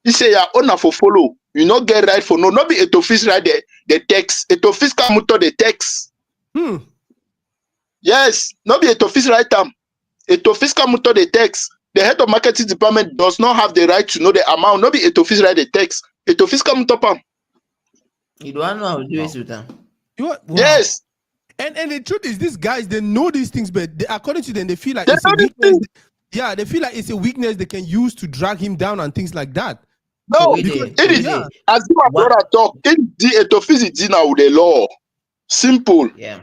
He say your owner for follow. You not get right for no. Not be Etofis right the text. Etofis come to the text. Yes, not be Etofis right time. Etofis come to the text. The head of marketing department does not have the right to know the amount. Not be Etofis right the text. Etofis come to pam. You don't know how to do it with them. Yes. And the truth is, these guys, they know these things, but according to them, they feel like it's a weakness. Yeah, they feel like it's a weakness they can use to drag him down and things like that. No, it is. As my brother talk, the Etofis is now with the law. Simple. Yeah.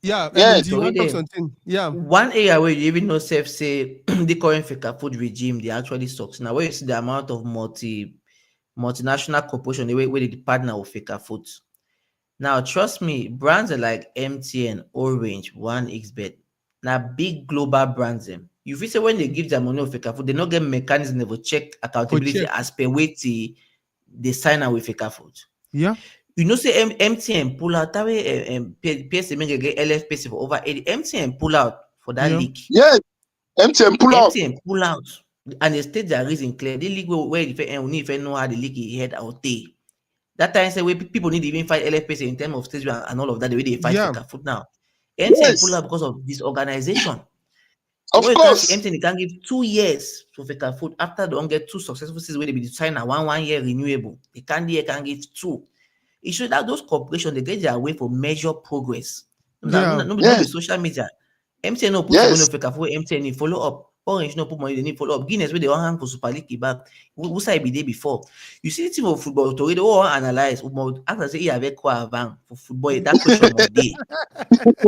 Yeah. Yes. You want to talk something? Yeah. One area where you even know safe say the current Fika Food regime, they actually sucks. Now, where you see the amount of multinational corporation, the way they partner with Fika Food. Now, trust me, brands are like MTN, Orange, 1xBet. Now, big global brands them. You feel say when they give their money of Fika Food, they not get mechanism they will check accountability as per way they sign out with Fika Food. Yeah. You know, say MTN pull out that way PSM get LFPC for over 80. MTN pull out for that league. Yes, MTN pull out. And they state their reason clear. The league where if you know how the league head out there. That time say where people need to even fight LFPC in terms of stage and all of that, the way they fight Fika Food now. MTN pull out because of this organization. Of course. MTN can give 2 years for Fika Food after they don't get 2 successful seasons where they be sign a 1 year renewable. They can give 2. It shows that those corporations they get their way for measure progress. Nobody social media. MTN no put money on Fika Food, MTN need follow up. Orange no put money, they need follow up. Guinness where they want hang for Super League back. Who side be there before? You see the team of football Toridey all analyze. After say he have a van for football. That question must day.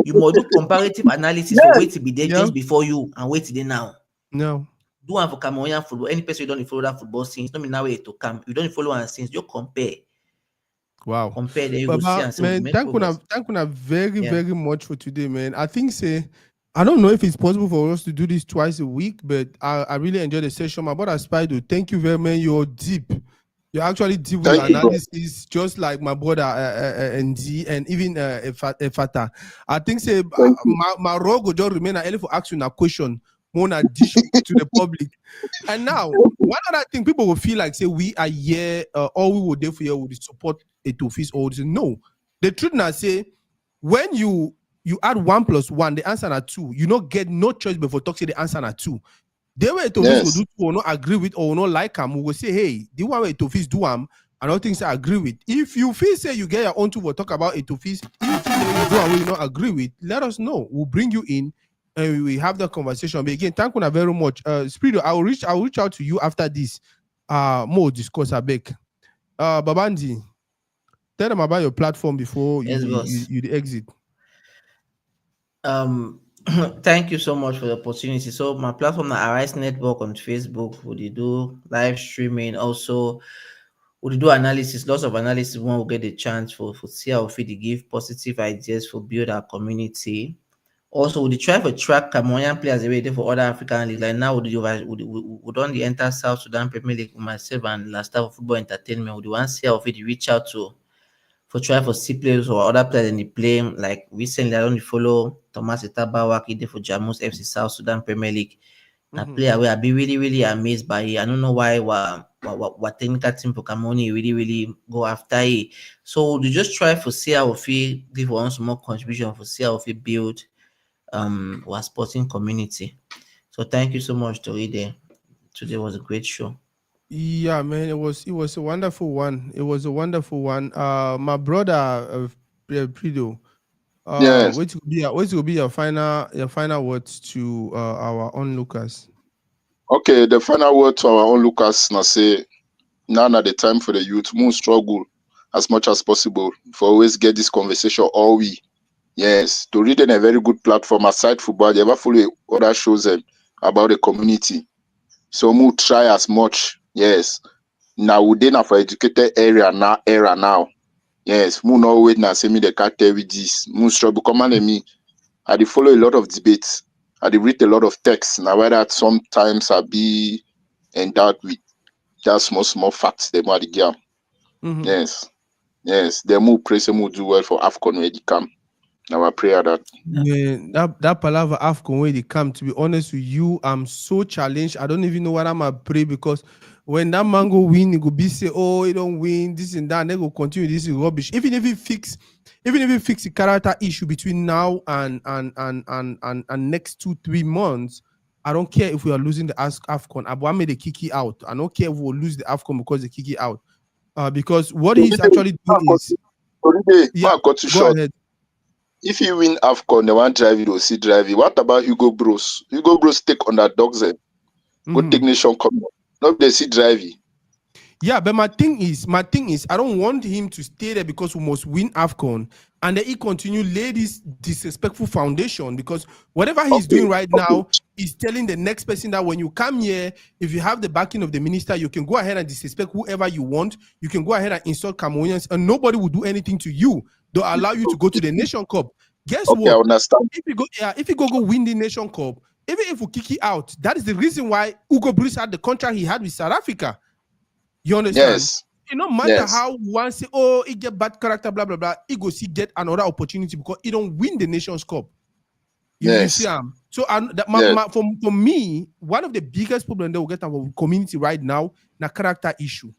You must do comparative analysis for wait to be there just before you and wait till now. No. Do one for Cameroonian football. Any person you don't follow that football since, no mean now way to come. You don't follow and since you compare. Wow. Compare there you go see and man, thank you very much for today, man. I think I don't know if it's possible for us to do this twice a week, but I really enjoyed the session. My brother Spido, thank you very much. You're deep. You're actually deep with analysis, just like my brother ND and even Effatta. I think my role will just remain early for asking a question, more addition to the public. And now, one other thing, people will feel like say we are here, all we will do for you would support Etofis or no. The truth now say when you add 1 + 1, the answer are 2. You not get no choice before talk say the answer are 2. They were Etofis will do 2 or not agree with or not like them. We will say, hey, the one where Etofis do and all things I agree with. If you feel say you get your own 2 will talk about Etofis, if you do and we not agree with, let us know. We'll bring you in and we have the conversation. But again, thank you very much. Spido, I will reach out to you after this. More discuss back. Babandi, tell them about your platform before you exit. Thank you so much for the opportunity. So my platform, the Arise Network on Facebook, would do live streaming. Also, would do analysis, lots of analysis. One will get the chance for see how we give positive ideas for build our community. Also, we try for track Cameroonian players away there for other African leagues. Like now, we don't enter South Sudan Premier League with myself and last time football entertainment. We want to see how we reach out to for try for C players or other players in the play. Like recently, I don't follow Thomas Etabawa did for Jamus FC South Sudan Premier League. A player where I be really, really amazed by it. I don't know why what technical team for Cameroon really, really go after it. So we just try for see how we give one small contribution for see how we build our sporting community. So thank you so much, Toridey. Today was a great show. Yeah, man, it was a wonderful one. It was a wonderful one. My brother, Prido, Yes. what will be your final words to our onlookers? Okay, the final word to our onlookers now say now not the time for the youth. More struggle as much as possible for always get this conversation all we. Yes, to read in a very good platform aside football, they ever follow other shows about the community. So more try as much. Yes. Now we then for educated era now. Yes, more no wait now say me the cartel with this. More struggle come on me. I dey follow a lot of debates. I dey read a lot of texts. Now where that sometimes I be endowed with that small facts they want to give. Yes. Yes. They more praise them do well for AFCON where they come. Now I pray that. Man, that palaver AFCON where they come, to be honest with you, I'm so challenged. I don't even know what I'm gonna pray, because when that man go win, it go be say, oh, he don't win, this and that, and they go continue this is rubbish. Even if he fix the character issue between now and next 2-3 months, I don't care if we are losing the AFCON. Abuame made the kiki out. I don't care if we'll lose the AFCON because they kiki out. Because what he's actually doing is, yeah, go ahead. If you win AFCON, they want drive you, they'll see drive you. What about Hugo Bros? Hugo Bros take on that dogs and go take nation come on. Not they see drive you. Yeah, but my thing is, I don't want him to stay there because we must win AFCON, and then he continue lay this disrespectful foundation, because whatever he's doing right now is telling the next person that when you come here, if you have the backing of the minister, you can go ahead and disrespect whoever you want. You can go ahead and insult Cameroonians, and nobody will do anything to you. They'll allow you to go to the Nation Cup. Guess what? I understand. If you go win the Nation Cup, even if we kick it out, that is the reason why Hugo Bruce had the contract he had with South Africa. You understand? Yes. It no matter how one say, oh, he get bad character, blah blah blah, he go see get another opportunity because he don't win the Nations Cup. You see, so for me, one of the biggest problems that we get our community right now, na character issue.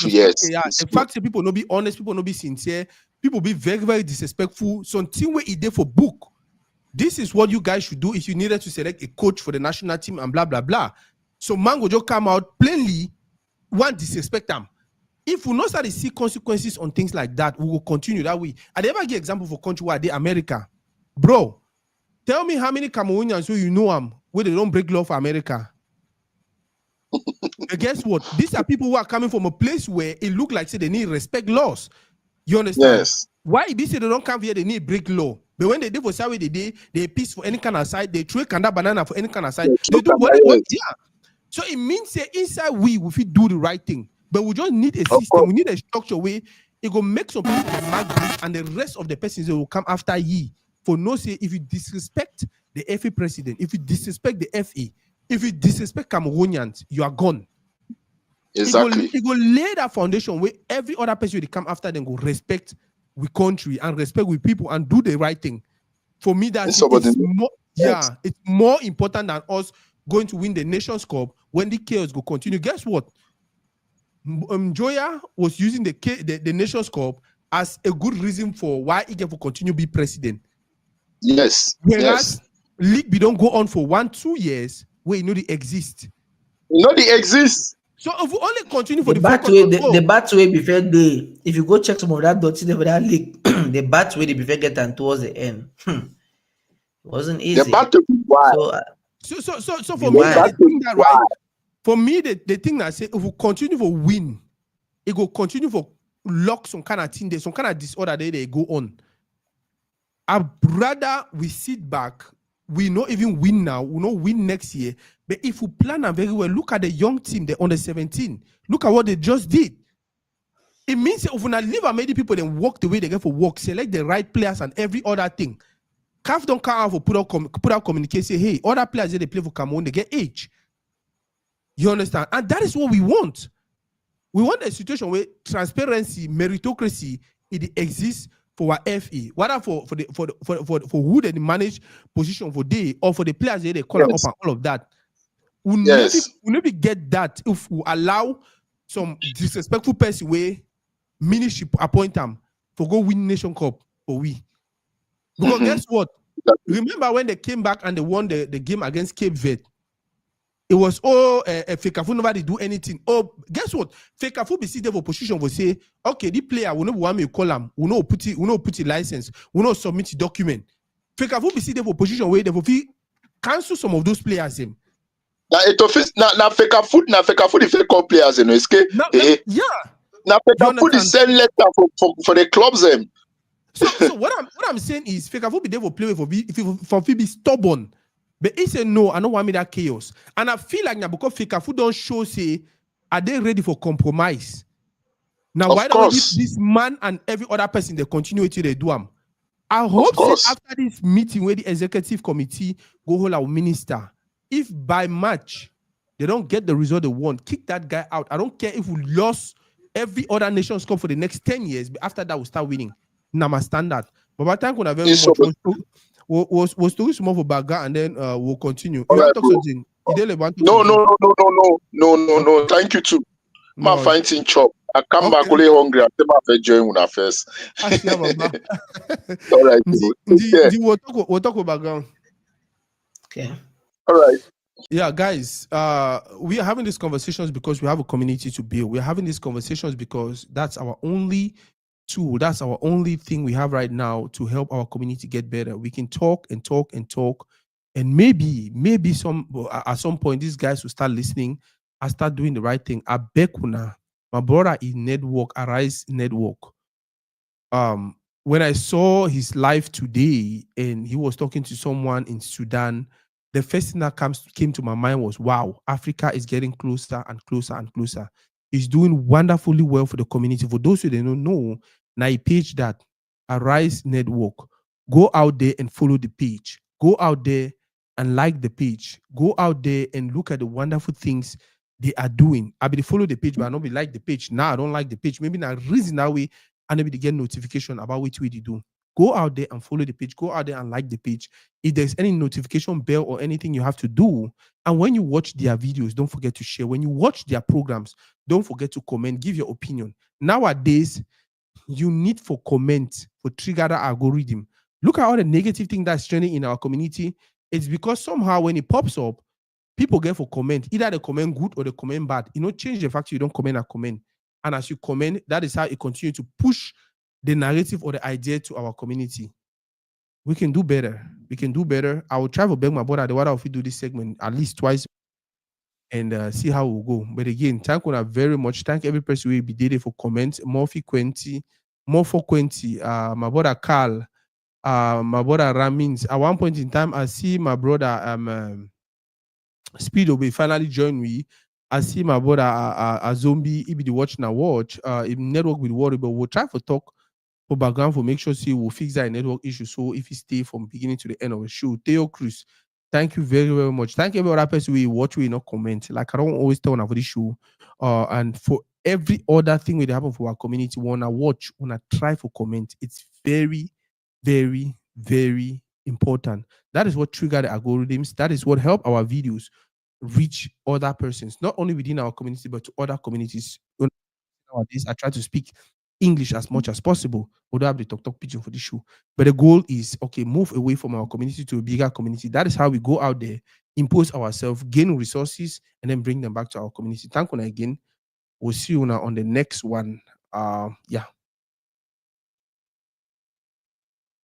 Yes. Yeah, the fact that people not be honest, people not be sincere, people be very, very disrespectful. Something where it there for book. This is what you guys should do if you needed to select a coach for the national team and blah blah blah. So Mango just come out plainly, one disrespect them. If we not start to see consequences on things like that, we will continue that way. I never give example for country where they America. Bro, tell me how many Cameroonians who you know where they don't break law for America. Guess what? These are people who are coming from a place where it look like say they need respect laws. You understand? Yes. Why they say they don't come here, they need break law. But when they do for Saturday, they peace for any kind of side, they throw kanda banana for any kind of side. They do what? Yeah. So it means say inside we fit do the right thing, but we just need a system. We need a structure where it will make some people mark this, and the rest of the persons will come after ye. For no say, if you disrespect the FA president, if you disrespect the FA, if you disrespect Cameroonians, you are gone. Exactly. It will lay that foundation where every other person will come after them will respect with country and respect with people and do the right thing. For me, it's more important than us going to win the Nations Cup when the chaos will continue. Guess what? Joya was using the Nations Cup as a good reason for why he can continue be president. Yes. Whereas league be don't go on for 1-2 years where you know they exist. So if we only continue for the bat way before day, if you go check some of that dirty for that league, the bat way they before get and towards the end. It wasn't easy. The battle So for me, the thing that right. For me, the thing that I say, if we continue for win, it will continue for lock some kind of thing there, some kind of disorder there they go on. I'd rather we sit back. We not even win now. We not win next year. But if we plan them very well, look at the young team, the under 17. Look at what they just did. It means if we not leave our many people then walk the way they get for work, select the right players and every other thing. CAF don't come out for put out communication. Say, hey, other players they play for Cameroon, they get age. You understand? And that is what we want. We want a situation where transparency, meritocracy, it exists for our FE, whether for who they manage position for day or for the players they call up and all of that. We never get that if we allow some disrespectful person way ministry appoint them for go win Nation Cup for we. Because guess what? Remember when they came back and they won the game against Cape Verde? It was Fekafu nobody do anything. Oh, guess what? Fekafu be seated for position for say, okay, the player will not want me to call him, will not put it license, will not submit the document. Fekafu be seated for position where they will cancel some of those players. Him. Now it office now Fekafu the fake call players in escape. Yeah. Now Fekafu the send letter for the clubs them. So what I'm saying is Fekafu be there for play for be stubborn. But he said, no, I don't want me that chaos. And I feel like now because Fekafu don't show, say, are they ready for compromise? Now, why don't this man and every other person, they continue to they do them? I hope after this meeting where the executive committee go hold our minister, if by March they don't get the result they want, kick that guy out. I don't care if we lost every other nation's cup for the next 10 years, but after that, we'll start winning. Now, my standard. But by the time we have very much... We'll story small for background and then we'll continue. You want to talk something? No. Thank you too. My fighting chop. I come back only hungry. I think I join when I first. All right. We'll talk about background. Okay. All right. Yeah, guys. We are having these conversations because we have a community to build. We are having these conversations because that's our only tool. That's our only thing we have right now to help our community get better. We can talk, and maybe at some point these guys will start listening and start doing the right thing. Abekuna, my brother is network, Arise Network. When I saw his live today and he was talking to someone in Sudan, the first thing that came to my mind was, wow, Africa is getting closer and closer and closer. He's doing wonderfully well for the community. For those who don't know, now a page that Arise Network, go out there and follow the page. Go out there and like the page. Go out there and look at the wonderful things they are doing. I be follow the page, but I don't be like the page. Now I don't like the page. Maybe not reason that way I never get notification about which way they do. Go out there and follow the page. Go out there and like the page. If there's any notification bell or anything you have to do, and when you watch their videos, don't forget to share. When you watch their programs, don't forget to comment, give your opinion. Nowadays, you need for comment for trigger the algorithm. Look at all the negative thing that's trending in our community. It's because somehow when it pops up, people get for comment. Either they comment good or they comment bad. Change the fact you don't comment and comment. And as you comment, that is how it continues to push the narrative or the idea to our community. We can do better. We can do better. I will try to beg my brother the water if we do this segment at least twice and see how we'll go. But again, thank you very much. Thank every person who will be there for comments. More frequency. My brother Carl, my brother Ramins. At one point in time, I see my brother Speedo will finally join me. I see my brother Azombi. He be the watch now watch. If network will worry, but we'll try to talk for background for make sure we'll fix that network issue. So if you stay from beginning to the end of the show, Theo Cruz, thank you very, very much. Thank you every other person we watch, we not comment. Like I don't always tell for this show. And for every other thing that happen for our community, wanna watch, wanna try for comment. It's very, very, very important. That is what trigger the algorithms. That is what help our videos reach other persons, not only within our community, but to other communities. Nowadays, I try to speak English as much as possible, although I have the talk pidgin for this show. But the goal is, okay, move away from our community to a bigger community. That is how we go out there, impose ourselves, gain resources, and then bring them back to our community. Thank you again. We'll see you now on the next one. Yeah.